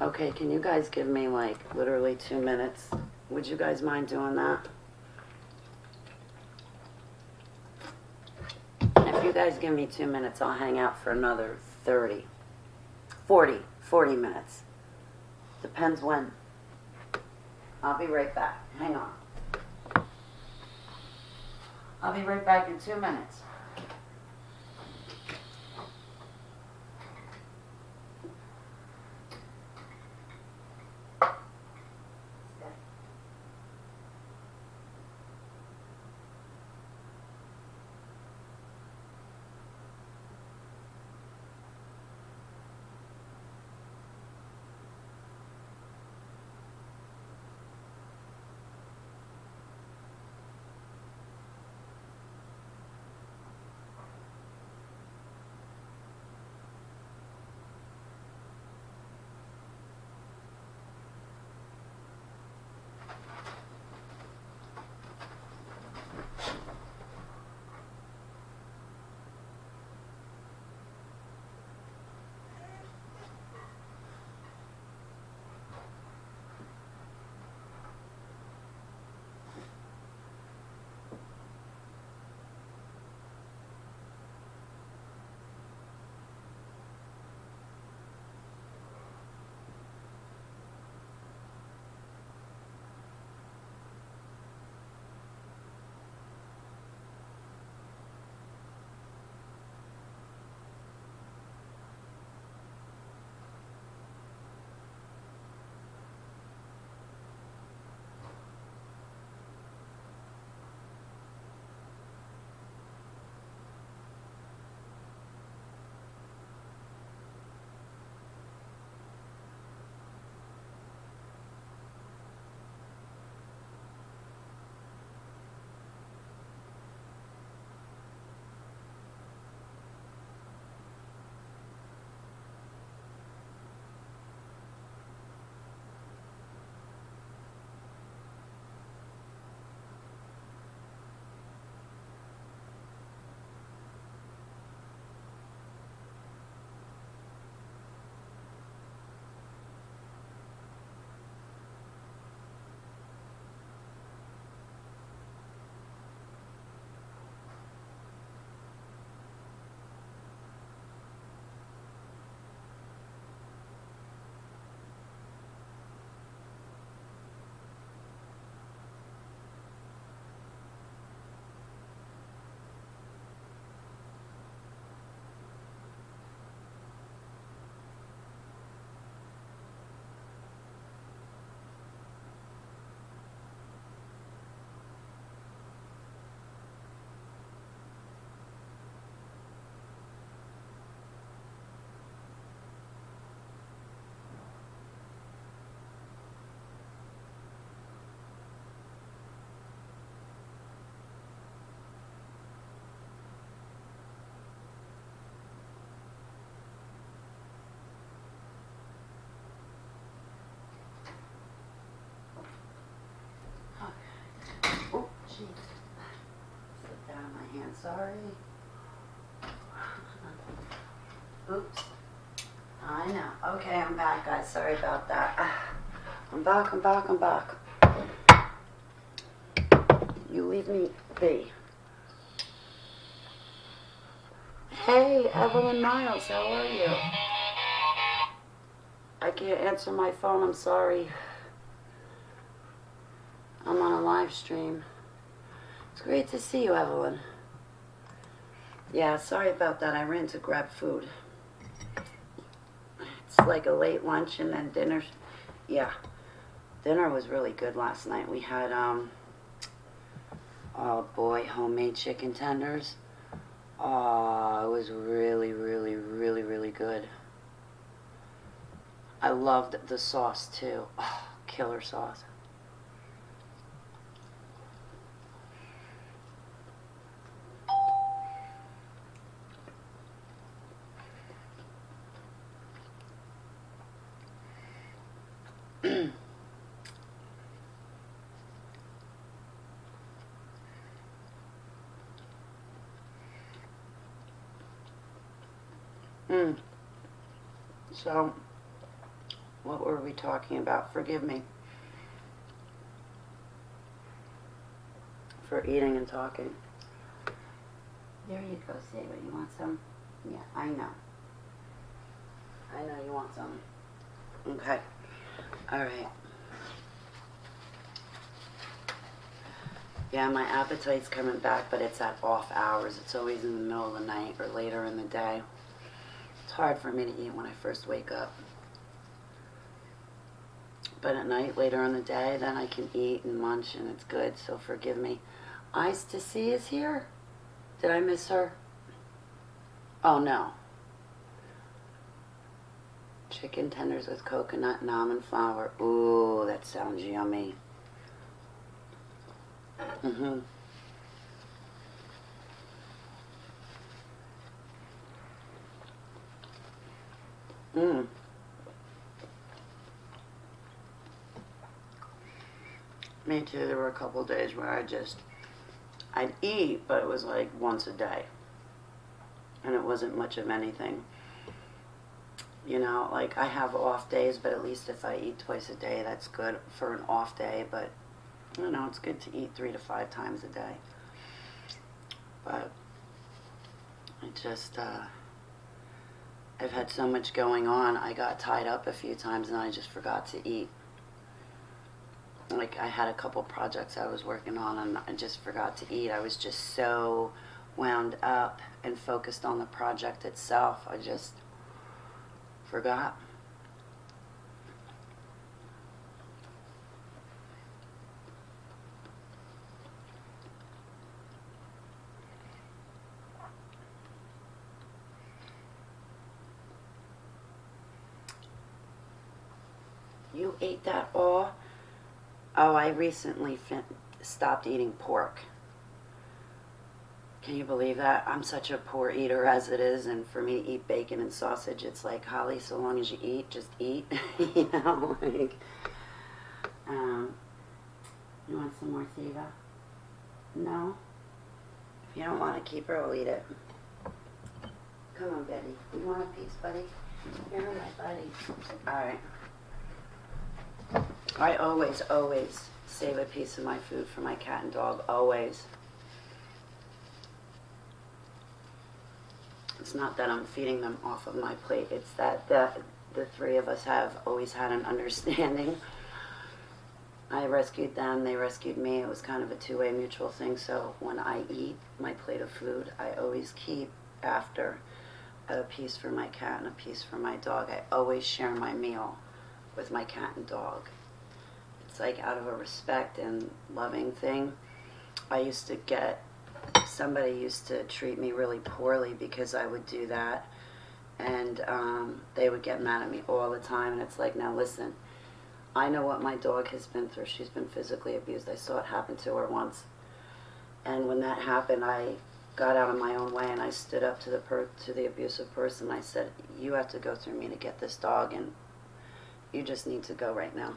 Speaker 1: Okay, can you guys give me like literally 2 minutes? Would you guys mind doing that? If you guys give me 2 minutes, I'll hang out for another 30. 40 minutes. Depends when. I'll be right back. Hang on. I'll be right back in 2 minutes. Oh, jeez. Slip down my hand, sorry. Oops. I know. Okay, I'm back, guys. Sorry about that. I'm back. You leave me be. Hey, Evelyn Miles, how are you? I can't answer my phone, I'm sorry. I'm on a live stream. It's great to see you, Evelyn. Yeah, sorry about that. I ran to grab food. It's like a late lunch and then dinner. Yeah, dinner was really good last night. We had, oh boy, homemade chicken tenders. Oh, it was really good. I loved the sauce too. Oh, killer sauce. So, what were we talking about? Forgive me for eating and talking. There you go, David. You want some? Yeah, I know. I know you want want some? Okay. All right. Yeah, my appetite's coming back, but it's at off hours. It's always in the middle of the night or later in the day. It's hard for me to eat when I first wake up. But at night, later in the day, then I can eat and munch, and it's good, so forgive me. Ice to See is here? Did I miss her? Oh, no. Chicken tenders with coconut and almond flour. Ooh, that sounds yummy. Mm-hmm. Mm. Me too. There were a couple days where I'd eat, but it was like once a day. And it wasn't much of anything. You know, like I have off days, but at least if I eat twice a day, that's good for an off day. But, you know, it's good to eat 3 to 5 times a day. But it just, I've had so much going on. I got tied up a few times and I just forgot to eat. Like I had a couple projects I was working on and I just forgot to eat. I was just so wound up and focused on the project itself. I just forgot. You ate that all? Oh, I recently stopped eating pork. Can you believe that? I'm such a poor eater as it is, and for me to eat bacon and sausage, it's like, Holly, so long as you eat, just eat. You know, like, you want some more Siva? No? If you don't want to keep her, I'll eat it. Come on, Betty. You want a piece, buddy? You're my buddy. All right. I always save a piece of my food for my cat and dog. Always. It's not that I'm feeding them off of my plate. It's that the three of us have always had an understanding. I rescued them, they rescued me. It was kind of a two-way mutual thing. So when I eat my plate of food, I always keep after a piece for my cat and a piece for my dog. I always share my meal with my cat and dog. It's like out of a respect and loving thing. Somebody used to treat me really poorly because I would do that, and they would get mad at me all the time. And it's like, now listen, I know what my dog has been through. She's been physically abused. I saw it happen to her once, and when that happened, I got out of my own way and I stood up to the abusive person. I said, you have to go through me to get this dog, and you just need to go right now.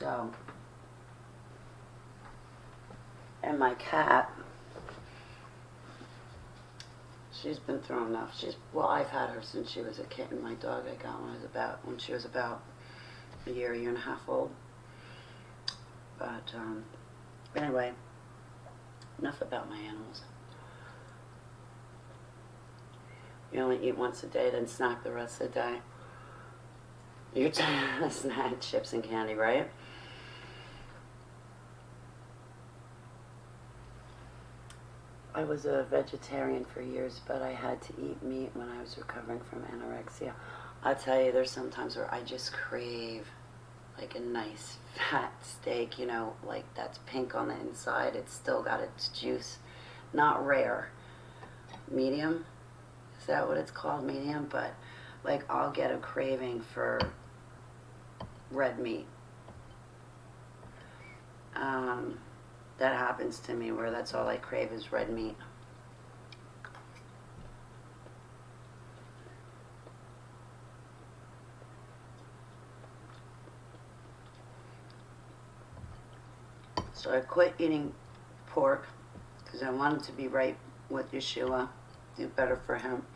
Speaker 1: So, and my cat, she's been through enough. I've had her since she was a kitten. My dog I got when she was about a year and a half old. But anyway, enough about my animals. You only eat once a day, then snack the rest of the day. You snack chips and candy, right? I was a vegetarian for years, but I had to eat meat when I was recovering from anorexia. I'll tell you, there's some times where I just crave like a nice fat steak, you know, like that's pink on the inside. It's still got its juice. Not rare. Medium? Is that what it's called? Medium? But like I'll get a craving for red meat. That happens to me where that's all I crave is red meat. So I quit eating pork because I wanted to be right with Yeshua, do better for him,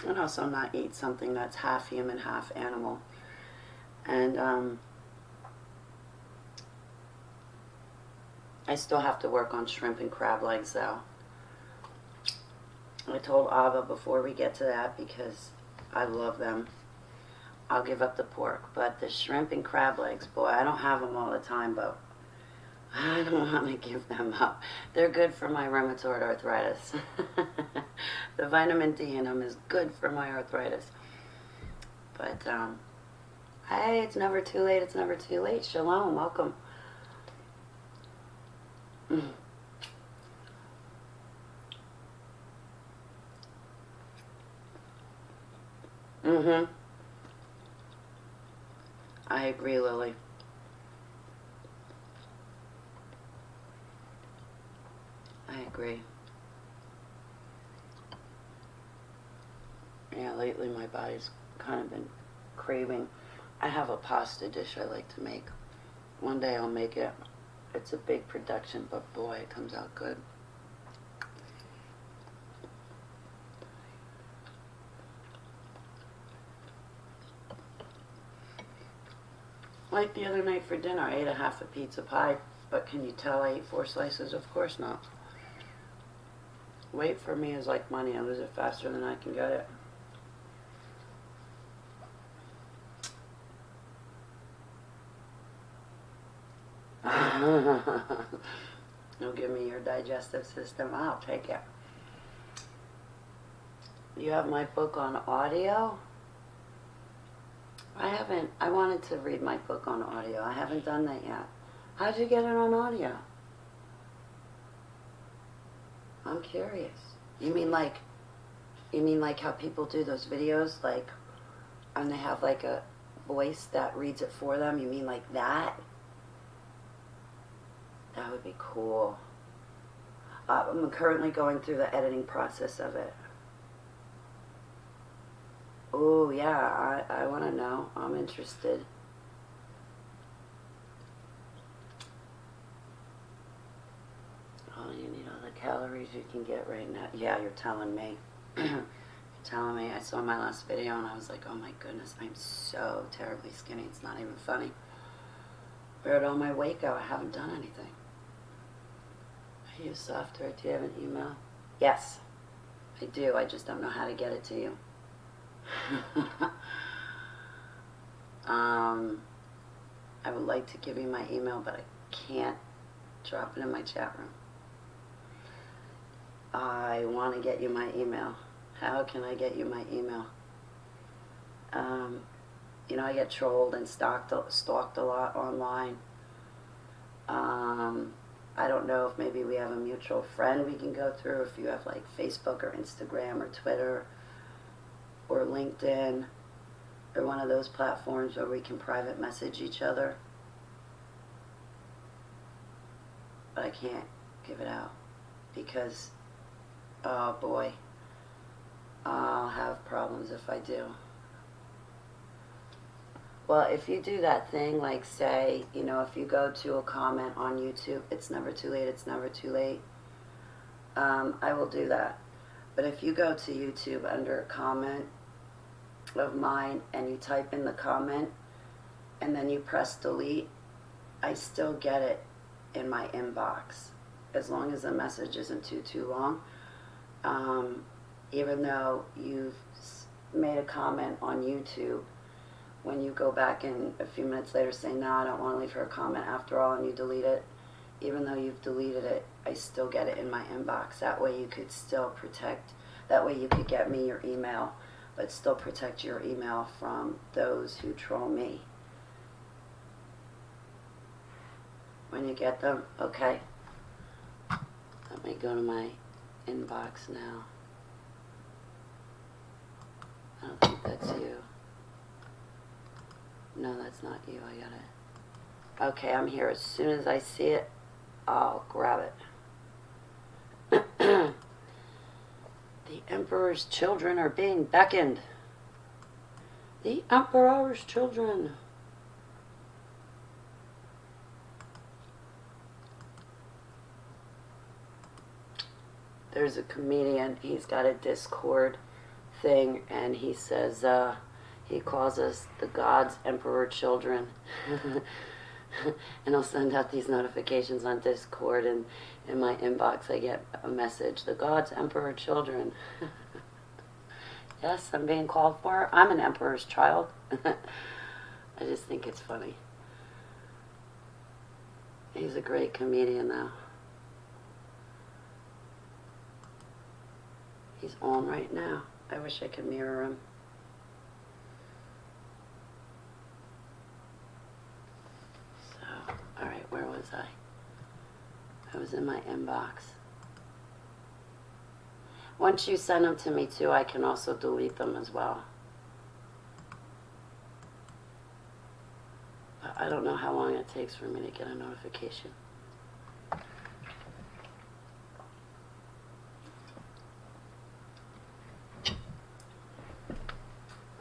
Speaker 1: and also not eat something that's half human, half animal. And I still have to work on shrimp and crab legs though. I told Ava before we get to that, because I love them, I'll give up the pork. But the shrimp and crab legs, boy, I don't have them all the time, but I don't want to give them up. They're good for my rheumatoid arthritis. The vitamin D in them is good for my arthritis. But, hey, it's never too late. It's never too late. Shalom. Welcome. Mm-hmm. I agree, Lily. I agree. Yeah, lately my body's kind of been craving. I have a pasta dish I like to make. One day I'll make it. It's a big production, but boy, it comes out good. Like the other night for dinner, I ate a half a pizza pie, but can you tell I ate 4 slices? Of course not. Weight for me is like money. I lose it faster than I can get it. You'll give me your digestive system. I'll take it. You have my book on audio? I haven't. I wanted to read my book on audio. I haven't done that yet. How'd you get it on audio? I'm curious. You mean like how people do those videos, like, and they have like a voice that reads it for them? You mean like that? That would be cool. I'm currently going through the editing process of it. Oh, yeah, I want to know. I'm interested. Oh, you need all the calories you can get right now. Yeah, you're telling me. You're telling me. I saw my last video and I was like, oh my goodness, I'm so terribly skinny. It's not even funny. Where'd all my weight go? I haven't done anything. I use software. Do you have an email? Yes, I do. I just don't know how to get it to you. I would like to give you my email, but I can't drop it in my chat room. I want to get you my email. How can I get you my email? You know, I get trolled and stalked a lot online. I don't know if maybe we have a mutual friend we can go through, if you have like Facebook or Instagram or Twitter or LinkedIn or one of those platforms where we can private message each other. But I can't give it out because, oh boy, I'll have problems if I do. Well, if you do that thing, like say, you know, if you go to a comment on YouTube, it's never too late, it's never too late, I will do that. But if you go to YouTube under a comment of mine and you type in the comment and then you press delete, I still get it in my inbox as long as the message isn't too long. Even though you've made a comment on YouTube, when you go back in a few minutes later saying, no, I don't want to leave her a comment after all, and you delete it, even though you've deleted it, I still get it in my inbox. That way you could still protect, that way you could get me your email, but still protect your email from those who troll me. When you get them, okay. Let me go to my inbox now. I don't think that's you. No, that's not you. I got it. Okay, I'm here. As soon as I see it, I'll grab it. The Emperor's children are being beckoned. The Emperor's children. There's a comedian. He's got a Discord thing, and he says, he calls us the God's Emperor children. And I'll send out these notifications on Discord, and in my inbox I get a message, the God's Emperor children. Yes, I'm being called for. I'm an emperor's child. I just think it's funny. He's a great comedian, though. He's on right now. I wish I could mirror him. So, alright, where was I? I was in my inbox. Once you send them to me, too, I can also delete them as well. But I don't know how long it takes for me to get a notification.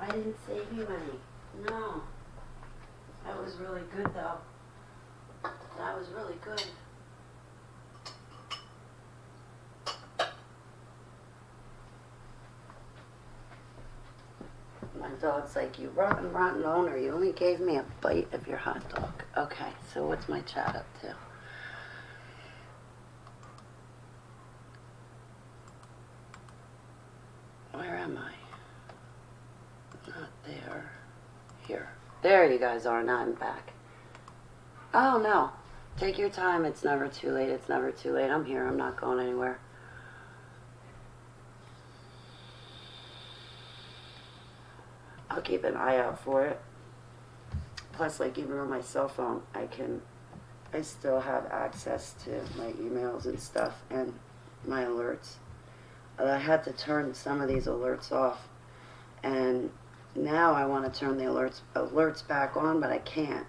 Speaker 1: I didn't save you any. No. That was really good, though. That was really good. My dog's like, you rotten, rotten owner. You only gave me a bite of your hot dog. Okay, so what's my chat up to? Where am I? Not there. Here. There you guys are. Now I'm back. Oh, no. Take your time. It's never too late. It's never too late. I'm here. I'm not going anywhere. I'll keep an eye out for it. Plus, like, even on my cell phone, I still have access to my emails and stuff and my alerts. I had to turn some of these alerts off, and now I want to turn the alerts back on, but I can't.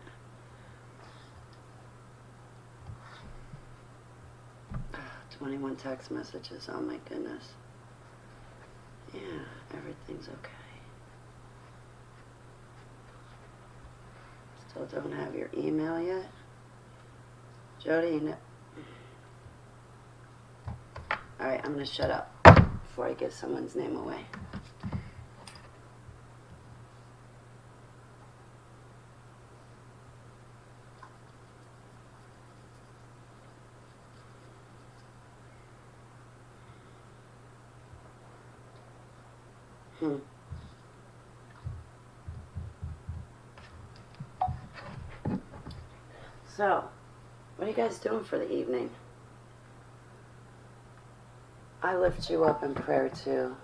Speaker 1: Ah, 21 text messages. Oh my goodness. Yeah, everything's okay. Still don't have your email yet? Jody, you know. Alright, I'm going to shut up before I give someone's name away. So, what are you guys doing for the evening? I lift you up in prayer too.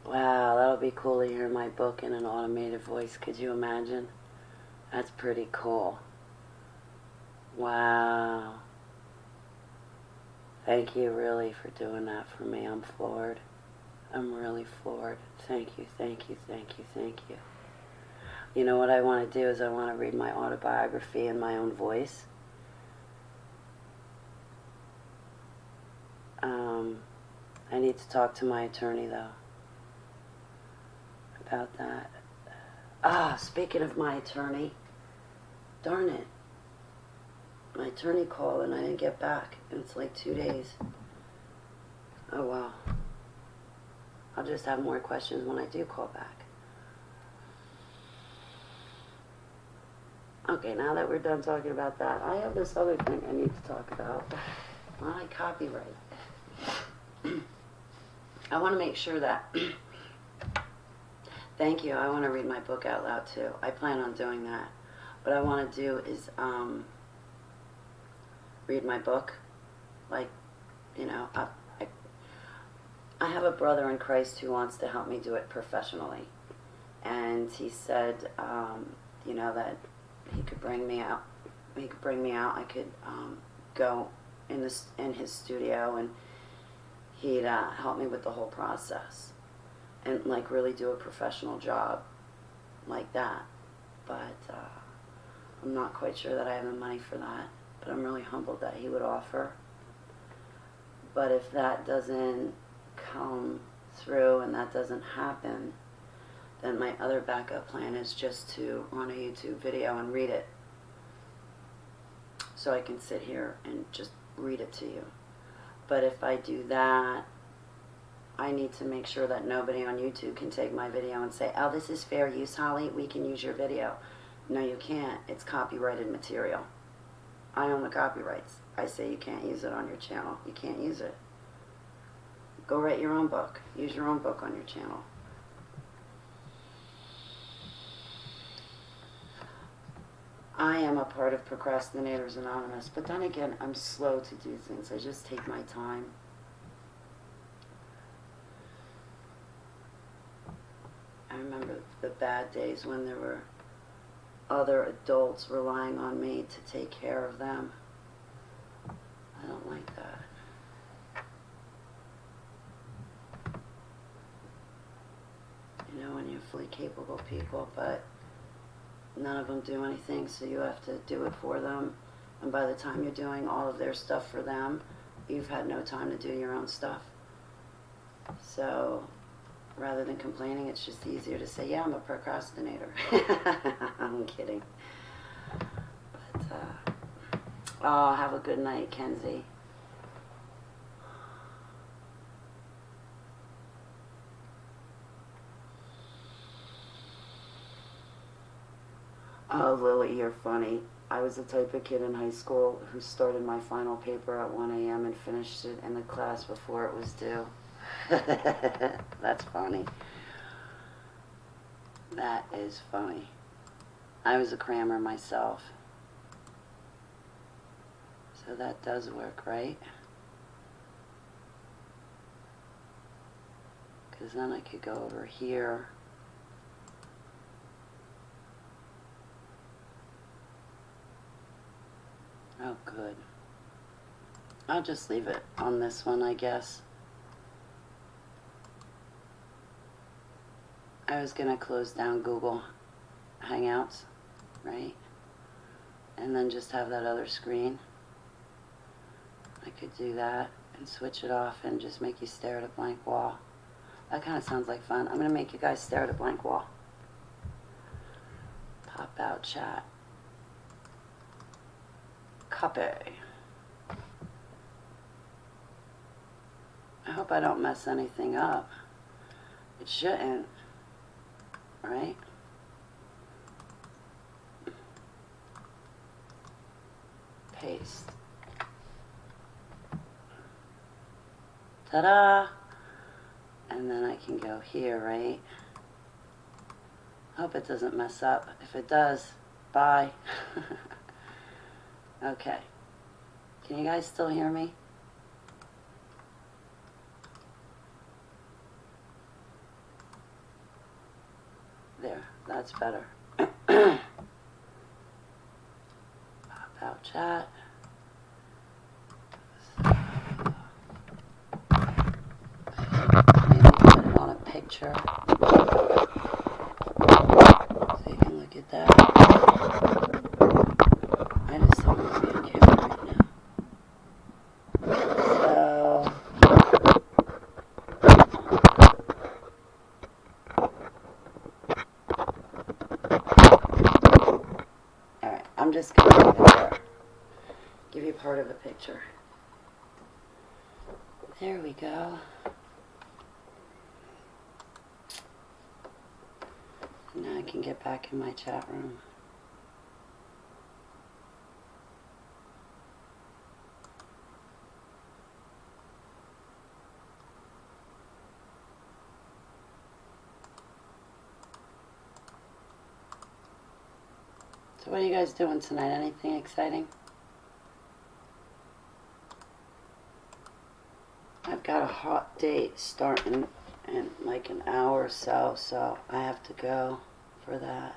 Speaker 1: Wow, that'll be cool to hear my book in an automated voice. Could you imagine? That's pretty cool. Wow. Thank you really for doing that for me. I'm floored. I'm really floored. Thank you, thank you, thank you, thank you. You know what I want to do is I want to read my autobiography in my own voice. I need to talk to my attorney though about that. Ah, speaking of my attorney, darn it. My attorney called and I didn't get back. And it's like 2 days. Oh, wow. I'll just have more questions when I do call back. Okay, now that we're done talking about that, I have this other thing I need to talk about. My copyright. I want to make sure that... Thank you. I want to read my book out loud, too. I plan on doing that. What I want to do is... read my book, like, you know, I have a brother in Christ who wants to help me do it professionally, and he said, you know, that he could bring me out, I could go in his studio, and he'd help me with the whole process, and, like, really do a professional job like that, but I'm not quite sure that I have the money for that. But I'm really humbled that he would offer. But if that doesn't come through and that doesn't happen, then my other backup plan is just to run a YouTube video and read it. So I can sit here and just read it to you. But if I do that, I need to make sure that nobody on YouTube can take my video and say, oh, this is fair use, Holly, we can use your video. No, you can't. It's copyrighted material. I own the copyrights. I say you can't use it on your channel. You can't use it. Go write your own book. Use your own book on your channel. I am a part of Procrastinators Anonymous, but then again, I'm slow to do things. I just take my time. I remember the bad days when there were other adults relying on me to take care of them. I don't like that. You know, when you're fully capable people, but none of them do anything, so you have to do it for them. And by the time you're doing all of their stuff for them, you've had no time to do your own stuff. So rather than complaining, it's just easier to say, yeah, I'm a procrastinator. I'm kidding. But, oh, have a good night, Kenzie. Oh, Lily, you're funny. I was the type of kid in high school who started my final paper at 1 a.m. and finished it in the class before it was due. That's funny. That is funny. I was a crammer myself. So that does work, right? Because then I could go over here. Oh, good. I'll just leave it on this one, I guess. I was going to close down Google Hangouts, right? And then just have that other screen. I could do that and switch it off and just make you stare at a blank wall. That kind of sounds like fun. I'm going to make you guys stare at a blank wall. Pop out chat. Copy. I hope I don't mess anything up. It shouldn't, right? Paste. Ta-da! And then I can go here, right? Hope it doesn't mess up. If it does, bye. Okay. Can you guys still hear me? There, that's better. Pop out chat. Maybe put it on a picture so you can look at that. I just don't want to be on camera right now. So, alright, I'm just going to leave it there. Give you part of a picture. There we go. Now I can get back in my chat room. So what are you guys doing tonight? Anything exciting? I've got a hot date starting in like an hour or so, so I have to go for that.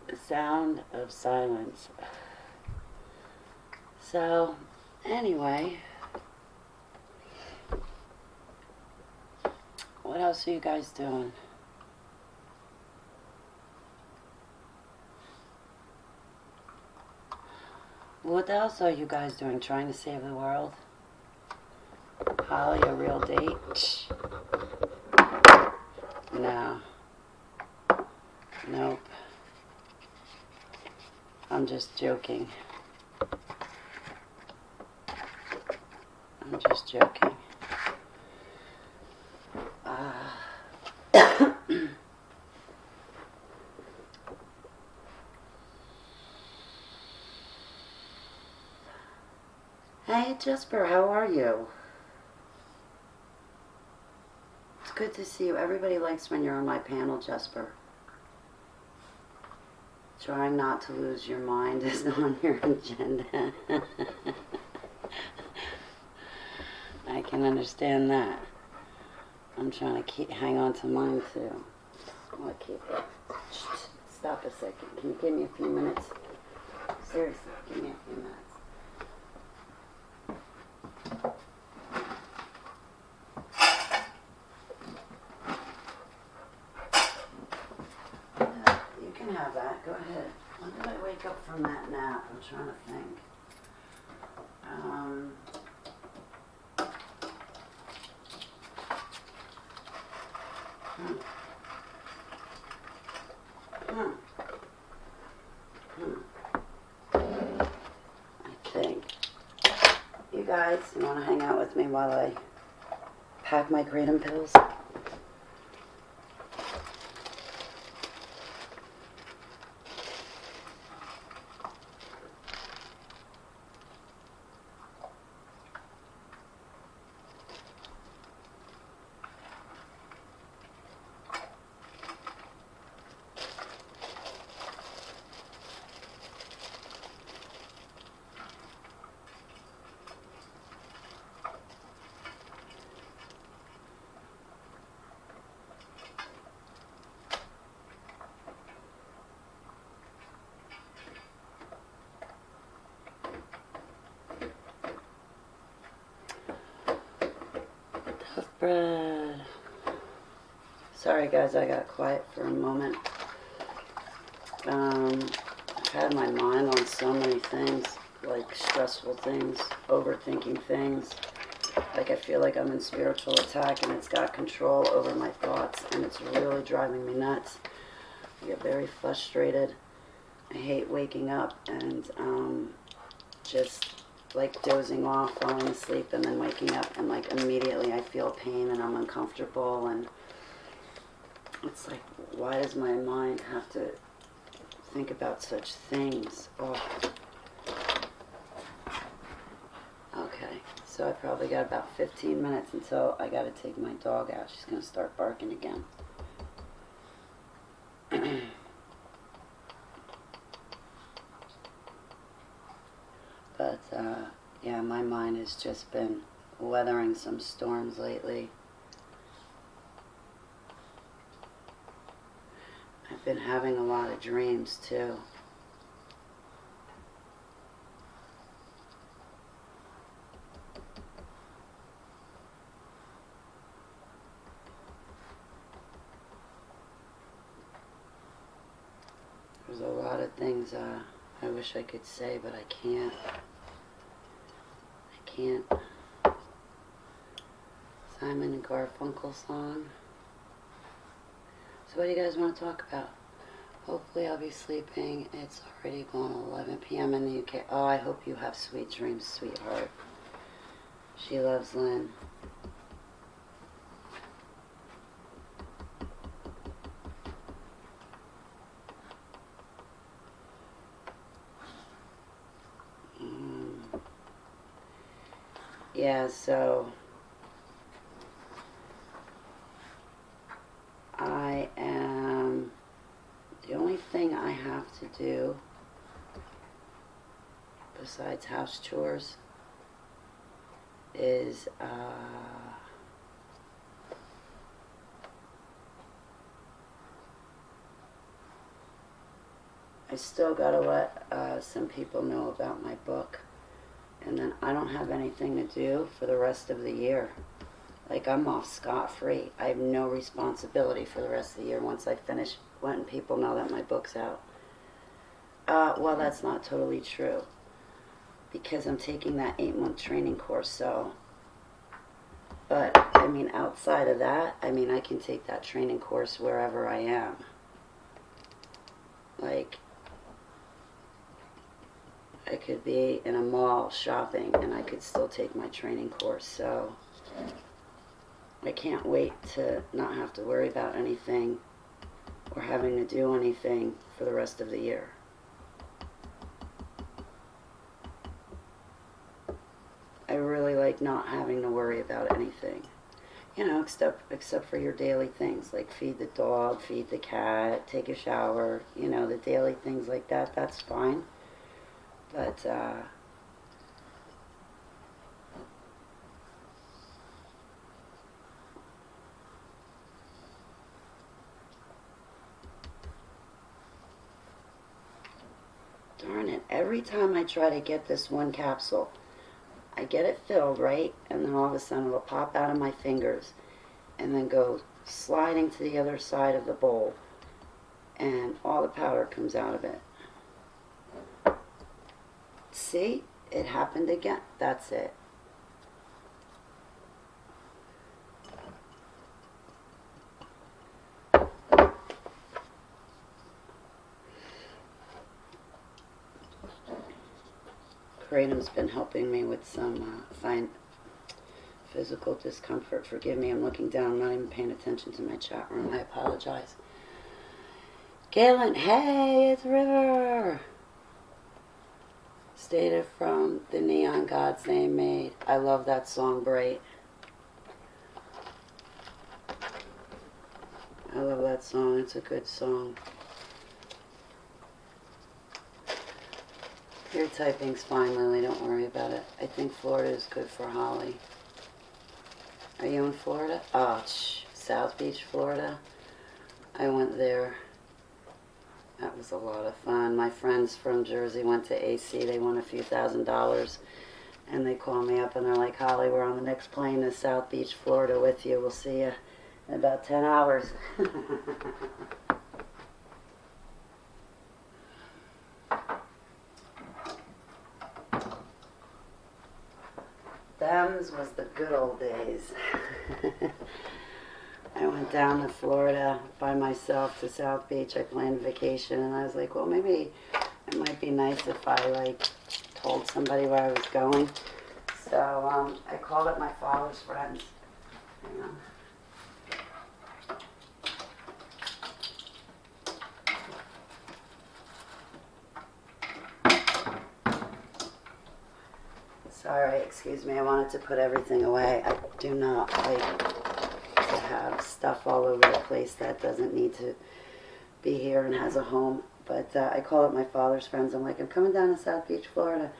Speaker 1: The sound of silence. So, anyway, what else are you guys doing? What else are you guys doing? Trying to save the world? Holly, a real date? No. Nope. I'm just joking. I'm just joking. Hey, Jesper, how are you? It's good to see you. Everybody likes when you're on my panel, Jesper. Trying not to lose your mind is on your agenda. I can understand that. I'm trying to hang on to mine too. I want to keep it. Stop a second. Can you give me a few minutes? Seriously, give me a few minutes. You can have that. Go ahead. When did I wake up from that nap? I'm trying to think. I think. You guys, you want to hang out with me while I pack my kratom pills? Bread. Sorry guys, I got quiet for a moment. I've had my mind on so many things, like stressful things, overthinking things. Like I feel like I'm in spiritual attack and it's got control over my thoughts and it's really driving me nuts. I get very frustrated. I hate waking up and just like dozing off, falling asleep, and then waking up, and like immediately I feel pain and I'm uncomfortable, and it's like, why does my mind have to think about such things? Oh. Okay, so I probably got about 15 minutes until I gotta take my dog out. She's gonna start barking again. But, yeah, my mind has just been weathering some storms lately. I've been having a lot of dreams, too. There's a lot of things I wish I could say, but I can't. Simon and Garfunkel song. So what do you guys want to talk about? Hopefully I'll be sleeping. It's already gone 11 p.m. in the UK. Oh, I hope you have sweet dreams, sweetheart. She loves Lynn. Yeah, so the only thing I have to do besides house chores is I still gotta let some people know about my book. And then I don't have anything to do for the rest of the year. Like, I'm off scot-free. I have no responsibility for the rest of the year once I finish letting people know that my book's out. Well, that's not totally true, because I'm taking that 8-month training course, so. But, I mean, outside of that, I mean, I can take that training course wherever I am. Like, I could be in a mall shopping, and I could still take my training course, so I can't wait to not have to worry about anything or having to do anything for the rest of the year. I really like not having to worry about anything, you know, except for your daily things, like feed the dog, feed the cat, take a shower, you know, the daily things like that. That's fine. But darn it, every time I try to get this one capsule, I get it filled, right? And then all of a sudden it'll pop out of my fingers and then go sliding to the other side of the bowl, and all the powder comes out of it. See? It happened again. That's it. Kratom's been helping me with some fine physical discomfort. Forgive me, I'm looking down. I'm not even paying attention to my chat room. I apologize. Galen, hey, it's River. Stated from the Neon God's Name Made. I love that song, Bright. I love that song. It's a good song. Your typing's fine, Lily. Don't worry about it. I think Florida is good for Holly. Are you in Florida? Oh, South Beach, Florida. I went there. That was a lot of fun. My friends from Jersey went to AC. They won a few $1,000s. And they called me up and they're like, Holly, we're on the next plane to South Beach, Florida with you. We'll see you in about 10 hours. Them's was the good old days. I went down to Florida by myself to South Beach. I planned a vacation, and I was like, well, maybe it might be nice if I, like, told somebody where I was going. So I called up my father's friends. Hang on. Sorry, excuse me, I wanted to put everything away. I do not like to have stuff all over the place that doesn't need to be here and has a home. But I called up my father's friends. I'm like, I'm coming down to South Beach, Florida.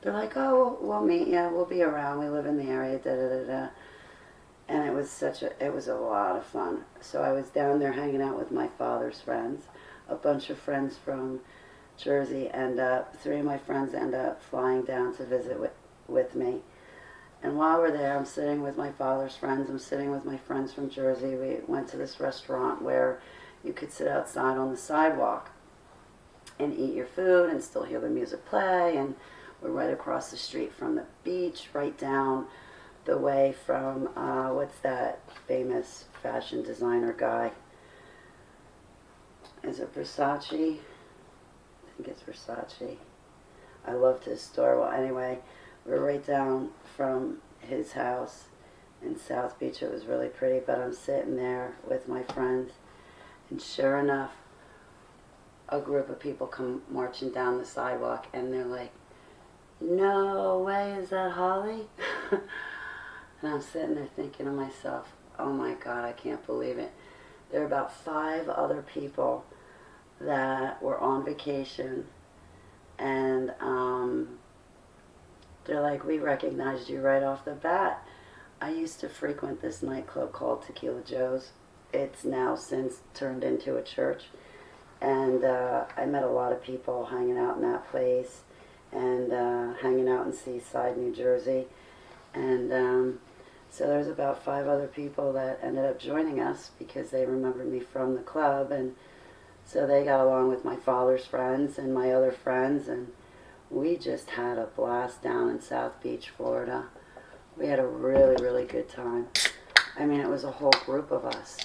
Speaker 1: They're like, oh, we'll meet you. We'll be around. We live in the area, da-da-da-da. And it was a lot of fun. So I was down there hanging out with my father's friends, a bunch of friends from Jersey, and 3 of my friends end up flying down to visit with me. And while we're there, I'm sitting with my father's friends. I'm sitting with my friends from Jersey. We went to this restaurant where you could sit outside on the sidewalk and eat your food and still hear the music play. And we're right across the street from the beach, right down the way from, what's that famous fashion designer guy? Is it Versace? I think it's Versace. I loved his store. Well, anyway, we're right down from his house in South Beach. It was really pretty, but I'm sitting there with my friends, and sure enough, a group of people come marching down the sidewalk, and they're like, no way, is that Holly? And I'm sitting there thinking to myself, oh my God, I can't believe it. There are about 5 other people that were on vacation, and they're like, we recognized you right off the bat. I used to frequent this nightclub called Tequila Joe's. It's now since turned into a church, and I met a lot of people hanging out in that place, and hanging out in Seaside, New Jersey. And so there's about 5 other people that ended up joining us because they remembered me from the club, and so they got along with my father's friends and my other friends, and we just had a blast down in South Beach, Florida. We had a really, really good time. I mean, it was a whole group of us.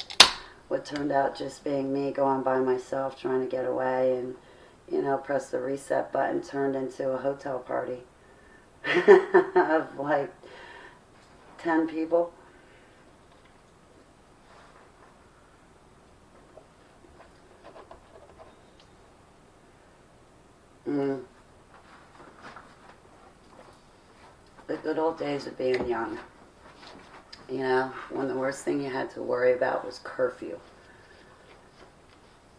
Speaker 1: What turned out just being me going by myself trying to get away and, you know, press the reset button turned into a hotel party of like 10 people. The good old days of being young. You know, when the worst thing you had to worry about was curfew.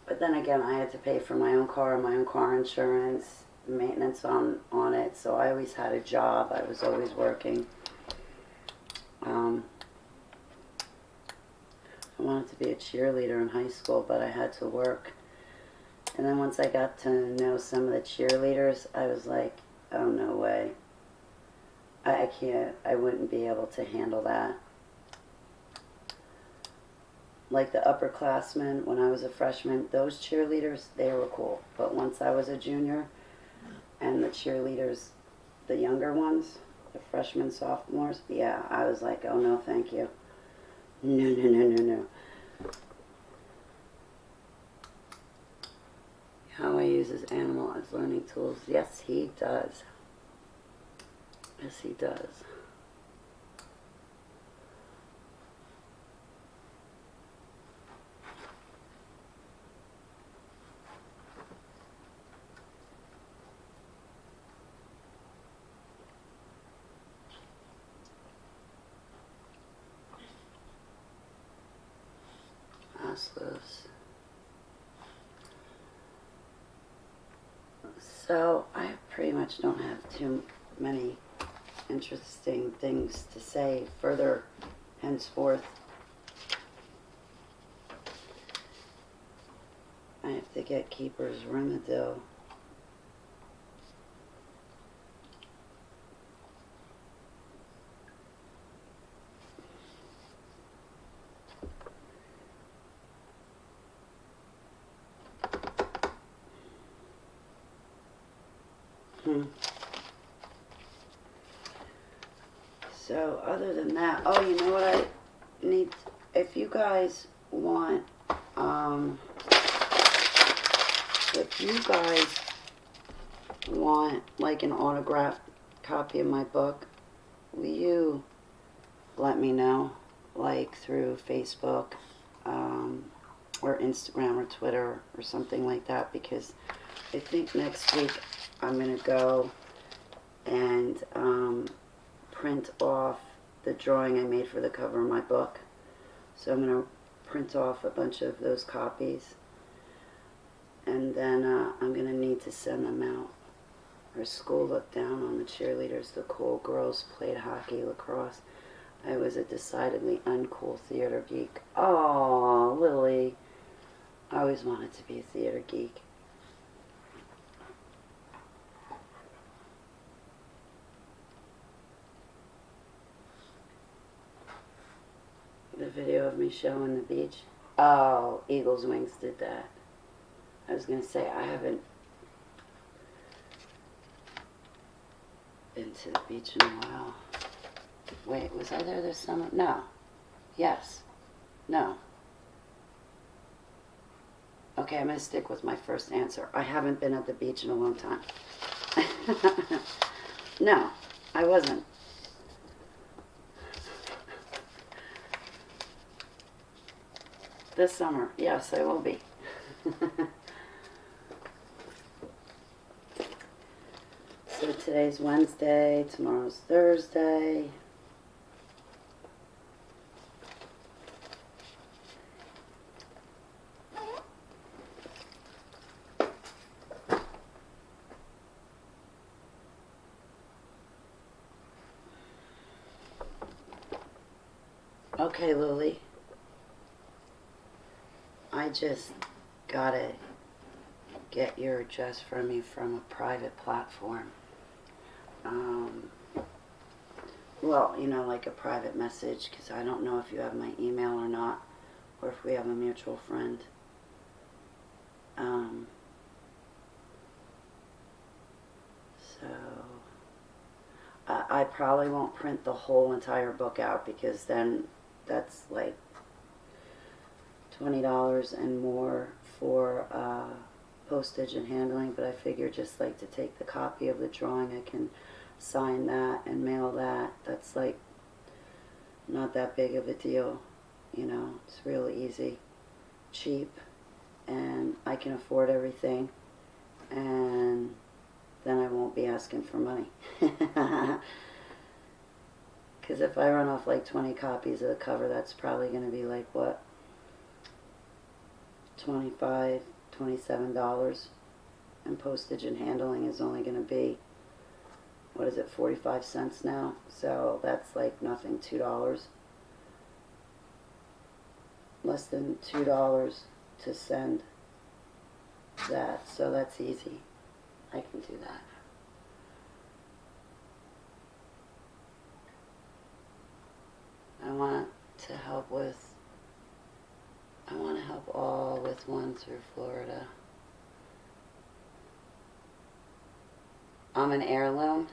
Speaker 1: But then again, I had to pay for my own car insurance, maintenance on it, so I always had a job. I was always working. I wanted to be a cheerleader in high school, but I had to work. And then once I got to know some of the cheerleaders, I was like, oh, no way. I can't, I wouldn't be able to handle that. Like the upperclassmen, when I was a freshman, those cheerleaders, they were cool. But once I was a junior, and the cheerleaders, the younger ones, the freshmen, sophomores, yeah, I was like, oh, no, thank you. No, no, no, no, no. Yahweh uses animal as learning tools. Yes, he does. Yes, he does. Oslos. So I pretty much don't have too many interesting things to say further henceforth. I have to get Keeper's Remedil. So other than that, oh, you know what I need? If you guys want, like an autographed copy of my book, will you let me know, like through Facebook, or Instagram or Twitter or something like that, because I think next week I'm going to go and print off the drawing I made for the cover of my book. So I'm going to print off a bunch of those copies, and then I'm going to need to send them out. Our school looked down on the cheerleaders. The cool girls played hockey, lacrosse. I was a decidedly uncool theater geek. Oh, Lily. I always wanted to be a theater geek. The video of me showing the beach. Oh, Eagle's Wings did that. I was going to say, I haven't been to the beach in a while. Wait, was I there this summer? No. Yes. No. Okay, I'm going to stick with my first answer. I haven't been at the beach in a long time. No, I wasn't. This summer, yes, I will be. So today's Wednesday, tomorrow's Thursday. Okay, Lily. I just gotta get your address from you from a private platform. well, you know, like a private message, because I don't know if you have my email or not, or if we have a mutual friend. So I probably won't print the whole entire book out, because then that's like $20 and more for postage and handling, but I figure just like to take the copy of the drawing, I can sign that and mail that. That's like not that big of a deal, you know. It's real easy, cheap, and I can afford everything, and then I won't be asking for money. Because if I run off like 20 copies of the cover, that's probably going to be like, what, $25, $27, and postage and handling is only going to be, what is it, 45 cents now? So that's like nothing, $2. Less than $2 to send that, so that's easy. I can do that. I want to help all with one through Florida. I'm an heirloom.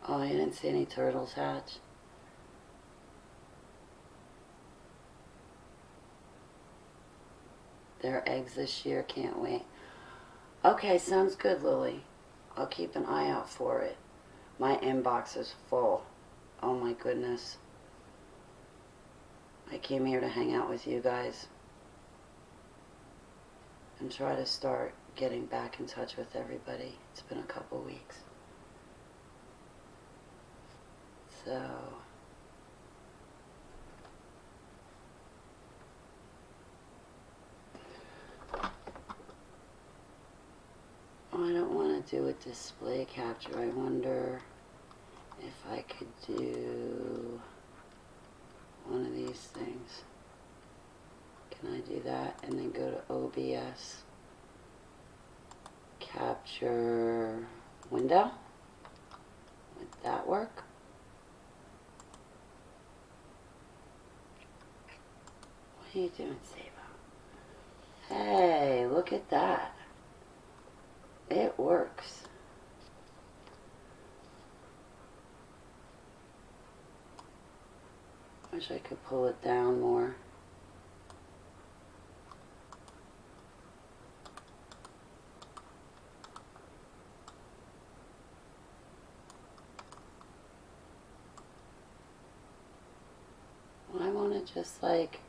Speaker 1: Oh, you didn't see any turtles hatch? Their eggs this year, can't wait. Okay, sounds good, Lily. I'll keep an eye out for it. My inbox is full. Oh my goodness. I came here to hang out with you guys and try to start getting back in touch with everybody. It's been a couple weeks. So I don't want to do a display capture. I wonder if I could do one of these things. Can I do that and then go to OBS, capture window? Would that work? What are you doing, Sabo? Hey, look at that. It works. Wish I could pull it down more. Well, I want to just like,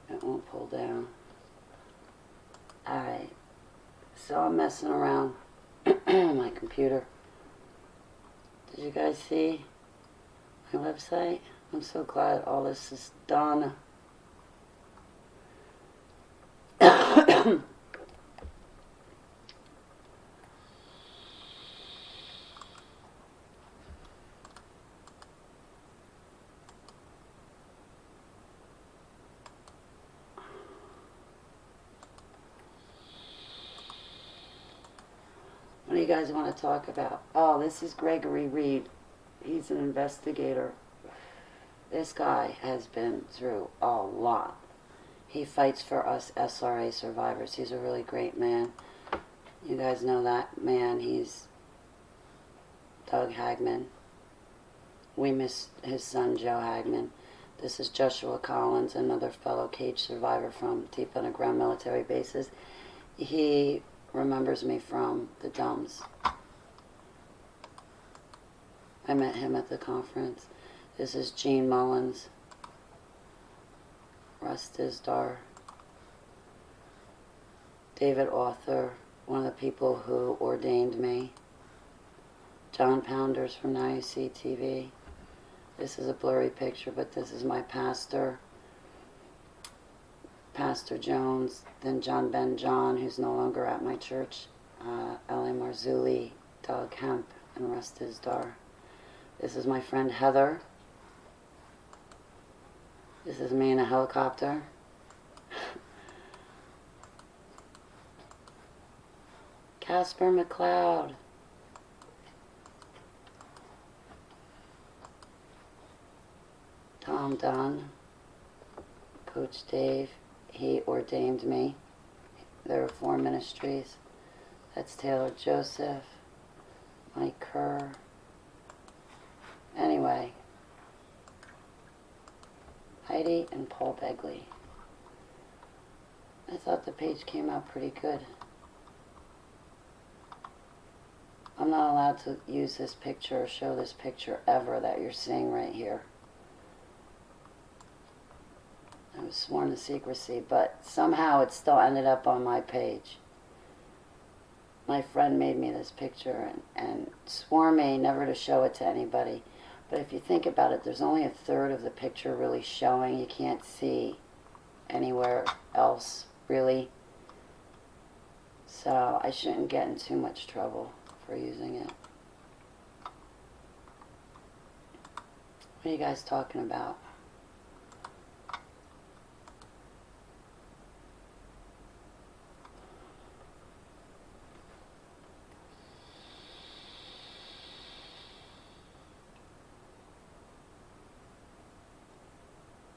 Speaker 1: it won't pull down. Alright, so I'm messing around my computer. Did you guys see my website? I'm so glad all this is done. What do you guys want to talk about? Oh, this is Gregory Reed. He's an investigator. This guy has been through a lot. He fights for us SRA survivors. He's a really great man. You guys know that man. He's Doug Hagman. We miss his son, Joe Hagman. This is Joshua Collins, another fellow cage survivor from deep underground military bases. He remembers me from the Dumbs. I met him at the conference. This is Gene Mullins. Russ Dizdar. David Author, one of the people who ordained me. John Pounders from Now You See TV. This is a blurry picture, but this is my pastor, Pastor Jones. Then John Ben John, who's no longer at my church. L.A. Marzulli, Doug Hemp, and Russ Dizdar. This is my friend Heather. This is me in a helicopter. Casper McLeod. Tom Dunn. Coach Dave. He ordained me. There are 4 ministries. That's Taylor Joseph. Mike Kerr. Anyway. Heidi and Paul Begley. I thought the page came out pretty good. I'm not allowed to use this picture or show this picture ever that you're seeing right here. I was sworn to secrecy, but somehow it still ended up on my page. My friend made me this picture and swore me never to show it to anybody. But if you think about it, there's only 1/3 of the picture really showing. You can't see anywhere else, really. So I shouldn't get in too much trouble for using it. What are you guys talking about?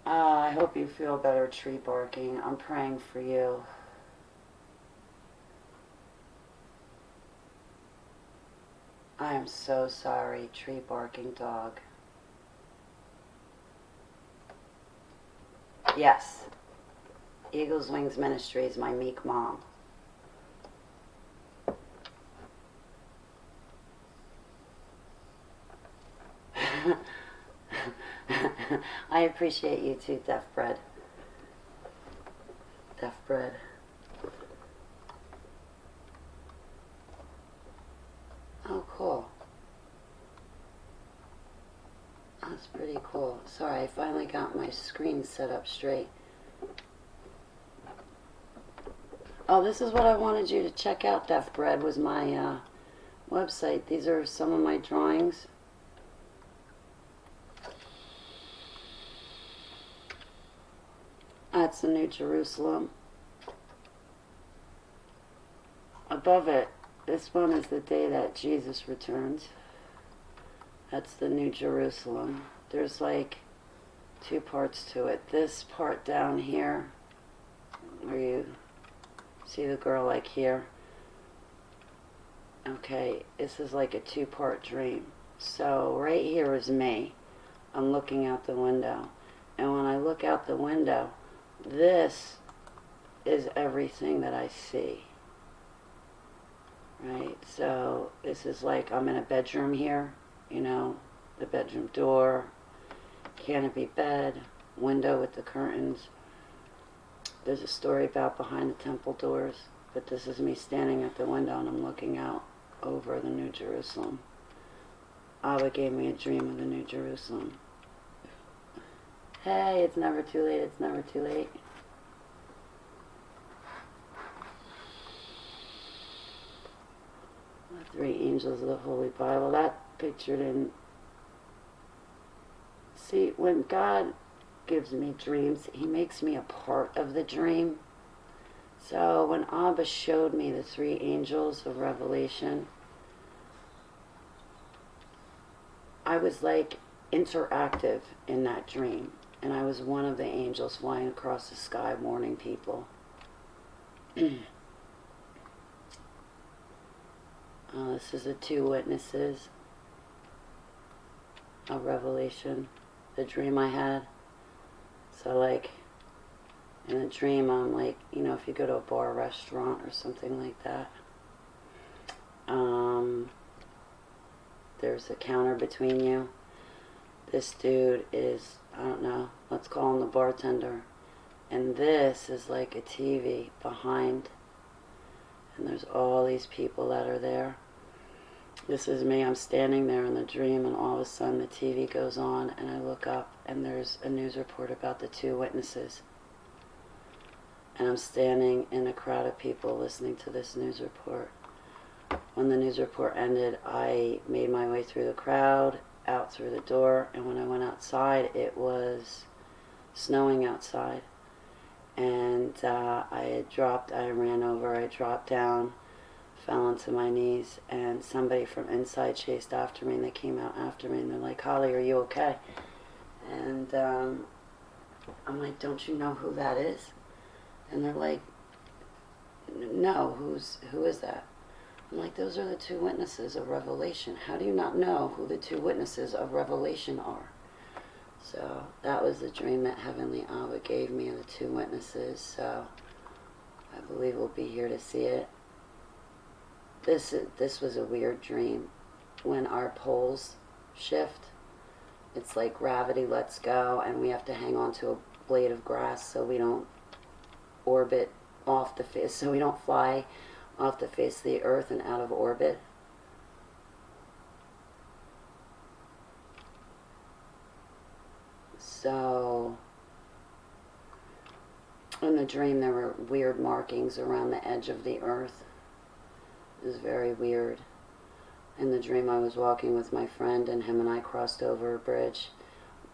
Speaker 1: I hope you feel better, tree barking. I'm praying for you. I am so sorry, tree barking dog. Yes. Eagles Wings Ministries, my meek mom. I appreciate you too, Deaf Bread. Deaf Bread. Oh, cool. That's pretty cool. Sorry, I finally got my screen set up straight. Oh, this is what I wanted you to check out, Deaf Bread, was my website. These are some of my drawings. That's the New Jerusalem. Above it, this one is the day that Jesus returns. That's the New Jerusalem. There's like 2 parts to it. This part down here, where you see the girl like here. Okay, this is like a 2-part dream. So right here is me. I'm looking out the window. And when I look out the window, this is everything that I see. Right? So this is like I'm in a bedroom here, you know, the bedroom door, canopy bed, window with the curtains. There's a story about behind the temple doors, but this is me standing at the window and I'm looking out over the New Jerusalem. Abba gave me a dream of the New Jerusalem. Hey, it's never too late, it's never too late. The 3 angels of the Holy Bible. That picture didn't... See, when God gives me dreams, He makes me a part of the dream. So when Abba showed me the 3 angels of Revelation, I was like interactive in that dream. And I was one of the angels flying across the sky warning people. This is the 2 witnesses of Revelation, the dream I had. So like, in a dream I'm like, you know, if you go to a bar or restaurant or something like that, there's a counter between you. This dude is, I don't know, let's call him the bartender. And this is like a TV behind. And there's all these people that are there. This is me. I'm standing there in the dream, and all of a sudden the TV goes on, and I look up, and there's a news report about the 2 witnesses. And I'm standing in a crowd of people listening to this news report. When the news report ended, I made my way through the crowd, out through the door, and when I went outside, it was snowing outside. and I ran over, I dropped down, fell onto my knees, and somebody from inside chased after me, and they came out after me, and they're like, Holly, are you okay? And I'm like, don't you know who that is? And they're like, no, who is that? I'm like, those are the two witnesses of Revelation. How do you not know who the two witnesses of Revelation are? So that was the dream that Heavenly Abba gave me of the two witnesses. So I believe we'll be here to see it. This was a weird dream. When our poles shift, it's like gravity lets go, and we have to hang on to a blade of grass so we don't orbit off the face, so we don't fly off the face of the earth and out of orbit. So in the dream there were weird markings around the edge of the earth. It was very weird. In the dream I was walking with my friend, and him and I crossed over a bridge.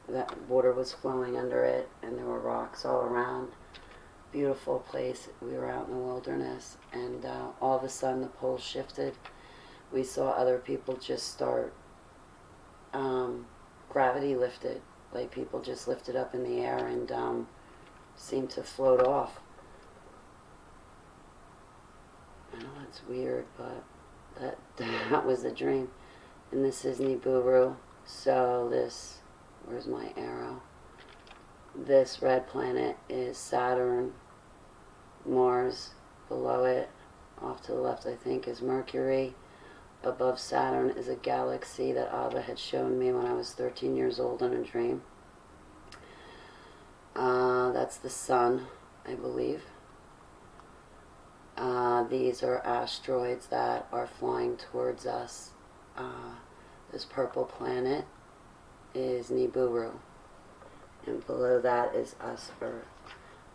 Speaker 1: That water was flowing under it, and there were rocks all around. Beautiful place. We were out in the wilderness, and all of a sudden the poles shifted. We saw other people just start, gravity lifted, like people just lifted up in the air and seemed to float off. I know it's weird, but that was the dream. And this is Nibiru. So this, where's my arrow? This red planet is Saturn. Mars below it, off to the left I think, is Mercury. Above Saturn is a galaxy that Abba had shown me when I was 13 years old in a dream. That's the sun, I believe. These are asteroids that are flying towards us. This purple planet is Nibiru, and below that is us, Earth.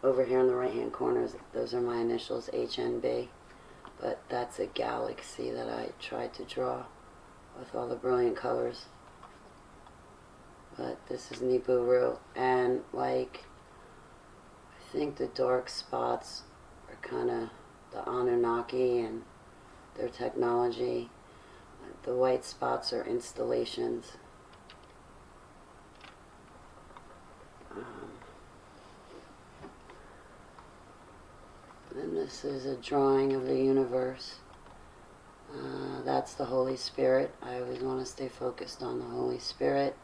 Speaker 1: Over here in the right hand corners, those are my initials, HNB, but that's a galaxy that I tried to draw with all the brilliant colors. But this is Nibiru, and like, I think the dark spots are kind of the Anunnaki and their technology. The white spots are installations. And this is a drawing of the universe. That's the Holy Spirit. I always want to stay focused on the Holy Spirit.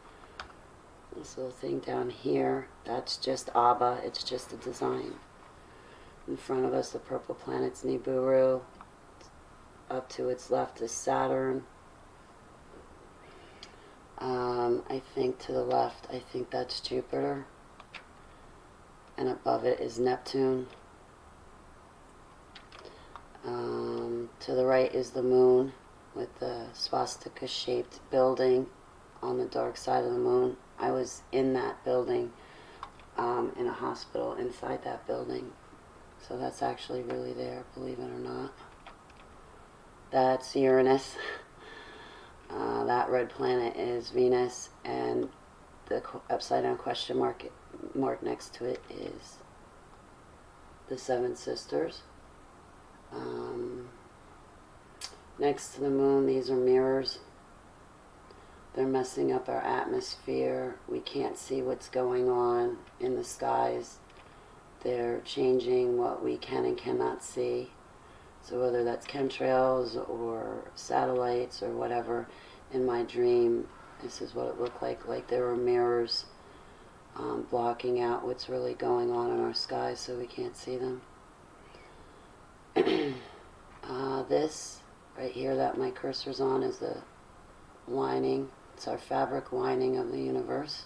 Speaker 1: This little thing down here, that's just Abba. It's just a design. In front of us, the purple planet's Nibiru. Up to its left is Saturn. I think to the left, I think that's Jupiter. And above it is Neptune. To the right is the moon with the swastika-shaped building on the dark side of the moon. I was in that building, in a hospital inside that building. So that's actually really there, believe it or not. That's Uranus. That red planet is Venus, and the upside down question mark next to it is the Seven Sisters. Next to the moon, these are mirrors. They're messing up our atmosphere. We can't see what's going on in the skies. They're changing what we can and cannot see. So whether that's chemtrails or satellites or whatever, in my dream, this is what it looked like there were mirrors blocking out what's really going on in our skies so we can't see them. This right here that my cursor's on is the lining. It's our fabric lining of the universe,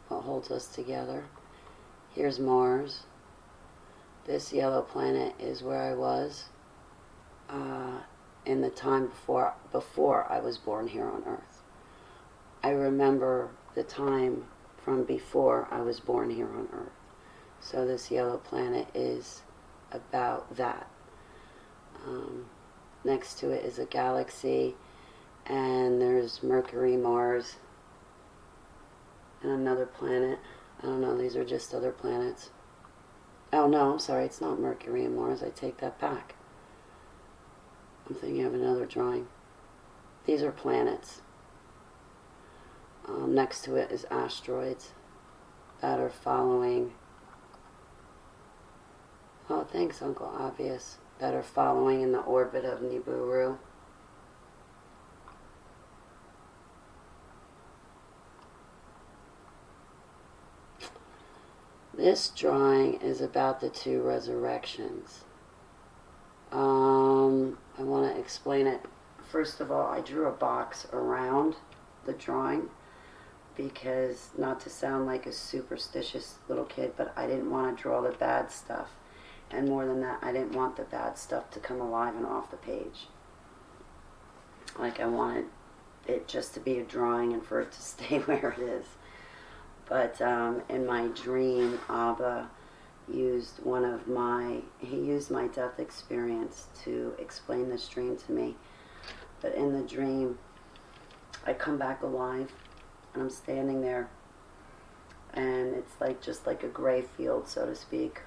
Speaker 1: what holds us together. Here's Mars. This yellow planet is where I was in the time before I was born here on Earth. I remember the time from before I was born here on Earth. So this yellow planet is about that. Next to it is a galaxy, and there's Mercury, Mars, and another planet. I don't know, these are just other planets. Oh no, I'm sorry, it's not Mercury and Mars. I take that back. I'm thinking of another drawing. These are planets. Next to it is asteroids that are following. Oh, thanks, Uncle Obvious. That are following in the orbit of Nibiru. This drawing is about the two resurrections. I want to explain it. First of all, I drew a box around the drawing because, not to sound like a superstitious little kid, but I didn't want to draw the bad stuff. And more than that, I didn't want the bad stuff to come alive and off the page. Like, I wanted it just to be a drawing and for it to stay where it is. But in my dream, Abba used he used my death experience to explain this dream to me. But in the dream, I come back alive, and I'm standing there, and it's like just like a gray field, so to speak,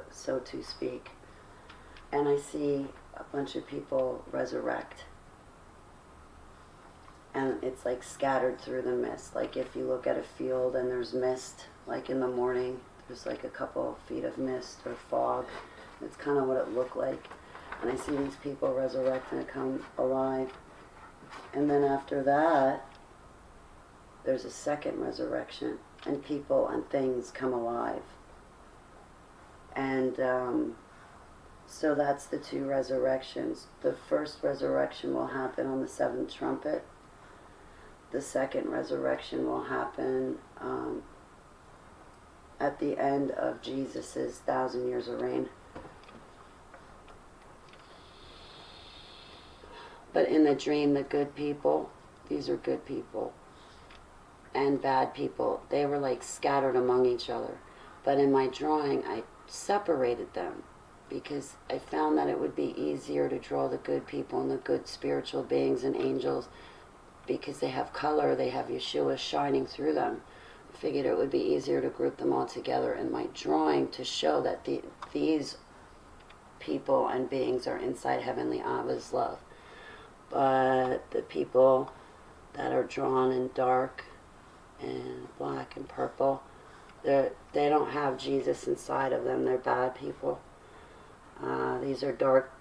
Speaker 1: so to speak. And I see a bunch of people resurrect. And it's like scattered through the mist. Like if you look at a field and there's mist, like in the morning, there's like a couple of feet of mist or fog. It's kind of what it looked like. And I see these people resurrect and come alive. And then after that, there's a second resurrection, and people and things come alive. And so that's the two resurrections. The first resurrection will happen on the seventh trumpet. The second resurrection will happen at the end of Jesus' 1,000 years of reign. But in the dream, the good people, these are good people, and bad people, they were like scattered among each other. But in my drawing, I separated them because I found that it would be easier to draw the good people and the good spiritual beings and angels because they have color, they have Yeshua shining through them. I figured it would be easier to group them all together in my drawing to show that these people and beings are inside Heavenly Abba's love. But the people that are drawn in dark and black and purple, they don't have Jesus inside of them. They're bad people. These are dark,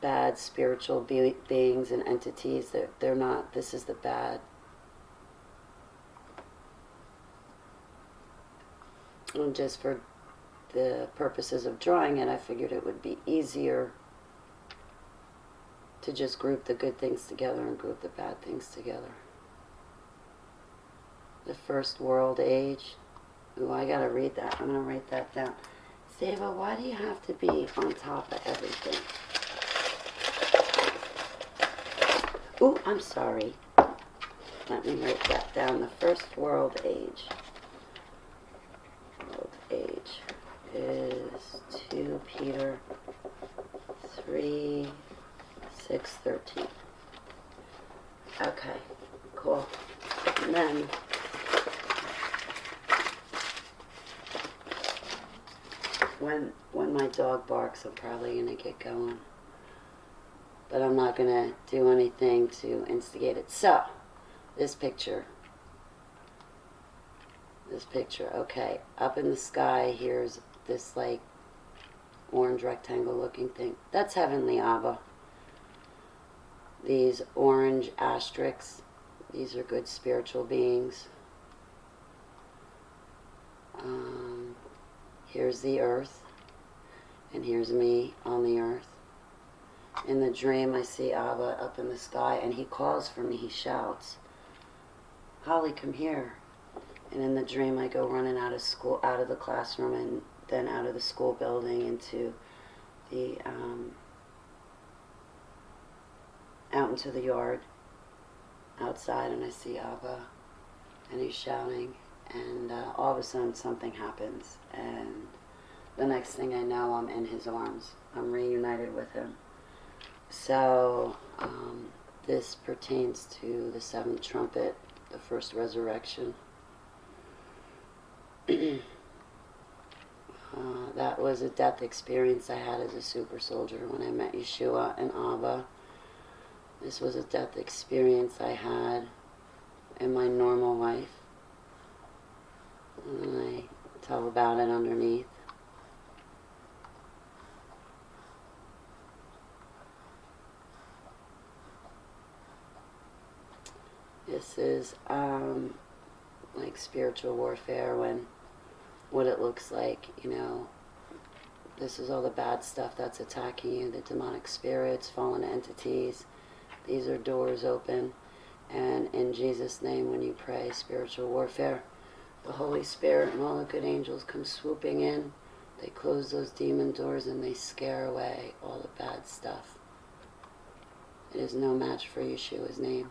Speaker 1: bad spiritual beings and entities. They're not. This is the bad. And just for the purposes of drawing it, I figured it would be easier to just group the good things together and group the bad things together. The first world age. Ooh, I gotta read that. I'm gonna write that down. Seva, why do you have to be on top of everything? Ooh, I'm sorry. Let me write that down. The first world age. World age is 2 Peter 3, 6, 13. Okay, cool. And then when my dog barks, I'm probably going to get going. But I'm not going to do anything to instigate it. So, this picture, okay. Up in the sky, here's this like orange rectangle looking thing. That's Heavenly Abba. These orange asterisks, these are good spiritual beings. Here's the earth, and here's me on the earth. In the dream, I see Abba up in the sky, and he calls for me, he shouts, Holly, come here. And in the dream, I go running out of school, out of the classroom, and then out of the school building into the, out into the yard outside, and I see Abba, and he's shouting, and all of a sudden something happens, and the next thing I know, I'm in his arms. I'm reunited with him. So this pertains to the seventh trumpet, the first resurrection. That was a death experience I had as a super soldier when I met Yeshua and Abba. This was a death experience I had in my normal life. And I tell about it underneath. This is like spiritual warfare, when what it looks like, you know. This is all the bad stuff that's attacking you, the demonic spirits, fallen entities. These are doors open. And in Jesus' name, when you pray spiritual warfare, the Holy Spirit and all the good angels come swooping in. They close those demon doors and they scare away all the bad stuff. It is no match for Yeshua's name.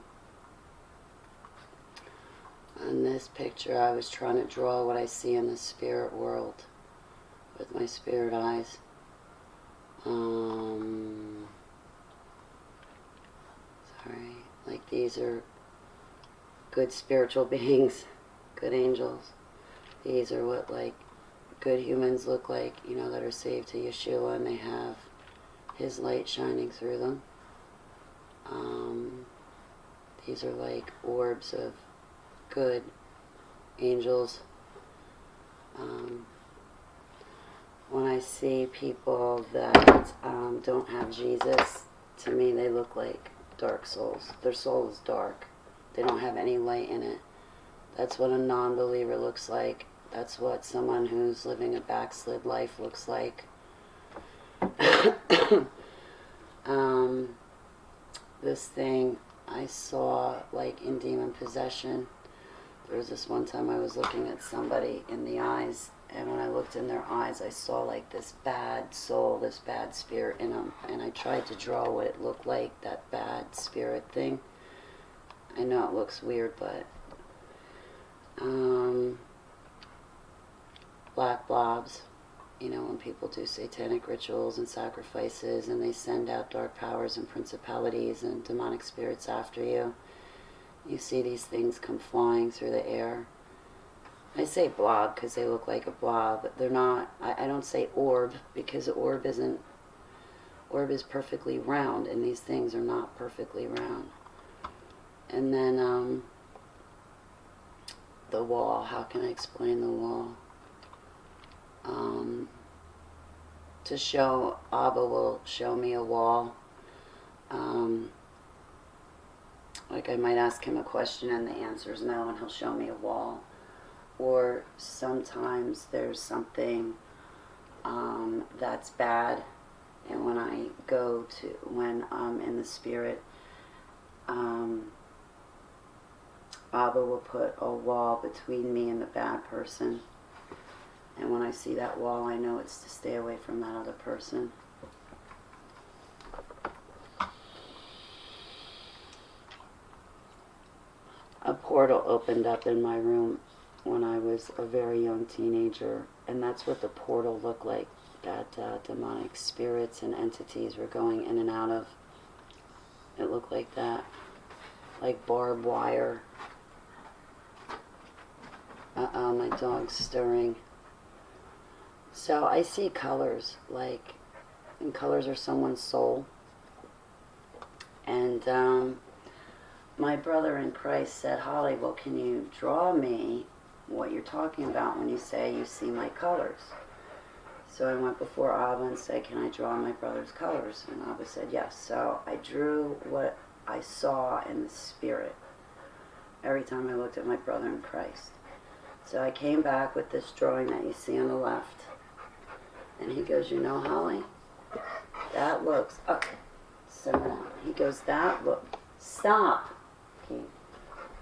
Speaker 1: On this picture, I was trying to draw what I see in the spirit world with my spirit eyes. Sorry. Like, these are good spiritual beings, good angels. These are what, like, good humans look like, you know, that are saved to Yeshua, and they have His light shining through them. These are like orbs of good angels. When I see people that don't have Jesus, to me they look like dark souls. Their soul is dark. They don't have any light in it. That's what a non-believer looks like. That's what someone who's living a backslid life looks like. This thing I saw, like, in demon possession. There was this one time I was looking at somebody in the eyes, and when I looked in their eyes, I saw, like, this bad soul, this bad spirit in them. And I tried to draw what it looked like, that bad spirit thing. I know it looks weird, but black blobs. You know, when people do satanic rituals and sacrifices and they send out dark powers and principalities and demonic spirits after you, you see these things come flying through the air. I say blob because they look like a blob, but they're not. I don't say orb, because orb isn't. Orb is perfectly round, and these things are not perfectly round. And then the wall. How can I explain the wall? To show, Abba will show me a wall. Like, I might ask him a question and the answer is no, and he'll show me a wall. Or sometimes there's something that's bad, and when I'm in the spirit, Abba will put a wall between me and the bad person. And when I see that wall, I know it's to stay away from that other person. A portal opened up in my room when I was a very young teenager, and that's what the portal looked like, that demonic spirits and entities were going in and out of. It looked like that, like barbed wire. My dog's stirring. So I see colors, like, and colors are someone's soul. And my brother in Christ said, Holly, well, can you draw me what you're talking about when you say you see my colors? So I went before Abba and said, can I draw my brother's colors? And Abba said, yes. So I drew what I saw in the spirit every time I looked at my brother in Christ. So I came back with this drawing that you see on the left. And he goes, you know, Holly, that looks, simmer down. He goes, stop.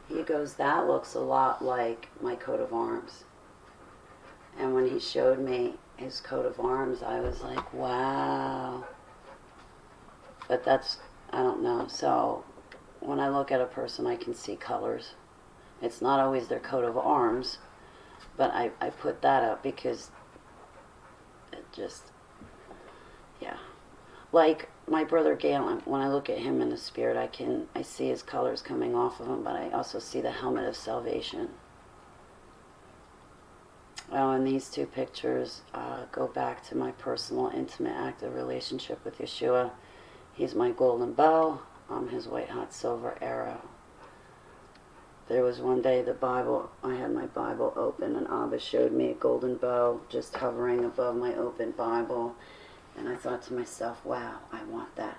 Speaker 1: He goes, that looks a lot like my coat of arms. And when he showed me his coat of arms, I was like, wow. But that's, I don't know. So when I look at a person, I can see colors. It's not always their coat of arms, but I put that up because it just, yeah. Like my brother Galen, when I look at him in the spirit, I see his colors coming off of him, but I also see the helmet of salvation. Oh, and these two pictures go back to my personal, intimate, active relationship with Yeshua. He's my golden bow. I'm his white hot silver arrow. There was one day I had my Bible open, and Abba showed me a golden bow just hovering above my open Bible. And I thought to myself, wow, I want that.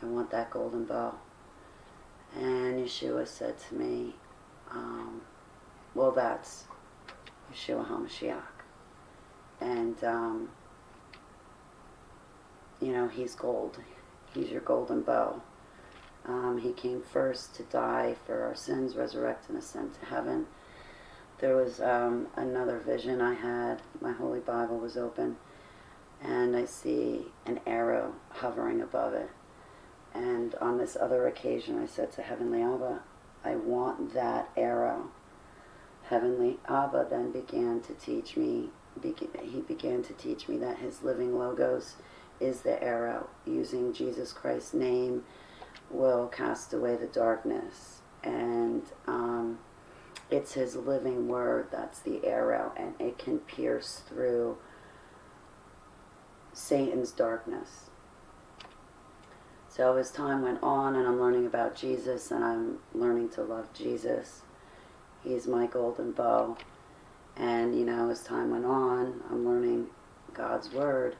Speaker 1: I want that golden bow. And Yeshua said to me, well, that's Yeshua HaMashiach. And, he's gold. He's your golden bow. He came first to die for our sins, resurrect, and ascend to heaven. There was another vision I had. My Holy Bible was open, and I see an arrow hovering above it. And on this other occasion, I said to Heavenly Abba, I want that arrow. Heavenly Abba then began to teach me, he began to teach me that his living logos is the arrow. Using Jesus Christ's name will cast away the darkness. And it's his living word that's the arrow, and it can pierce through Satan's darkness. So as time went on, and I'm learning about Jesus, and I'm learning to love Jesus, he's my golden bow. And, as time went on, I'm learning God's word.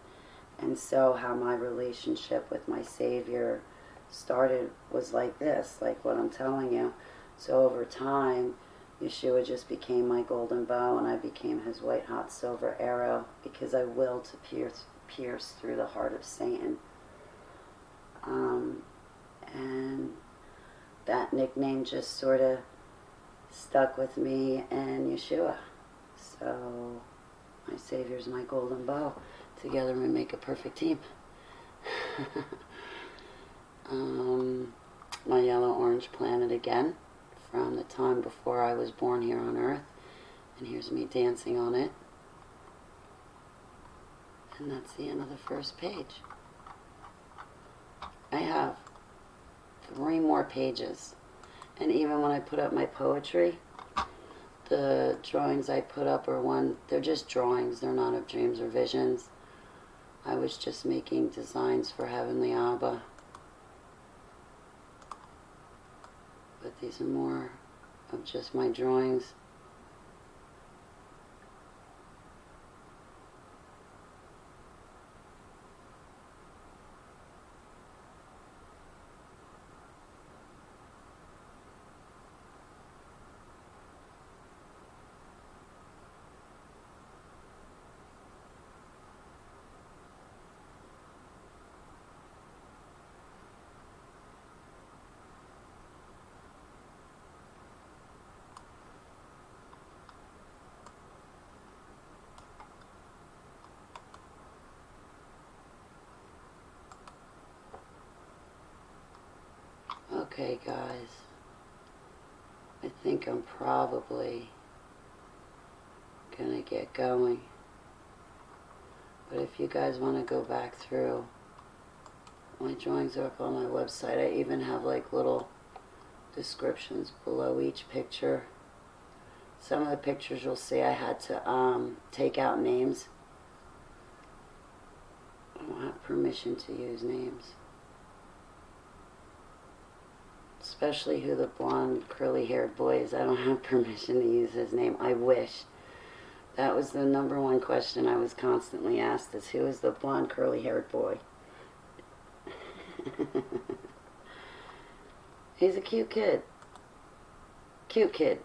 Speaker 1: And so how my relationship with my Savior started was like this, like what I'm telling you. So over time, Yeshua just became my golden bow, and I became his white hot silver arrow, because I willed to pierce through the heart of Satan. And that nickname just sort of stuck with me and Yeshua. So my Savior's my golden bow. Together we make a perfect team. My yellow-orange planet again, from the time before I was born here on Earth. And here's me dancing on it. And that's the end of the first page. I have 3 more pages. And even when I put up my poetry, the drawings I put up they're just drawings. They're not of dreams or visions. I was just making designs for Heavenly Abba. But these are more of just my drawings. Okay, guys, I think I'm probably gonna get going. But if you guys want to go back through, my drawings are up on my website. I even have like little descriptions below each picture. Some of the pictures you'll see I had to take out names. I don't have permission to use names. Especially who the blonde, curly-haired boy is. I don't have permission to use his name. I wish. That was the #1 question I was constantly asked, is who is the blonde, curly-haired boy? He's a cute kid. Cute kid.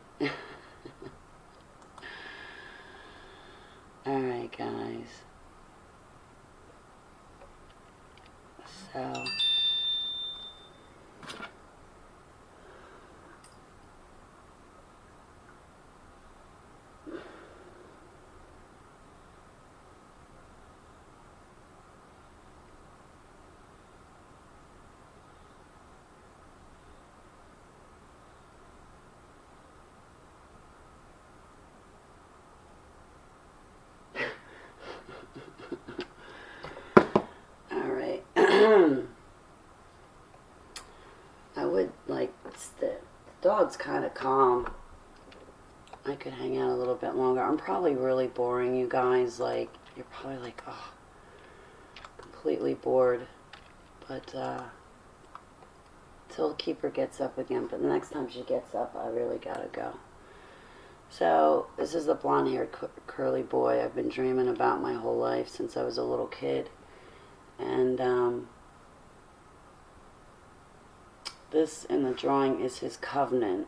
Speaker 1: Alright, guys. So... Alright. I would like... The dog's kind of calm. I could hang out a little bit longer. I'm probably really boring you guys. Like, you're probably like, oh, completely bored. But, till Keeper gets up again. But the next time she gets up, I really gotta go. So, this is the blonde-haired curly boy I've been dreaming about my whole life since I was a little kid. And, this in the drawing is his covenant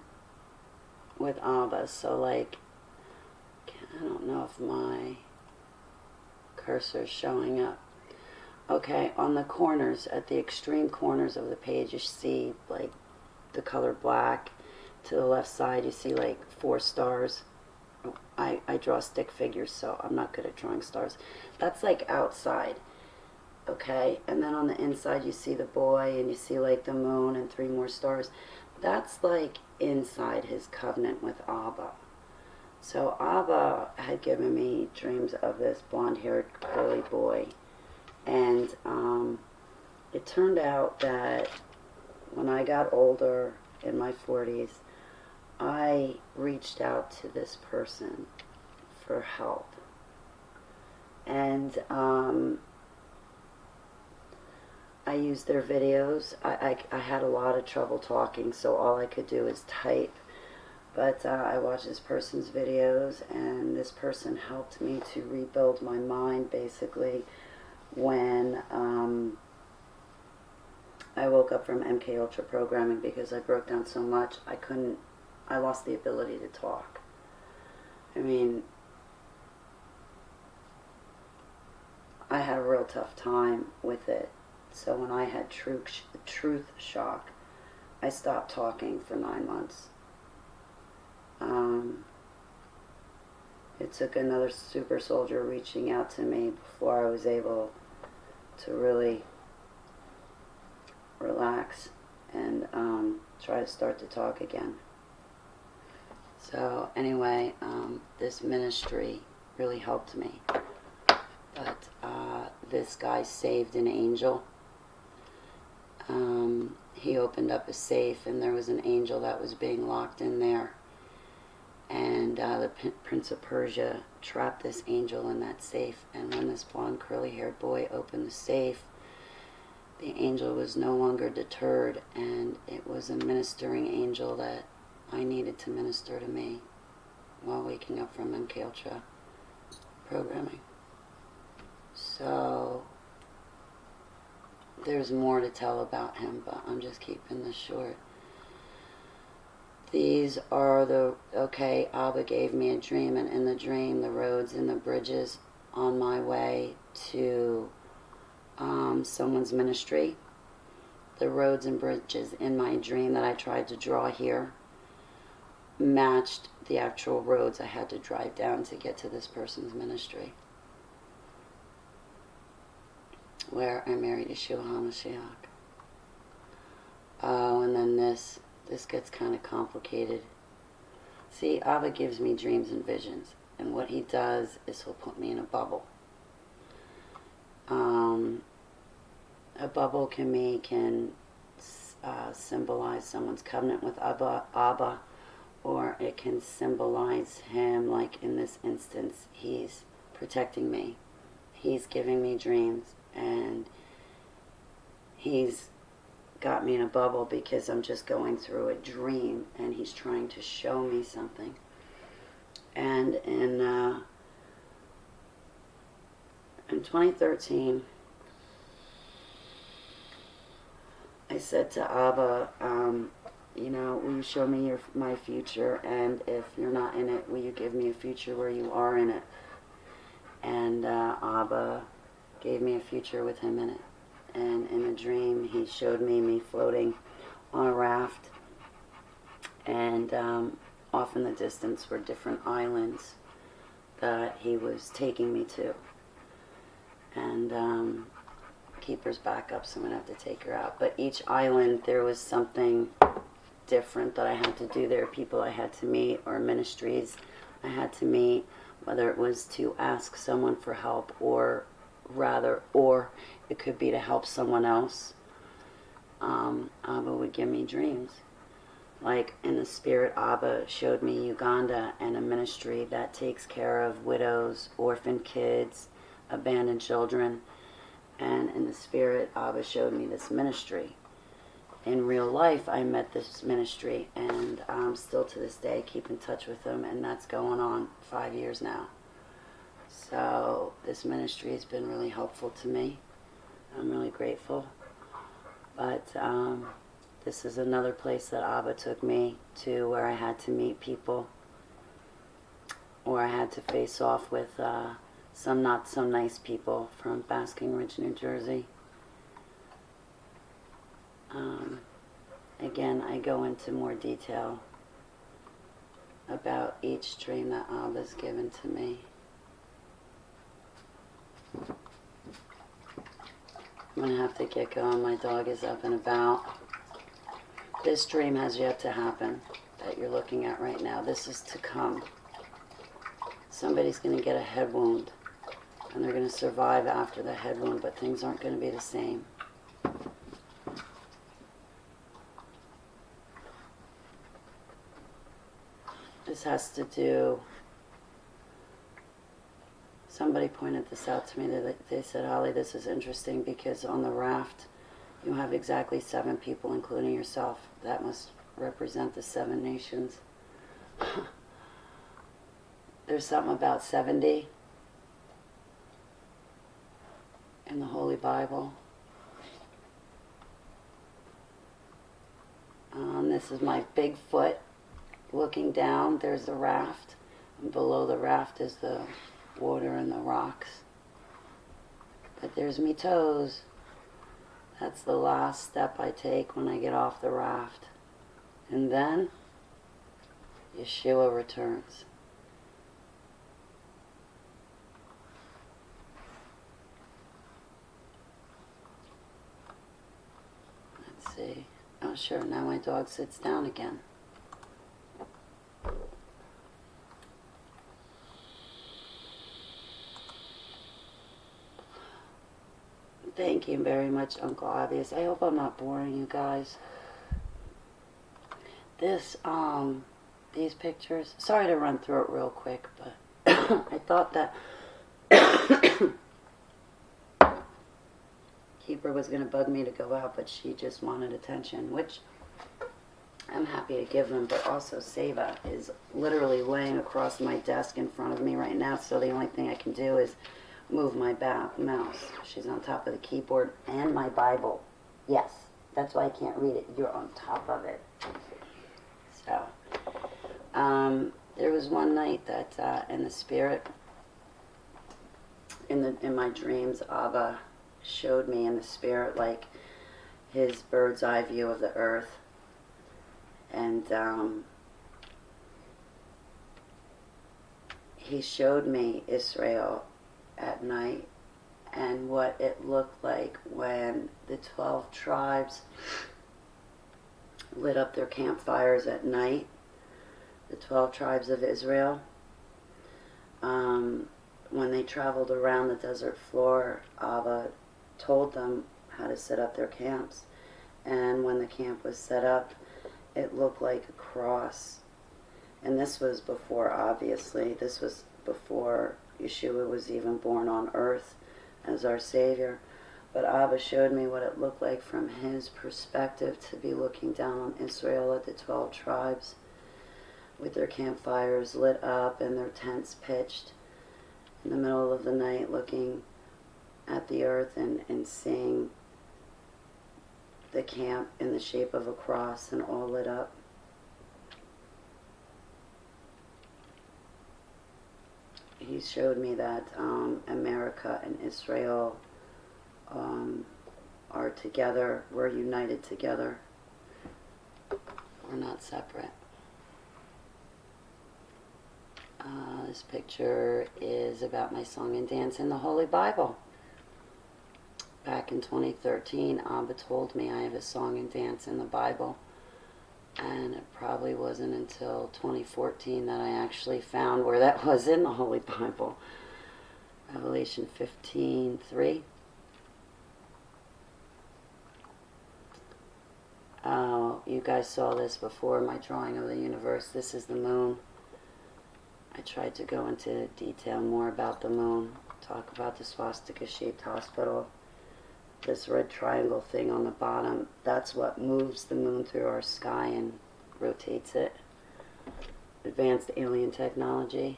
Speaker 1: with Abba. So, like, I don't know if my cursor's showing up. Okay, on the corners, at the extreme corners of the page, you see, like, the color black. To the left side, you see, like, 4 stars. I draw stick figures, so I'm not good at drawing stars. That's, like, outside. Okay, and then on the inside, you see the boy, and you see, like, the moon and 3 more stars. That's, like, inside his covenant with Abba. So Abba had given me dreams of this blonde-haired curly boy. And it turned out that when I got older, in my 40s, I reached out to this person for help. And I used their videos. I had a lot of trouble talking, so all I could do is type. But I watched this person's videos, and this person helped me to rebuild my mind, basically, when I woke up from MK Ultra programming, because I broke down so much I lost the ability to talk. I mean, I had a real tough time with it. So when I had truth shock, I stopped talking for 9 months. It took another super soldier reaching out to me before I was able to really relax and try to start to talk again. So anyway, this ministry really helped me. But this guy saved an angel. He opened up a safe, and there was an angel that was being locked in there. And the Prince of Persia trapped this angel in that safe. And when this blonde, curly-haired boy opened the safe, the angel was no longer deterred, and it was a ministering angel that I needed to minister to me while waking up from MK Ultra programming. So there's more to tell about him, but I'm just keeping this short. These are okay, Abba gave me a dream, and in the dream, the roads and the bridges on my way to someone's ministry, the roads and bridges in my dream that I tried to draw here matched the actual roads I had to drive down to get to this person's ministry, where I married Yeshua HaMashiach. Oh, and then this gets kind of complicated. See, Abba gives me dreams and visions, and what he does is he'll put me in a bubble. A bubble can symbolize someone's covenant with Abba, or it can symbolize him, like in this instance, he's protecting me. He's giving me dreams, and he's got me in a bubble because I'm just going through a dream, and he's trying to show me something. And in 2013, I said to Abba, you know, will you show me my future, and if you're not in it, will you give me a future where you are in it? And Abba gave me a future with him in it. And in a dream, he showed me floating on a raft, and off in the distance were different islands that he was taking me to. And Keeper's back up, so I'm going to have to take her out. But each island, there was something different that I had to do. There were people I had to meet, or ministries I had to meet, whether it was to ask someone for help, or it could be to help someone else. Abba would give me dreams. Like in the spirit, Abba showed me Uganda and a ministry that takes care of widows, orphan kids, abandoned children. And in the spirit, Abba showed me this ministry. In real life, I met this ministry, and still to this day keep in touch with them, and that's going on 5 years now. So this ministry has been really helpful to me. I'm really grateful. But this is another place that Abba took me to, where I had to meet people, where I had to face off with some not so nice people from Basking Ridge, New Jersey. Again, I go into more detail about each dream that Abba's given to me. I'm going to have to get going. My dog is up and about. This dream has yet to happen that you're looking at right now. This is to come. Somebody's going to get a head wound, and they're going to survive after the head wound, but things aren't going to be the same. This has to do, somebody pointed this out to me. They said, Holly, this is interesting because on the raft you have exactly 7 people, including yourself. That must represent the 7 nations. There's something about 70 in the Holy Bible. This is my big foot looking down. There's the raft, and below the raft is the water and the rocks. But there's me toes. That's the last step I take when I get off the raft. And then Yeshua returns. Let's see. Oh, sure. Now my dog sits down again. Thank you very much, Uncle Obvious. I hope I'm not boring you guys. These pictures, sorry to run through it real quick, but I thought that Keeper was going to bug me to go out, but she just wanted attention, which I'm happy to give them. But also Seva is literally laying across my desk in front of me right now, so the only thing I can do is move my mouse. She's on top of the keyboard and my Bible. Yes, that's why I can't read it. You're on top of it. So, there was one night that in the spirit, in my dreams, Abba showed me in the spirit like his bird's eye view of the earth, and he showed me Israel at night and what it looked like when the 12 tribes lit up their campfires at night, the 12 tribes of Israel. When they traveled around the desert floor, Abba told them how to set up their camps. And when the camp was set up, it looked like a cross. And this was before, obviously, this was before Yeshua was even born on earth as our Savior. But Abba showed me what it looked like from his perspective to be looking down on Israel at the 12 tribes with their campfires lit up and their tents pitched in the middle of the night, looking at the earth and seeing the camp in the shape of a cross and all lit up. He showed me that America and Israel are together. We're united together. We're not separate. This picture is about my song and dance in the Holy Bible. Back in 2013, Abba told me I have a song and dance in the Bible. And it probably wasn't until 2014 that I actually found where that was in the Holy Bible. Revelation 15:3. You guys saw this before, my drawing of the universe. This is the moon. I tried to go into detail more about the moon, talk about the swastika-shaped hospital. This red triangle thing on the bottom, that's what moves the moon through our sky and rotates it. Advanced alien technology.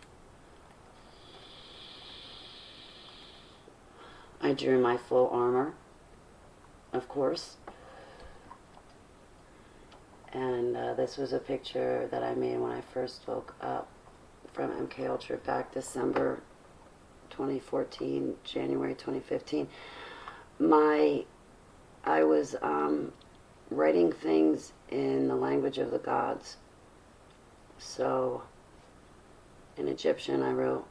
Speaker 1: I drew my full armor, of course. And this was a picture that I made when I first woke up from MK Ultra back December 2014, January 2015. I was writing things in the language of the gods. So in Egyptian I wrote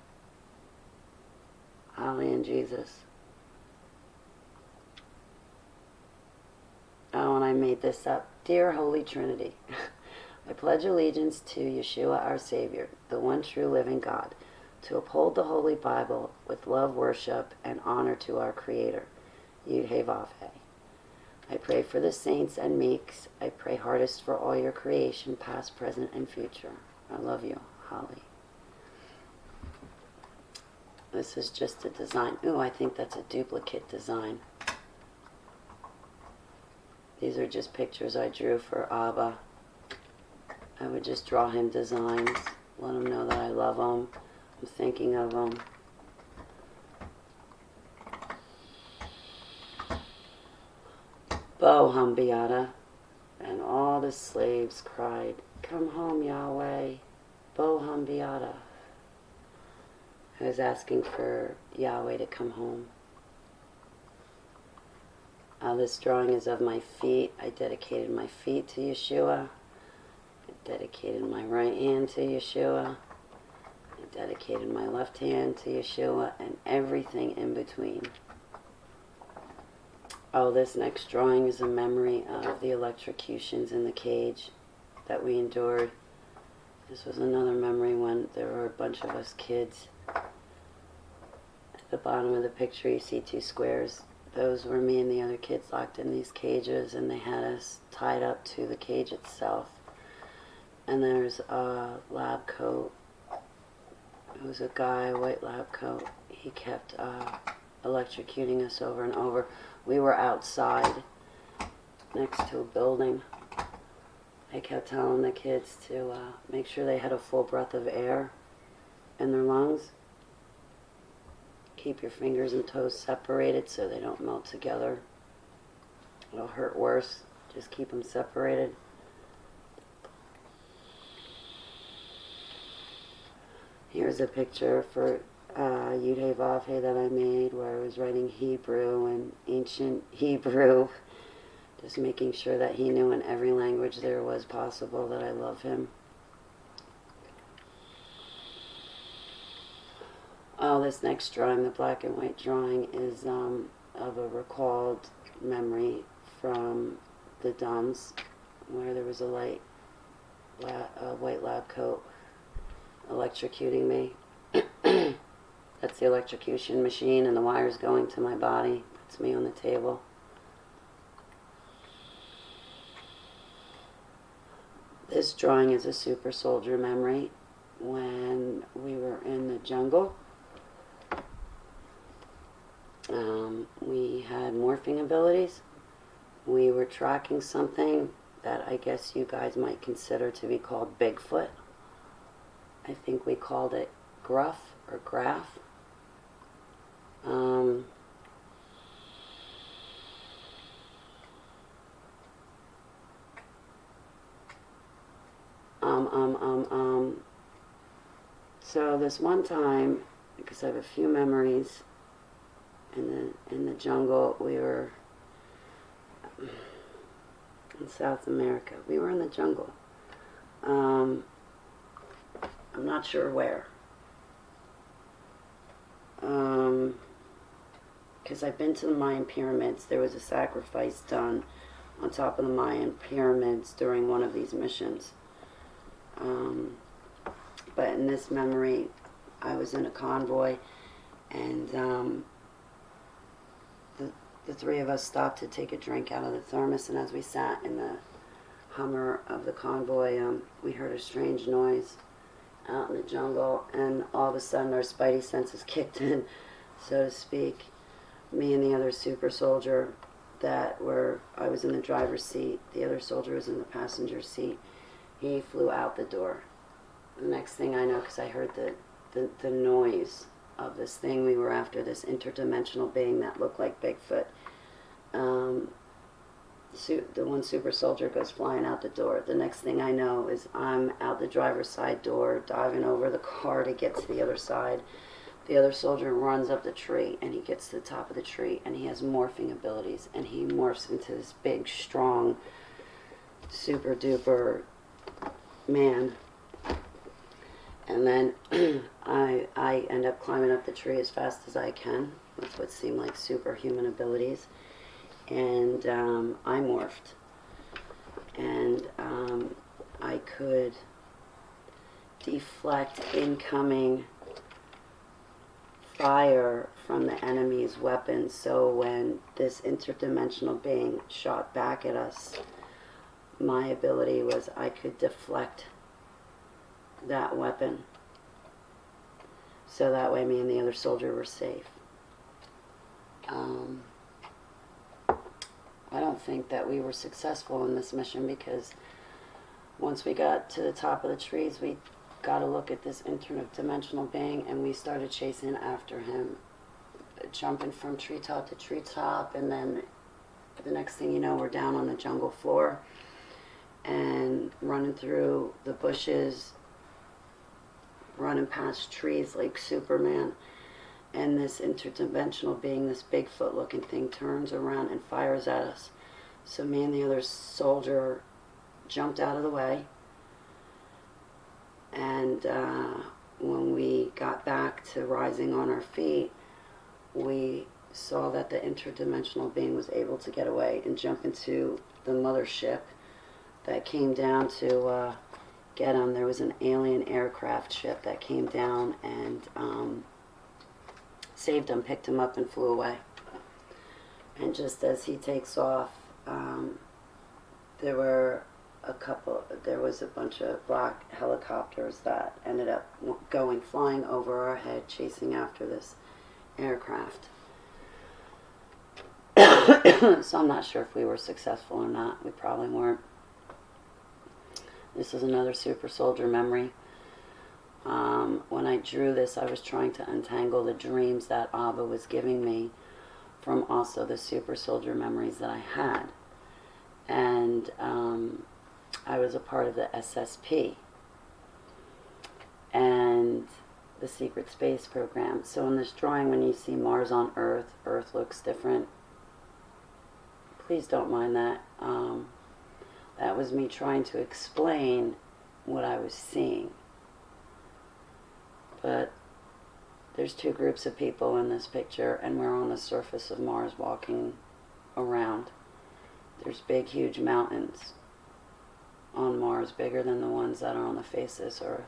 Speaker 1: Ali and Jesus. Oh, and I made this up. Dear Holy Trinity, I pledge allegiance to Yeshua our Savior, the one true living God, to uphold the Holy Bible with love, worship, and honor to our Creator, Yud-Heh-Vav-Heh. I pray for the saints and meeks. I pray hardest for all your creation, past, present, and future. I love you, Holly. This is just a design. Ooh, I think that's a duplicate design. These are just pictures I drew for Abba. I would just draw him designs, let him know that I love him, I'm thinking of him. Bo hum Beata, and all the slaves cried, come home, Yahweh, Bo hum Beata. I was asking for Yahweh to come home. This drawing is of my feet. I dedicated my feet to Yeshua. I dedicated my right hand to Yeshua. I dedicated my left hand to Yeshua, and everything in between. Oh, this next drawing is a memory of the electrocutions in the cage that we endured. This was another memory when there were a bunch of us kids. At the bottom of the picture you see two squares. Those were me and the other kids locked in these cages, and they had us tied up to the cage itself. And there's a lab coat. It was a guy, a white lab coat. He kept electrocuting us over and over. We were outside next to a building. I kept telling the kids to make sure they had a full breath of air in their lungs. Keep your fingers and toes separated so they don't melt together. It'll hurt worse. Just keep them separated. Here's a picture for Yud-Heh-Vav-Heh that I made where I was writing Hebrew and ancient Hebrew. Just making sure that he knew in every language there was possible that I love him. Oh, this next drawing, the black and white drawing, is of a recalled memory from the dumps where there was a white lab coat electrocuting me. That's the electrocution machine, and the wires going to my body. Puts me on the table. This drawing is a super soldier memory when we were in the jungle. We had morphing abilities. We were tracking something that I guess you guys might consider to be called Bigfoot. I think we called it Gruff or Graph. So this one time, because I have a few memories, in the jungle, we were in South America. We were in the jungle. I'm not sure where. Because I've been to the Mayan pyramids. There was a sacrifice done on top of the Mayan pyramids during one of these missions. But in this memory, I was in a convoy, and the three of us stopped to take a drink out of the thermos, and as we sat in the Hummer of the convoy, we heard a strange noise out in the jungle, and all of a sudden our spidey senses kicked in, so to speak. Me and the other super soldier I was in the driver's seat, the other soldier was in the passenger seat. He flew out the door. The next thing I know, because I heard the noise of this thing we were after, this interdimensional being that looked like Bigfoot. The one super soldier goes flying out the door. The next thing I know is I'm out the driver's side door, diving over the car to get to the other side. The other soldier runs up the tree, and he gets to the top of the tree, and he has morphing abilities, and he morphs into this big, strong, super duper man. And then I end up climbing up the tree as fast as I can with what seemed like superhuman abilities. And I morphed. And I could deflect incoming fire from the enemy's weapons. So when this interdimensional being shot back at us, my ability was I could deflect that weapon. So that way me and the other soldier were safe. I don't think that we were successful in this mission, because once we got to the top of the trees, we got a look at this interdimensional being, and we started chasing after him, jumping from treetop to treetop, and then the next thing you know, we're down on the jungle floor and running through the bushes, running past trees like Superman. And this interdimensional being, this Bigfoot looking thing, turns around and fires at us. So me and the other soldier jumped out of the way. And when we got back to rising on our feet, we saw that the interdimensional being was able to get away and jump into the mothership that came down to get him. There was an alien aircraft ship that came down and saved him, picked him up, and flew away. And just as he takes off, there was a bunch of black helicopters that ended up flying over our head, chasing after this aircraft. So I'm not sure if we were successful or not. We probably weren't. This is another super soldier memory. When I drew this, I was trying to untangle the dreams that Abba was giving me from also the super soldier memories that I had. And I was a part of the SSP and the secret space program. So in this drawing, when you see Mars on Earth, Earth looks different. Please don't mind that. That was me trying to explain what I was seeing. But there's two groups of people in this picture, and we're on the surface of Mars walking around. There's big, huge mountains on Mars, bigger than the ones that are on the face of this Earth.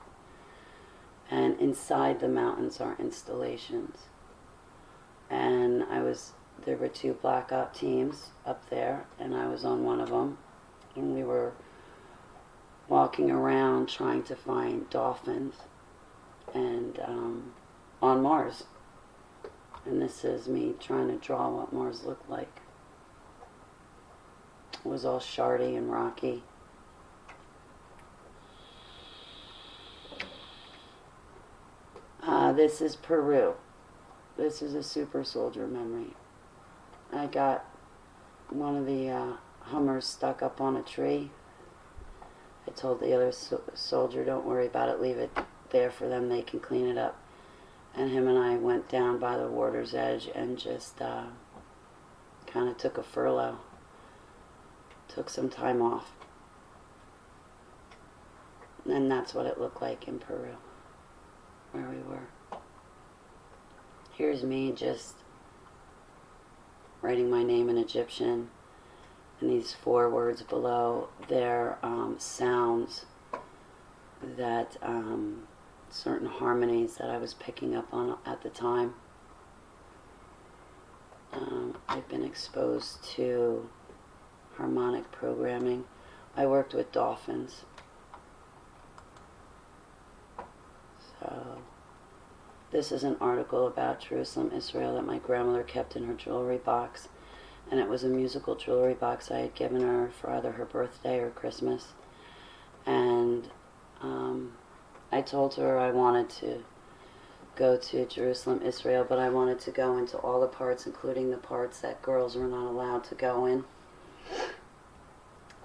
Speaker 1: And inside the mountains are installations. And there were two Black Op teams up there, and I was on one of them. And we were walking around trying to find dolphins and on Mars. And this is me trying to draw what Mars looked like. It was all shardy and rocky. This is Peru. This is a super soldier memory. I got one of the Hummers stuck up on a tree. I told the other soldier, don't worry about it, leave it there for them, they can clean it up. And him and I went down by the water's edge and just kind of took a furlough. Took some time off. And that's what it looked like in Peru, where we were. Here's me just writing my name in Egyptian. And these 4 words below, they're sounds that, certain harmonies that I was picking up on at the time. I've been exposed to harmonic programming I worked with dolphins. So this is an article about Jerusalem, Israel that my grandmother kept in her jewelry box. And it was a musical jewelry box I had given her for either her birthday or Christmas. And I told her I wanted to go to Jerusalem, Israel, but I wanted to go into all the parts, including the parts that girls were not allowed to go in.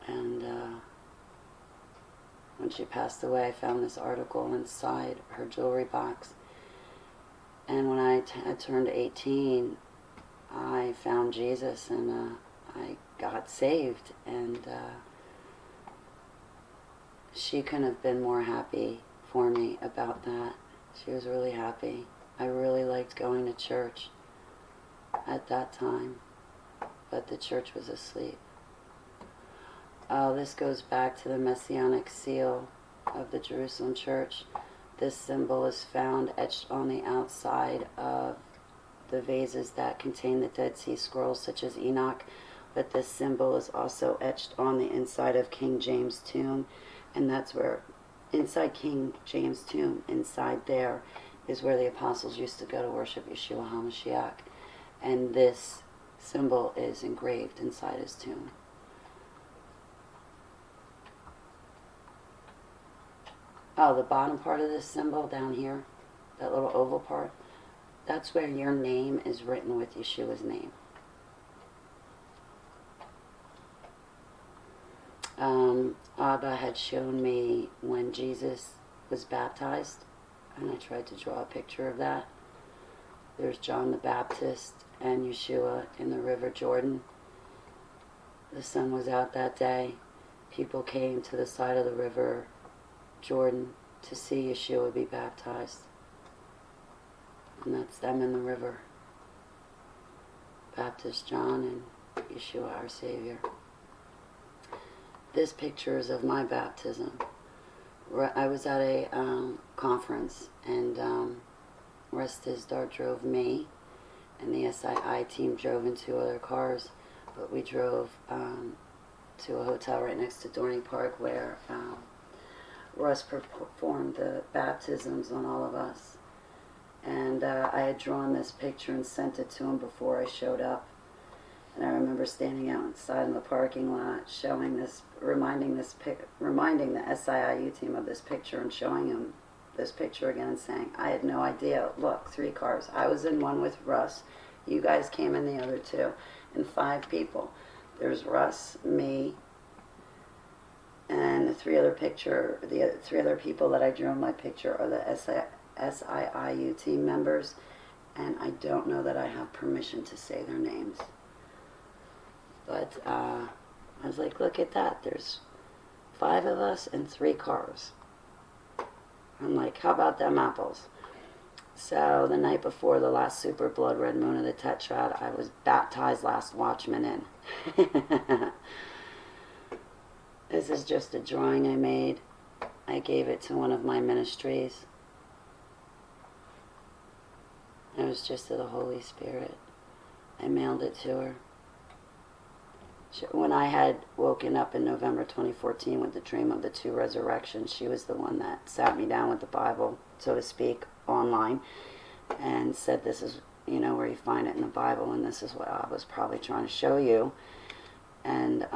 Speaker 1: And when she passed away, I found this article inside her jewelry box. And when I turned 18, I found Jesus, and I got saved. And she couldn't have been more happy for me about that. She was really happy. I really liked going to church at that time, but the church was asleep. Oh, this goes back to the Messianic seal of the Jerusalem church. This symbol is found etched on the outside of the vases that contain the Dead Sea Scrolls, such as Enoch, but this symbol is also etched on the inside of King James' tomb, and that's where, inside King James' tomb, inside there is where the apostles used to go to worship Yeshua HaMashiach, and this symbol is engraved inside his tomb. Oh, the bottom part of this symbol down here, that little oval part, that's where your name is written with Yeshua's name. Abba had shown me when Jesus was baptized, and I tried to draw a picture of that. There's John the Baptist and Yeshua in the River Jordan. The sun was out that day. People came to the side of the River Jordan to see Yeshua be baptized. And that's them in the river. Baptist John and Yeshua our Savior. This picture is of my baptism. I was at a conference, and Russ Tisdar drove me, and the SII team drove in 2 other cars, but we drove to a hotel right next to Dorney Park where Russ performed the baptisms on all of us. And I had drawn this picture and sent it to him before I showed up. And I remember standing outside in the parking lot, showing this, reminding the SIIU team of this picture, and showing him this picture again, and saying, I had no idea. Look, 3 cars. I was in one with Russ. You guys came in the other 2, and 5 people. There's Russ, me, and the 3 other people that I drew in my picture are the SIIU team members, and I don't know that I have permission to say their names. But I was like, look at that. There's 5 of us and 3 cars. I'm like, how about them apples? So the night before the last super blood red moon of the Tetrad, I was baptized last watchman in. This is just a drawing I made. I gave it to one of my ministries. It was just to the Holy Spirit. I mailed it to her. When I had woken up in November 2014 with the dream of the 2 resurrections, she was the one that sat me down with the Bible, so to speak, online, and said, this is, where you find it in the Bible, and this is what I was probably trying to show you. And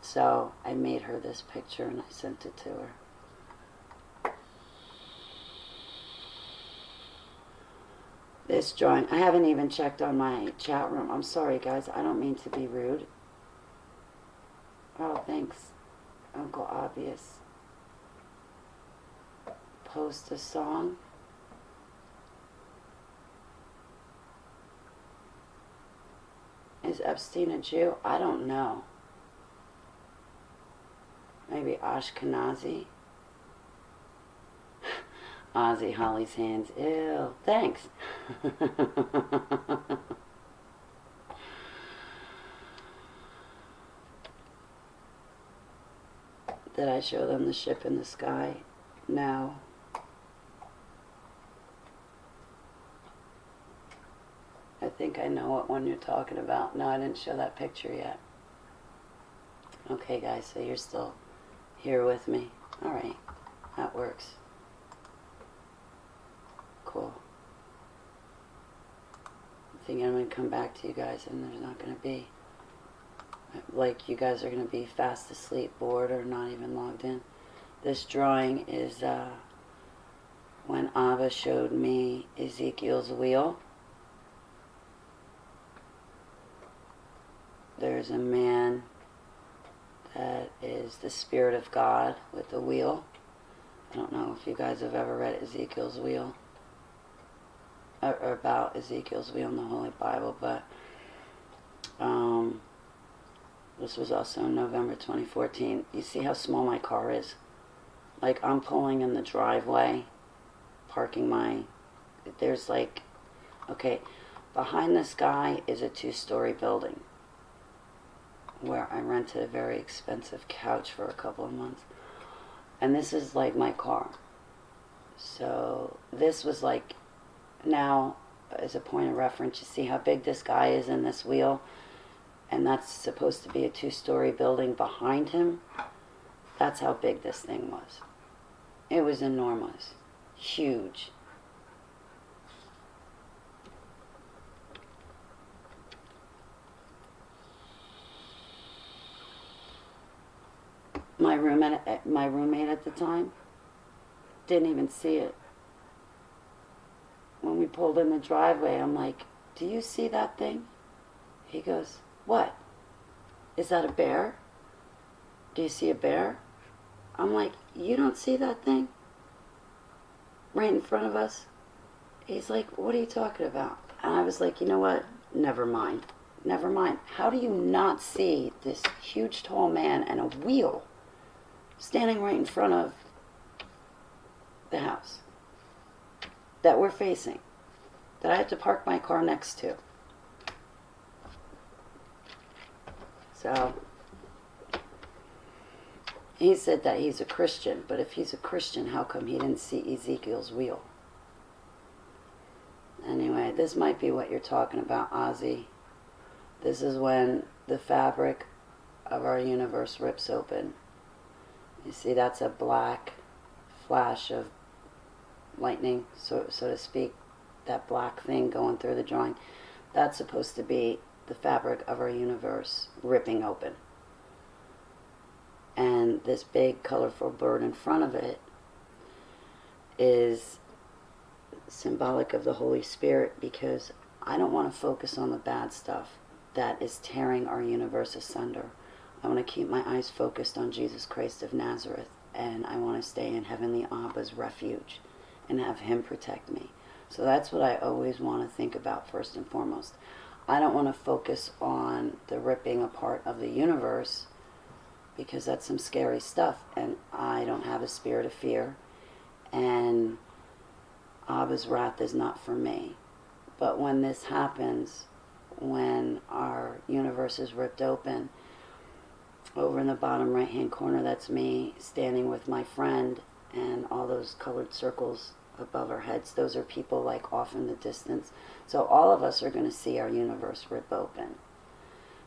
Speaker 1: so I made her this picture and I sent it to her. This drawing, I haven't even checked on my chat room. I'm sorry, guys. I don't mean to be rude. Oh, thanks, Uncle Obvious. Post a song. Is Epstein a Jew? I don't know. Maybe Ashkenazi. Ozzy Holly's hands. Ew. Thanks. Did I show them the ship in the sky? No. I think I know what one you're talking about. No, I didn't show that picture yet. Okay, guys, so you're still here with me. All right, that works. Cool. I'm thinking I'm going to come back to you guys, and there's not going to be, like, you guys are going to be fast asleep, bored, or not even logged in. This drawing is when Abba showed me Ezekiel's wheel. There's a man that is the Spirit of God with the wheel. I don't know if you guys have ever read Ezekiel's wheel, or about Ezekiel's wheel in the Holy Bible, but this was also in November 2014. You see how small my car is? Like, I'm pulling in the driveway, parking there's like, okay, behind this guy is a 2-story building where I rented a very expensive couch for a couple of months. And this is like my car. So this was like, now as a point of reference, you see how big this guy is in this wheel? And that's supposed to be a 2-story building behind him. That's how big this thing was. It was enormous. Huge. My roommate at the time didn't even see it. When we pulled in the driveway, I'm like, "Do you see that thing?" He goes, "What? Is that a bear? Do you see a bear?" I'm like, "You don't see that thing? Right in front of us?" He's like, "What are you talking about?" And I was like, "You know what? Never mind. Never mind. How do you not see this huge tall man and a wheel standing right in front of the house that we're facing, that I had to park my car next to?" So he said that he's a Christian, but if he's a Christian, how come he didn't see Ezekiel's wheel? Anyway, this might be what you're talking about, Ozzy. This is when the fabric of our universe rips open. You see, that's a black flash of lightning, so to speak, that black thing going through the drawing. That's supposed to be the fabric of our universe ripping open. And this big colorful bird in front of it is symbolic of the Holy Spirit, because I don't want to focus on the bad stuff that is tearing our universe asunder. I want to keep my eyes focused on Jesus Christ of Nazareth, and I want to stay in Heavenly Abba's refuge and have Him protect me. So that's what I always want to think about first and foremost. I don't want to focus on the ripping apart of the universe, because that's some scary stuff, and I don't have a spirit of fear, and Abba's wrath is not for me. But when this happens, when our universe is ripped open, over in the bottom right hand corner, that's me standing with my friend, and all those colored circles above our heads, those are people like off in the distance. So all of us are going to see our universe rip open.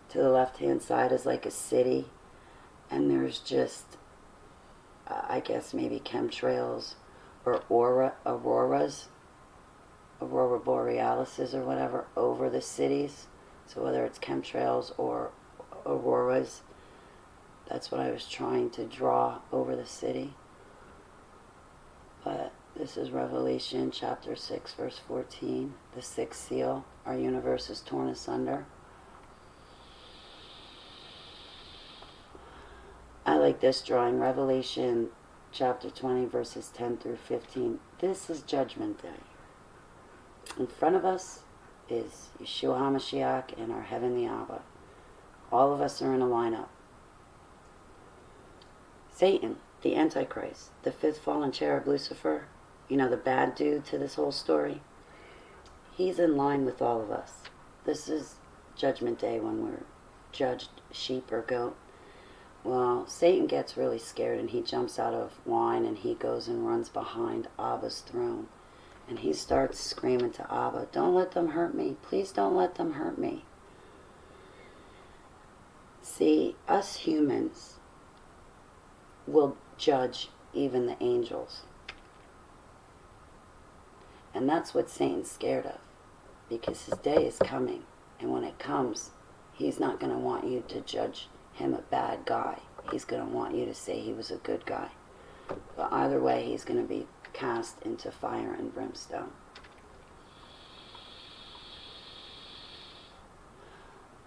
Speaker 1: To the left hand side is like a city, and there's just I guess maybe chemtrails or auroras, aurora borealises or whatever, over the cities. So whether it's chemtrails or auroras, that's what I was trying to draw over the city. But this is Revelation chapter 6, verse 14. The sixth seal, our universe is torn asunder. I like this drawing, Revelation chapter 20, verses 10 through 15. This is Judgment Day. In front of us is Yeshua HaMashiach and our Heavenly Abba. All of us are in a lineup. Satan, the Antichrist, the fifth fallen cherub Lucifer, you know, the bad dude to this whole story, he's in line with all of us. This is Judgment Day, when we're judged sheep or goat. Well, Satan gets really scared, and he jumps out of wine, and he goes and runs behind Abba's throne. And he starts screaming to Abba, "Don't let them hurt me. Please don't let them hurt me." See, us humans will judge even the angels. And that's what Satan's scared of, because his day is coming. And when it comes, he's not going to want you to judge him a bad guy. He's going to want you to say he was a good guy. But either way, he's going to be cast into fire and brimstone.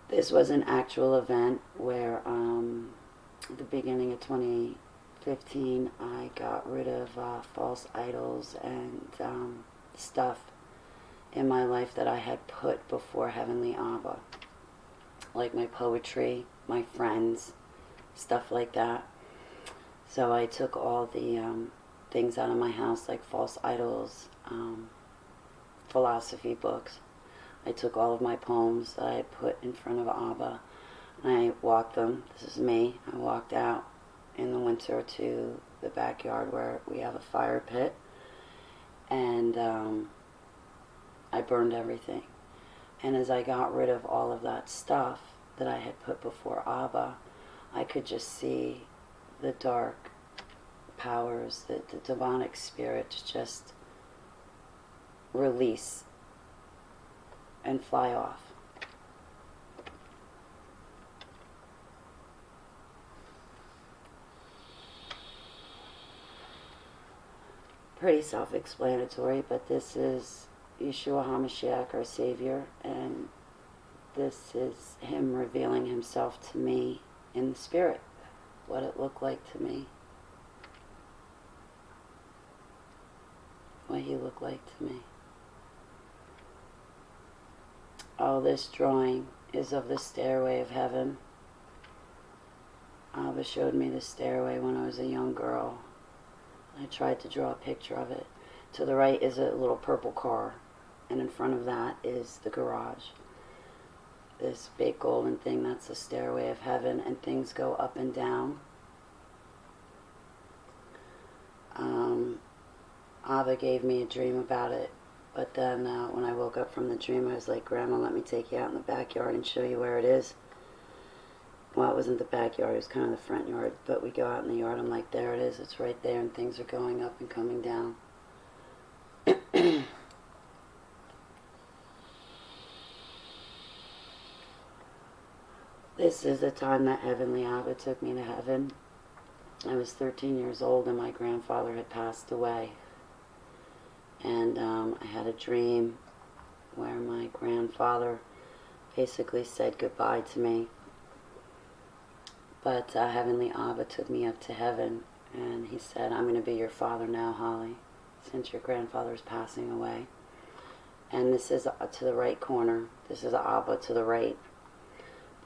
Speaker 1: This was an actual event where at the beginning of 2015, I got rid of false idols and stuff in my life that I had put before Heavenly Abba. Like my poetry, my friends, stuff like that. So I took all the things out of my house, like false idols, philosophy books. I took all of my poems that I put in front of Abba, and I walked them. This is me. I walked out in the winter to the backyard where we have a fire pit, and I burned everything. And as I got rid of all of that stuff that I had put before Abba, I could just see the dark powers, the demonic spirit just release and fly off. Pretty self-explanatory, but this is Yeshua HaMashiach, our Savior, and this is Him revealing Himself to me in the Spirit, what it looked like to me, what He looked like to me. Oh, this drawing is of the stairway of heaven. Abba showed me the stairway when I was a young girl. I tried to draw a picture of it. To the right is a little purple car, and in front of that is the garage. This big golden thing, that's the stairway of heaven, and things go up and down. Abba gave me a dream about it. But then when I woke up from the dream, I was like, Grandma, let me take you out in the backyard and show you where it is. Well, it wasn't the backyard, it was kind of the front yard. But we go out in the yard, I'm like, there it is, it's right there, and things are going up and coming down. This is the time that Heavenly Abba took me to heaven. I was 13 years old and my grandfather had passed away. And I had a dream where my grandfather basically said goodbye to me. But Heavenly Abba took me up to heaven, and he said, I'm going to be your father now, Holly, since your grandfather is passing away. And this is to the right corner. This is Abba to the right.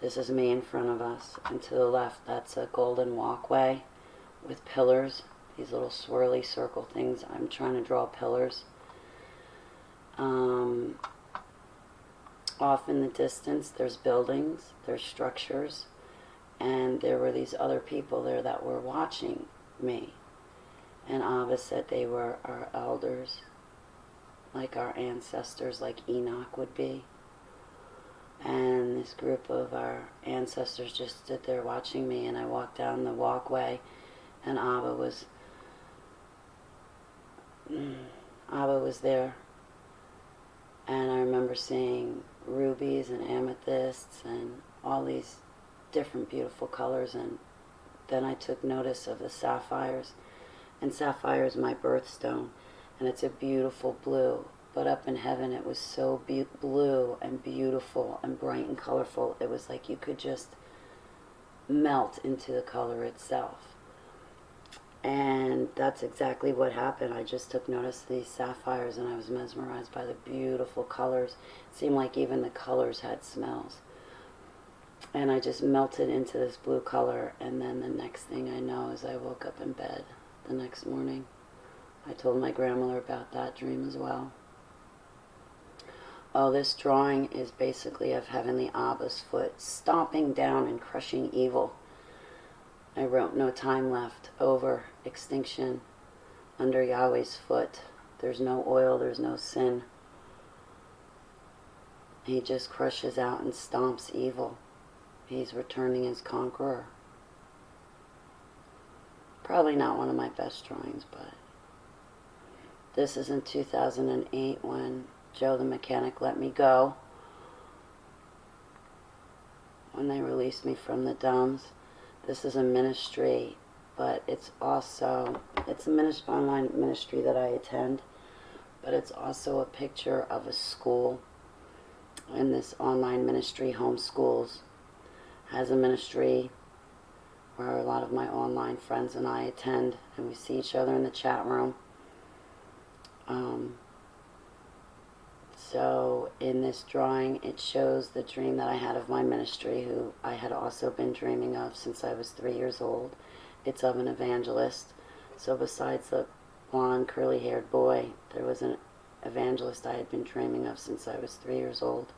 Speaker 1: This is me in front of us. And to the left, that's a golden walkway with pillars. These little swirly circle things. I'm trying to draw pillars. Off in the distance, there's buildings, there's structures, and there were these other people there that were watching me. And Abba said they were our elders, like our ancestors, like Enoch would be. And this group of our ancestors just stood there watching me, and I walked down the walkway, and Abba was there. And I remember seeing rubies and amethysts and all these different beautiful colors, and then I took notice of the sapphires. And sapphire is my birthstone, and it's a beautiful blue. But up in heaven it was so blue and beautiful and bright and colorful. It was like you could just melt into the color itself. And that's exactly what happened. I just took notice of these sapphires, and I was mesmerized by the beautiful colors. It seemed like even the colors had smells. And I just melted into this blue color, and then the next thing I know is I woke up in bed the next morning. I told my grandmother about that dream as well. Oh, this drawing is basically of Heavenly Abba's foot stomping down and crushing evil. I wrote no time left, over, extinction, under Yahweh's foot. There's no oil, there's no sin. He just crushes out and stomps evil. He's returning as conqueror. Probably not one of my best drawings, but this is in 2008 when Joe the Mechanic let me go. When they released me from the dumps. This is a ministry, but it's also, it's an online ministry that I attend, but it's also a picture of a school. And this online ministry homeschools, has a ministry where a lot of my online friends and I attend, and we see each other in the chat room. So in this drawing, it shows the dream that I had of my ministry, who I had also been dreaming of since I was 3 years old. It's of an evangelist. So besides the blonde, curly-haired boy, there was an evangelist I had been dreaming of since I was 3 years old.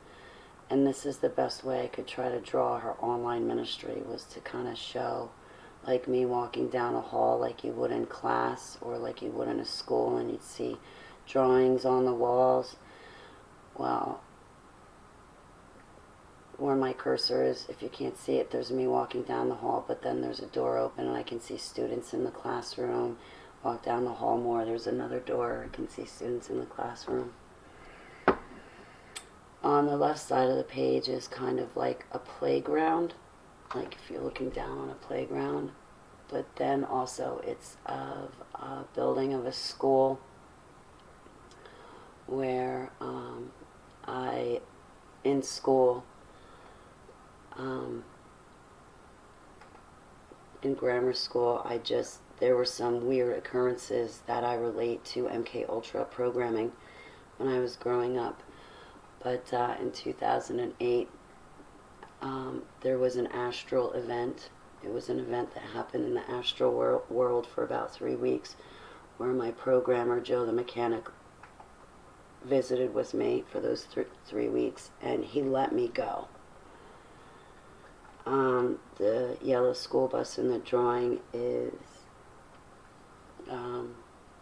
Speaker 1: And this is the best way I could try to draw her online ministry, was to kind of show like me walking down a hall like you would in class or like you would in a school, and you'd see drawings on the walls. Well, where my cursor is, if you can't see it, there's me walking down the hall, but then there's a door open and I can see students in the classroom. Walk down the hall more, there's another door, I can see students in the classroom. On the left side of the page is kind of like a playground, like if you're looking down on a playground, but then also it's of a building of a school where in school, in grammar school, there were some weird occurrences that I relate to MK Ultra programming when I was growing up. But in 2008, there was an astral event. It was an event that happened in the astral world for about 3 weeks, where my programmer, Joe the Mechanic, visited with me for those 3 weeks, and he let me go. The yellow school bus in the drawing is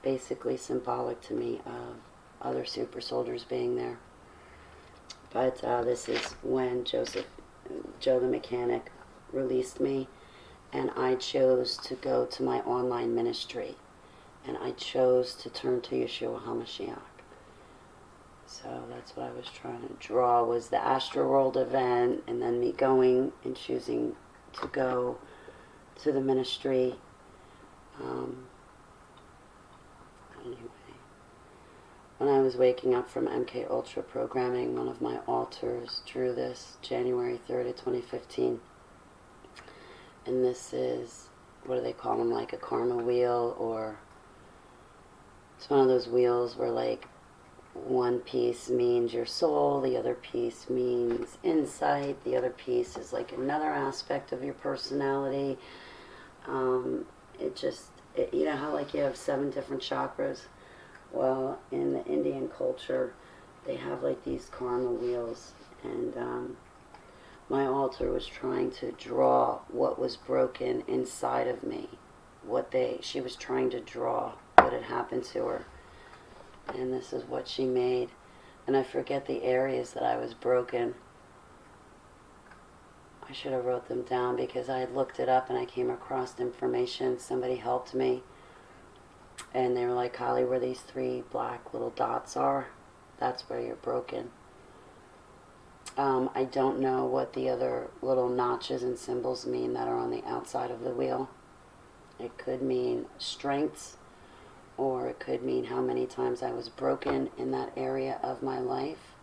Speaker 1: basically symbolic to me of other super soldiers being there. But this is when Joe the Mechanic released me, and I chose to go to my online ministry, and I chose to turn to Yeshua HaMashiach. So that's what I was trying to draw, was the Astro World event, and then me going and choosing to go to the ministry. Anyway, when I was waking up from MK Ultra programming, one of my alters drew this January 3rd of 2015. And this is, what do they call them, like a karma wheel, or it's one of those wheels where like one piece means your soul, the other piece means insight, the other piece is like another aspect of your personality. You know how like you have 7 different chakras? Well, in the Indian culture, they have like these karma wheels, and my altar was trying to draw what was broken inside of me, she was trying to draw what had happened to her. And this is what she made. And I forget the areas that I was broken. I should have wrote them down because I had looked it up and I came across information. Somebody helped me. And they were like, Holly, where these 3 black little dots are, that's where you're broken. I don't know what the other little notches and symbols mean that are on the outside of the wheel. It could mean strengths, or it could mean how many times I was broken in that area of my life.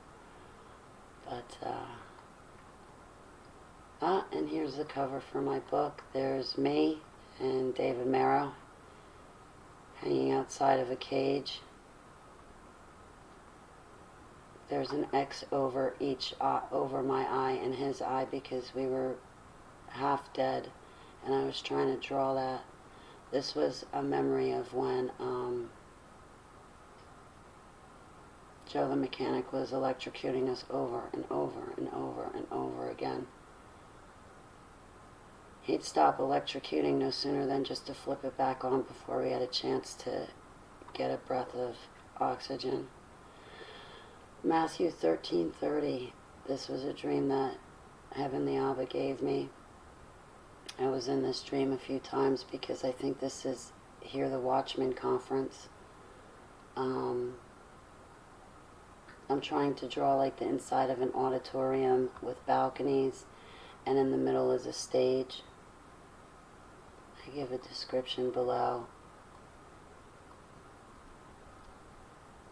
Speaker 1: But, and here's the cover for my book. There's me and David Marrow hanging outside of a cage. There's an X over over my eye and his eye, because we were half dead, and I was trying to draw that. This was a memory of when Joe the Mechanic was electrocuting us over and over and over and over again. He'd stop electrocuting no sooner than just to flip it back on before we had a chance to get a breath of oxygen. Matthew 13:30. This was a dream that Heavenly Abba gave me. I was in this dream a few times because I think this is Hear the Watchman conference. I'm trying to draw like the inside of an auditorium with balconies, and in the middle is a stage. I give a description below.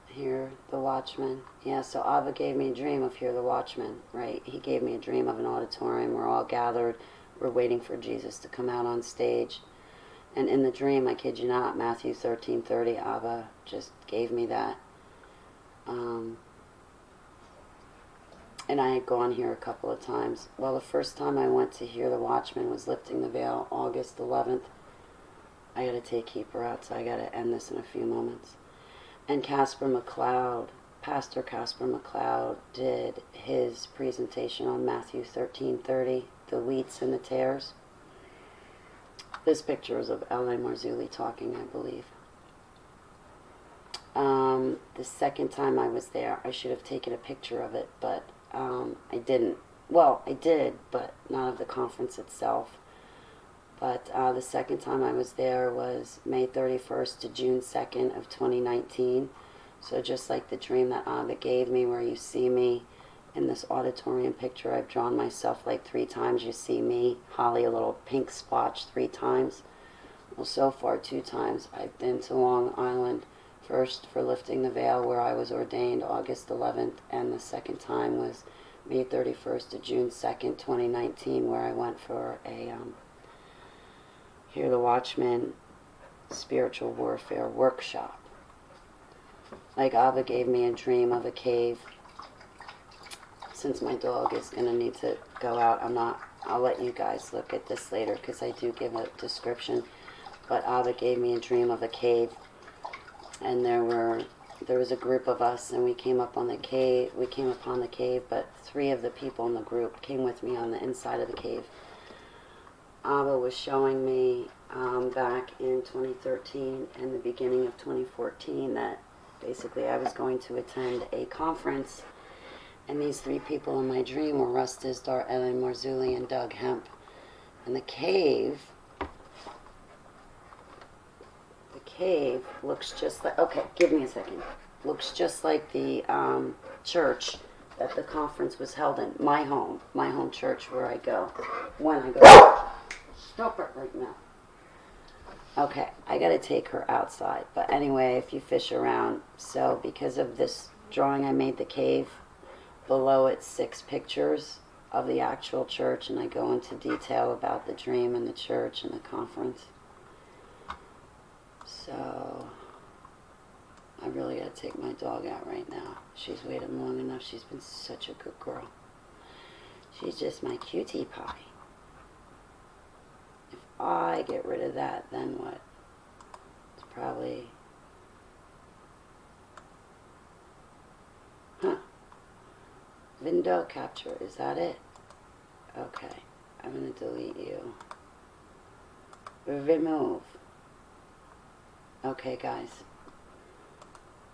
Speaker 1: Hear the Watchman. Yeah, so Abba gave me a dream of Hear the Watchman, right? He gave me a dream of an auditorium. We're all gathered. We're waiting for Jesus to come out on stage. And in the dream, I kid you not, Matthew 13:30, Abba just gave me that. And I had gone here a couple of times. Well, the first time I went to Hear the Watchman was lifting the veil, August 11th. I got to take Keeper out, so I got to end this in a few moments. And Casper McLeod, Pastor Casper McLeod, did his presentation on Matthew 13:30, the wheats and the tares. This picture is of L.A. Marzulli talking, I believe. The second time I was there, I should have taken a picture of it, but I didn't. Well, I did, but not of the conference itself. But the second time I was there was May 31st to June 2nd of 2019. So just like the dream that Abba gave me, where you see me in this auditorium picture, I've drawn myself like 3 times. You see me, Holly, a little pink splotch 3 times. Well, so far 2 times. I've been to Long Island, first for lifting the veil, where I was ordained August 11th, and the second time was May 31st to June 2nd, 2019, where I went for a Hear the Watchman spiritual warfare workshop. Like Abba gave me a dream of a cave. Since my dog is going to need to go out, I'll let you guys look at this later because I do give a description. But Abba gave me a dream of a cave, and there was a group of us, and we came upon the cave, but 3 of the people in the group came with me on the inside of the cave. Abba was showing me back in 2013 and the beginning of 2014 that basically I was going to attend a conference, and these 3 people in my dream were Russ Dizdar, Ellen Marzulli, and Doug Hemp. And the cave looks just like, okay, give me a second, looks just like the church that the conference was held in, my home church where I go, when I go. Stop it right now. Okay, I gotta take her outside. But anyway, if you fish around, so because of this drawing I made the cave, below it's 6 pictures of the actual church, and I go into detail about the dream and the church and the conference. So I really gotta take my dog out right now. She's waited long enough. She's been such a good girl. She's just my cutie pie. If I get rid of that, then what? It's probably... Window capture, is that it? Okay, I'm going to delete you. Remove. Okay, guys.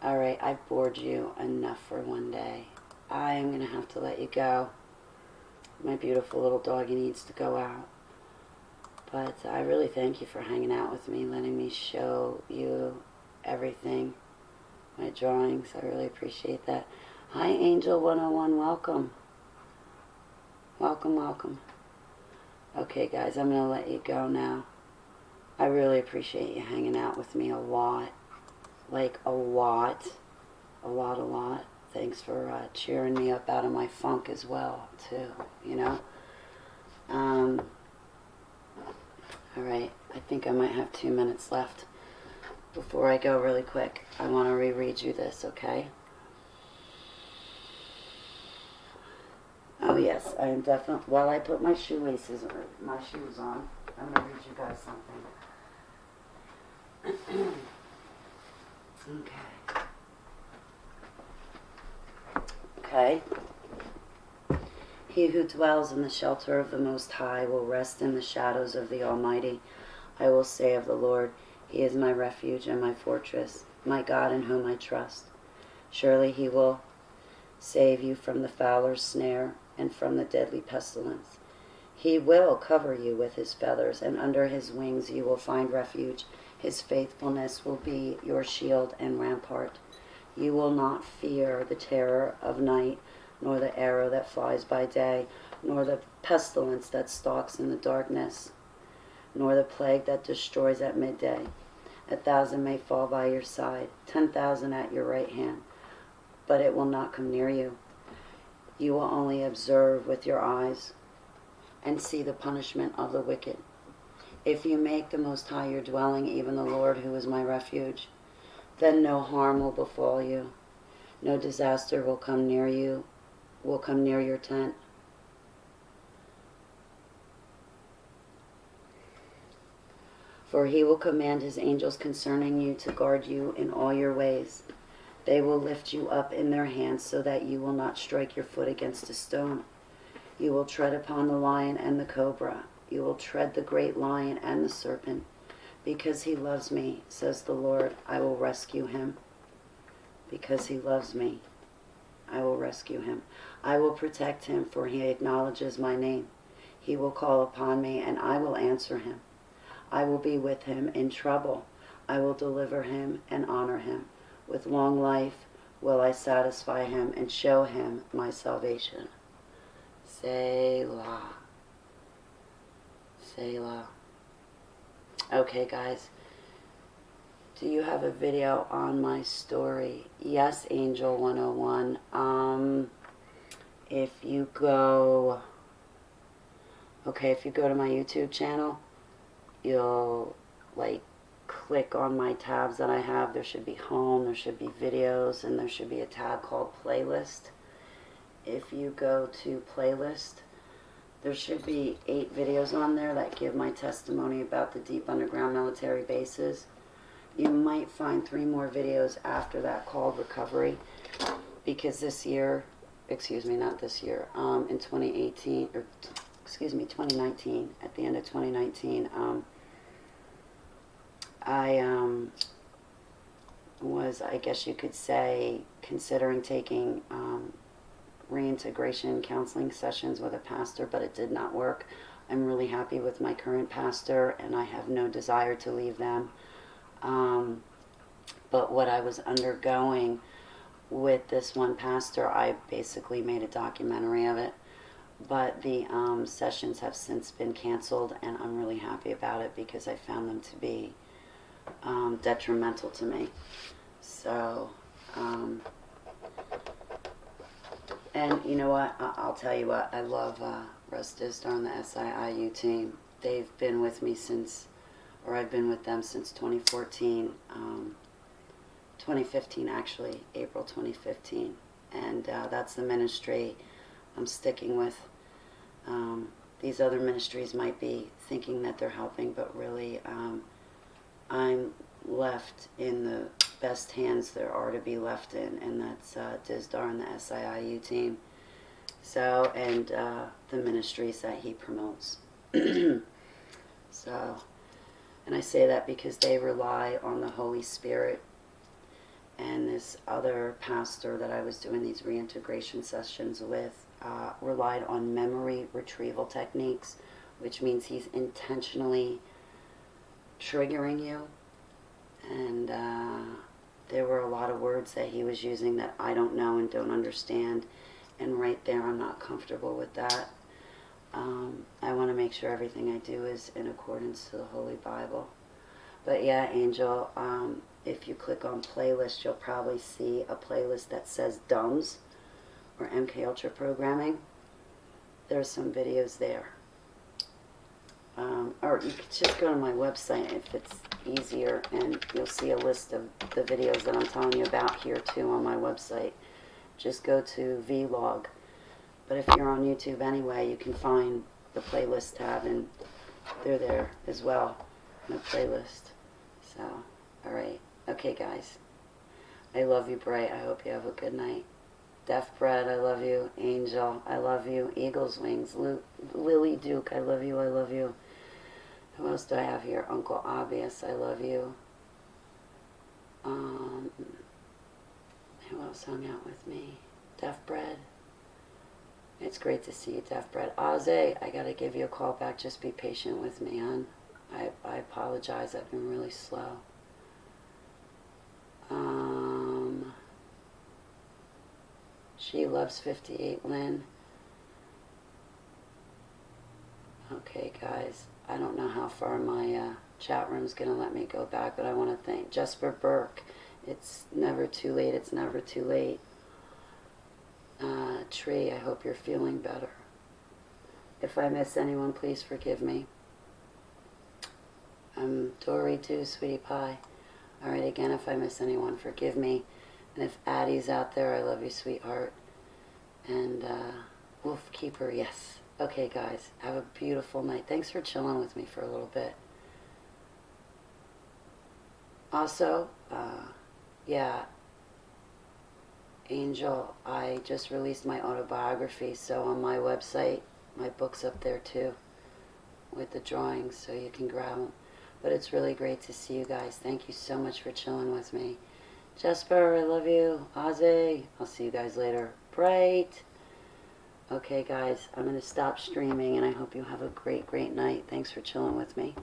Speaker 1: Alright, I've bored you enough for one day. I am going to have to let you go. My beautiful little doggy needs to go out. But I really thank you for hanging out with me, letting me show you everything. My drawings, I really appreciate that. Hi, Angel 101, welcome. Welcome, welcome. Okay, guys, I'm going to let you go now. I really appreciate you hanging out with me a lot. Like, a lot. A lot. Thanks for cheering me up out of my funk as well, too, you know. Alright, I think I might have 2 minutes left. Before I go really quick, I want to reread you this, okay? Oh yes, I am definitely, while I put my shoelaces or my shoes on, I'm going to read you guys something. Okay. He who dwells in the shelter of the Most High will rest in the shadows of the Almighty. I will say of the Lord, He is my refuge and my fortress, my God in whom I trust. Surely He will save you from the fowler's snare and from the deadly pestilence. He will cover you with his feathers, and under his wings you will find refuge. His faithfulness will be your shield and rampart. You will not fear the terror of night, nor the arrow that flies by day, nor the pestilence that stalks in the darkness, nor the plague that destroys at midday. 1,000 may fall by your side, 10,000 at your right hand, but it will not come near you. You will only observe with your eyes and see the punishment of the wicked. If you make the Most High your dwelling, even the Lord who is my refuge, then no harm will befall you. No disaster will come near you, will come near your tent. For he will command his angels concerning you to guard you in all your ways. They will lift you up in their hands so that you will not strike your foot against a stone. You will tread upon the lion and the cobra. You will tread the great lion and the serpent. Because he loves me, says the Lord, I will rescue him. Because he loves me, I will rescue him. I will protect him, for he acknowledges my name. He will call upon me, and I will answer him. I will be with him in trouble. I will deliver him and honor him. With long life will I satisfy him and show him my salvation. Selah. Selah. Okay, guys. Do you have a video on my story? Yes, Angel 101. If you go to my YouTube channel, you'll click on my tabs that I have. There should be home, there should be videos, and there should be a tab called playlist. If you go to playlist, there should be 8 videos on there that give my testimony about the deep underground military bases. You might find 3 more videos after that called recovery, because this year, in 2019, at the end of 2019, I was, I guess you could say, considering taking reintegration counseling sessions with a pastor, but it did not work. I'm really happy with my current pastor, and I have no desire to leave them. But what I was undergoing with this one pastor, I basically made a documentary of it. But the sessions have since been canceled, and I'm really happy about it because I found them to be detrimental to me. So, and you know what? I'll tell you what. I love Russ Dizdar and the SIIU team. They've been with me since, or I've been with them since 2014, 2015 actually, April 2015. And that's the ministry I'm sticking with. These other ministries might be thinking that they're helping, but really I'm left in the best hands there are to be left in, and that's Dizdar and the SIIU team. So, and the ministries that he promotes. So, and I say that because they rely on the Holy Spirit. And this other pastor that I was doing these reintegration sessions with relied on memory retrieval techniques, which means he's intentionally triggering you. And there were a lot of words that he was using that I don't know and don't understand. And right there, I'm not comfortable with that. I want to make sure everything I do is in accordance to the Holy Bible. But yeah, Angel, if you click on playlist, you'll probably see a playlist that says DUMBs, or MK Ultra Programming. There's some videos there. Or you could just go to my website if it's easier, and you'll see a list of the videos that I'm telling you about here too on my website. Just go to Vlog. But if you're on YouTube anyway, you can find the playlist tab, and they're there as well in the playlist. So, alright. Okay, guys. I love you, Bright. I hope you have a good night. Deaf Bread, I love you. Angel, I love you. Eagle's Wings, Lily Duke, I love you, I love you. Who else do I have here? Uncle Obvious, I love you. Who else hung out with me? Deaf Bread. It's great to see you, Deaf Bread. Ozzy, I gotta give you a call back. Just be patient with me, hon. I apologize. I've been really slow. She loves 58, Lynn. Okay, guys. I don't know how far my chat room's gonna let me go back, but I want to thank Jesper Burke. It's never too late. It's never too late. Tree, I hope you're feeling better. If I miss anyone, please forgive me. Dory too, sweetie pie. Alright, again, if I miss anyone, forgive me. And if Addie's out there, I love you, sweetheart. And Wolf Keeper, yes. Okay, guys, have a beautiful night. Thanks for chilling with me for a little bit. Also, yeah, Angel, I just released my autobiography, so on my website, my book's up there too, with the drawings, so you can grab them. But it's really great to see you guys. Thank you so much for chilling with me. Jesper, I love you. Ozzy, I'll see you guys later. Bright. Okay, guys, I'm going to stop streaming, and I hope you have a great, great night. Thanks for chilling with me.